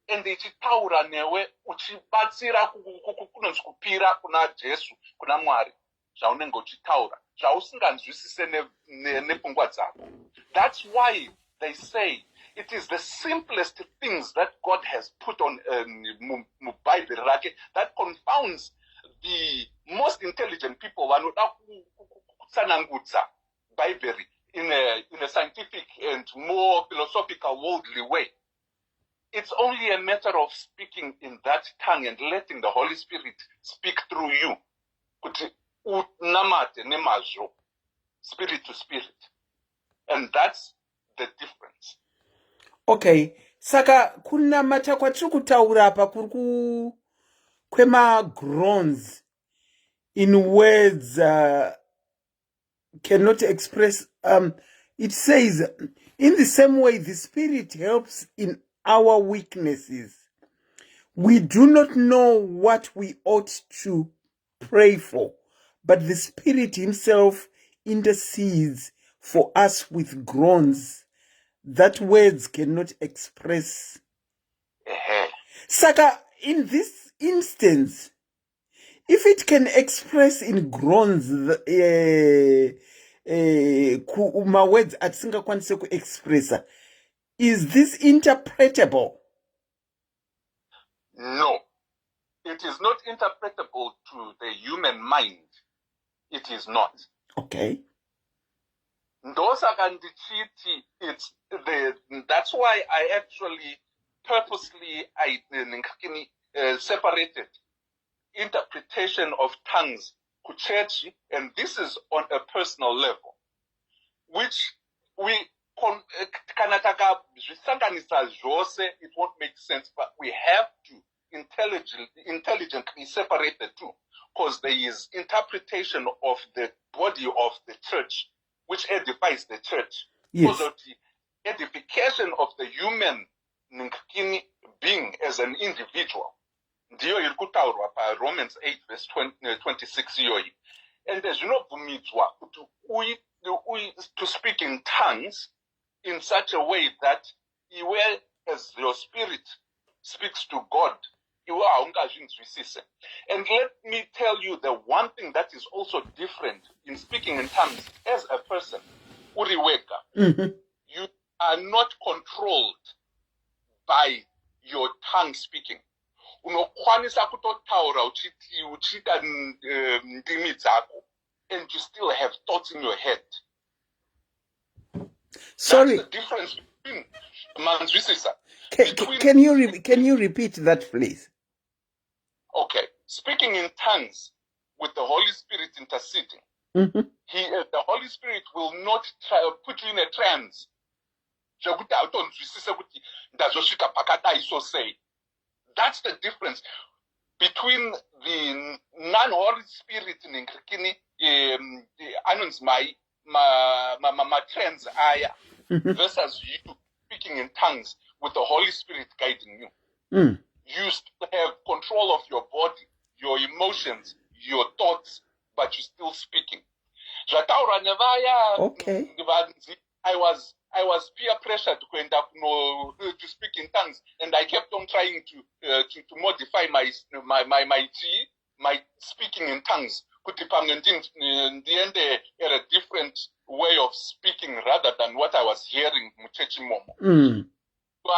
and ichitaura newe uchibatsira kunonzi kupira kuna Jesu, kuna Mwari, zvaunenge uchitaura, zvausinganzwisise nepfungwa dzako. That's why they say it is the simplest things that God has put on Bible that confounds the most intelligent people vanoda kutsanangudza Bible in a scientific and more philosophical, worldly way. It's only a matter of speaking in that tongue and letting the Holy Spirit speak through you. Kuti unamate nemazvo, spirit to spirit. And that's the difference. Okay. Saka kunamata kwatiri kutaura apa kuri kwema groans in words cannot express. It says, in the same way the Spirit helps in our weaknesses. We do not know what we ought to pray for, but the Spirit himself intercedes for us with groans that words cannot express. Saka, in this instance, if it can express in groans, ma words atisingakwanise kuexpressa, is this interpretable? No, it is not interpretable to the human mind. It is not. Okay. That's why I actually purposely separated interpretation of tongues kuchechi, and this is on a personal level, which we kanataka zvisanganisa zvose, it won't make sense, but we have to intelligently separate the two, because there is interpretation of the body of the church, which edifies the church. Yes. Because of the edification of the human being as an individual. Ndiyo iri kutaurwa pa Romans 8 verse 26 iyoyi. And as you know, to speak in tongues in such a way that as your spirit speaks to God, and let me tell you the one thing that is also different in speaking in tongues as a person, Uriweka, you are not controlled by your tongue speaking. Unokwanisa kutotaura uchita ndimi dzako, and you still have thoughts in your head. Sorry. That's the difference between Can you repeat that, please? Okay. Speaking in tongues with the Holy Spirit interceding, the Holy Spirit will not put you in a trance. That's the difference between the non-Holy Spirit in trance versus you speaking in tongues with the Holy Spirit guiding you. You still have control of your body, your emotions, your thoughts, but you're still speaking. Okay. I was I was peer pressured to end up to speak in tongues, and I kept on trying to modify my speaking in tongues. In the end, a different way of speaking rather than what I was hearing. You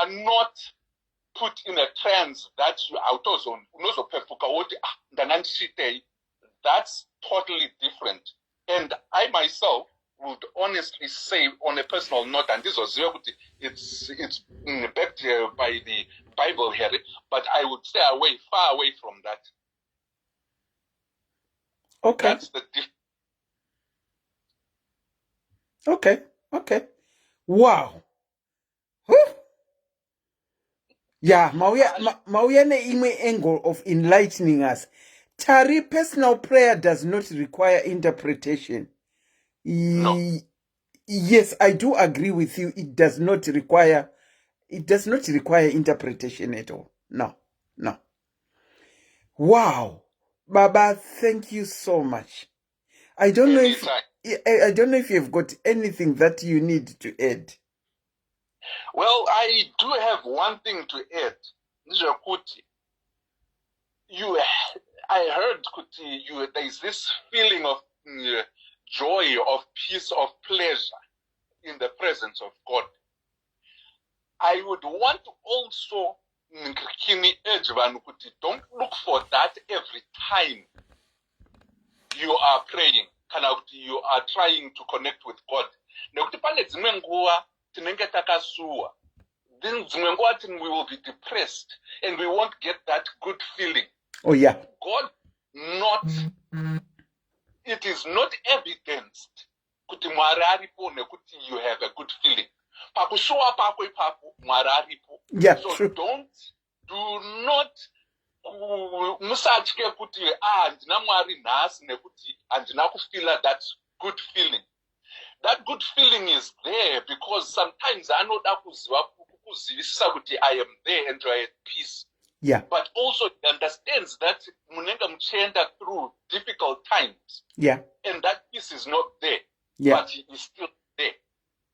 are not put in a trance that you autozone. That's totally different. And I myself would honestly say, on a personal note, and this was it's backed by the Bible here, but I would stay away, far away from that. Okay. That's the difference. Okay. Wow. Whew. Yeah, Mauya ne angle of enlightening us. Tari, personal prayer does not require interpretation. No. Yes, I do agree with you. It does not require interpretation at all. No. Wow. Baba, thank you so much. I don't know if you've got anything that you need to add. Well, I do have one thing to add. I heard, Kuti, there's this feeling of joy, of peace, of pleasure in the presence of God. I would want to also urge Kuti, don't look for that every time you are praying, you are trying to connect with God. Then we will be depressed and we won't get that good feeling. Oh yeah. God it is not evidenced kuti Mwari aripo nekuti you have a good feeling. Pakushowa pako ipapo Mwari aripo. Yeah, so true. do not musatye kuti ndina Mwari nhasi nekuti handina kufila that good feeling. That good feeling is there because sometimes anoda kuzivisisa kuti I am there and you are at peace. Yeah. But also he understands that munenga muchenda through difficult times. Yeah. And that peace is not there. Yeah. But he is still there.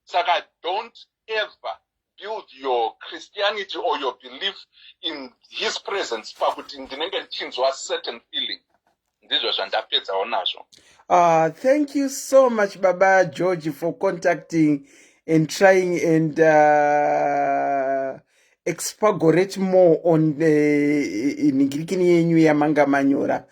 Saka, don't ever build your Christianity or your belief in his presence pakuti ndinenge nchinzwa certain feeling. Thank you so much, Baba George, for contacting and trying and expurgate more on the Nigirikini yenyu ya manga manyora.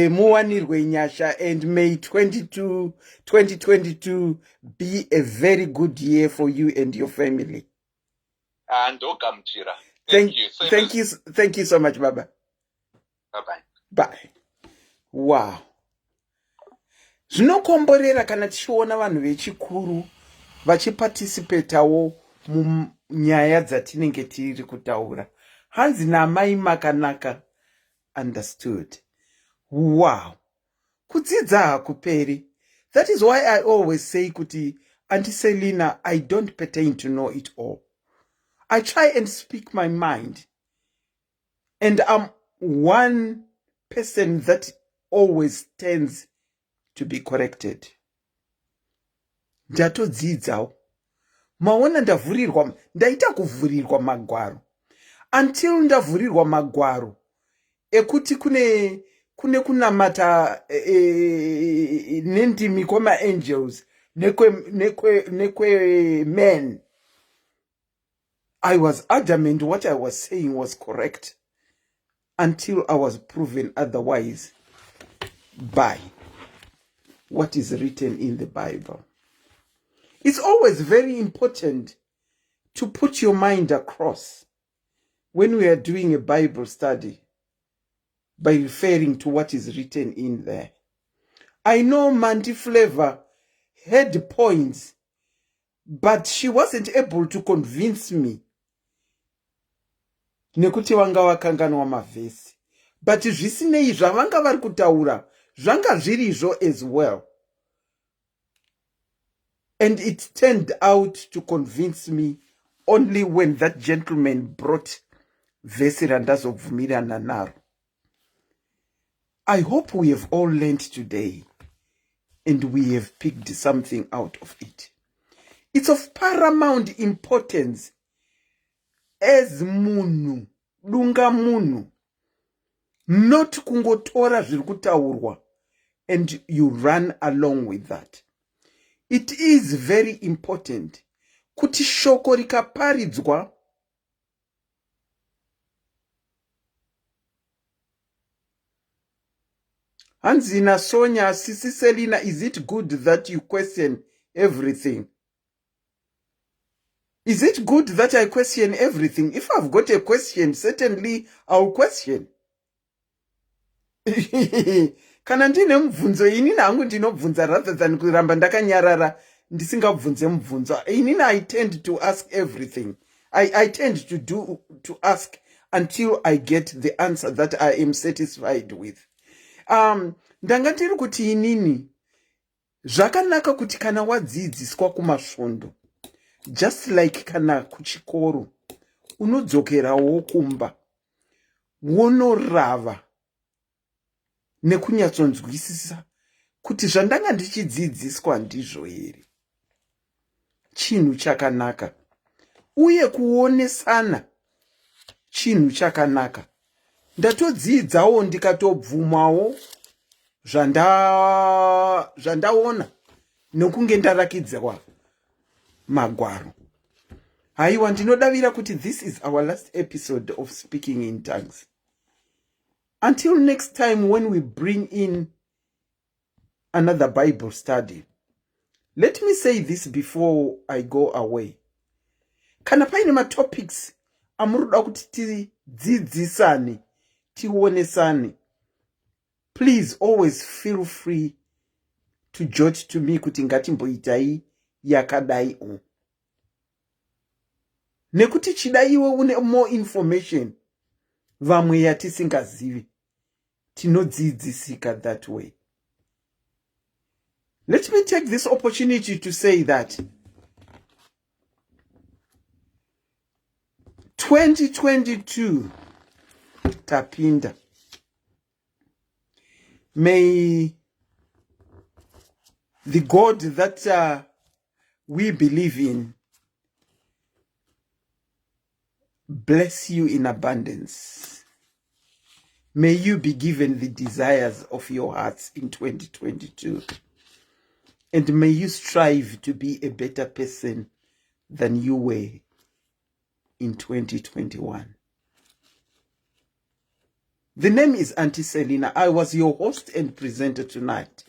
Muwanirwe nyasha, and may 2022 be a very good year for you and your family. And Thank you so much, Baba. Bye-bye. Bye. Wow. Zvinokomborera kana tichiona vanhu vechikuru vachiparticipatawo munyaya dzatinenge tiri kutaura. Hanzi namai makanaka. Understood. Wow. Kudzidza hakuperi. That is why I always say kuti, Auntie Selina, I don't pertain to know it all. I try and speak my mind. And I'm one person that always tends to be corrected. Ndatodzidzawo. Maona ndavhurirwa, ndaita kuvhurirwa magwaro. Until ndavhurirwa magwaro ekuti kune kunamata nendimi kwama angels nekwe men. I was adamant what I was saying was correct until I was proven otherwise by what is written in the Bible. It's always very important to put your mind across when we are doing a Bible study by referring to what is written in there. I know Mandy Flavor had points, but she wasn't able to convince me. Nekuti vanga vakanganwa mavhesi. But zvisinei zvavanga vari kutaura zvanga zvirizvo as well. And it turned out to convince me only when that gentleman brought vhesi randazobvumirana naro. I hope we have all learned today and we have picked something out of it. It's of paramount importance as munhu, dunga munhu, not kungotora zviri kutaurwa and you run along with that. It is very important kuti shoko rikaparidzwa Hanzina Sonia, Sisi Selina, is it good that you question everything? Is it good that I question everything? If I've got a question, certainly I'll question. Kana ndine mubvunzo inini hangu ndinobvunza rather than kuramba ndakanyarara ndisingabvunze mubvunzo. Inini I tend to ask everything. I tend to ask until I get the answer that I am satisfied with. Ndanga ndiri kuti inini zvakanaka kuti kana wadzidziswa kumasvondo, just like kana kuchikoro, unodzokerawo kumba wonorava nekunyatsonzwisisa kuti zvandanga ndichidzidziswa ndizvo here. Chinhu chakanaka uye kuonesana chinhu chakanaka. Ndatodzidzawo ndikatobvumawo zvandaona nokunge ndarakidzwa magwaro. Haiwa, ndinodavira kuti this is our last episode of Speaking in Tongues. Until next time when we bring in another Bible study, let me say this before I go away. Kana paine matopics amuruda kuti tidzidzisane, tionesane, please always feel free to jot to me kuti ngatimboitai yakadai o. Nekuti chidaiwe une more information vamwe yatisingazivi, tinodzidzisika that way. Let me take this opportunity to say that 2022 tapinda. May the God that we believe in bless you in abundance. May you be given the desires of your hearts in 2022. And may you strive to be a better person than you were in 2021. The name is Auntie Selina. I was your host and presenter tonight.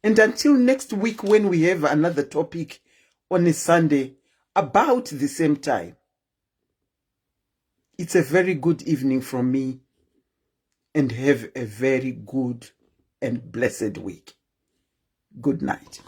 And until next week when we have another topic on a Sunday about the same time, it's a very good evening from me, and have a very good and blessed week. Good night.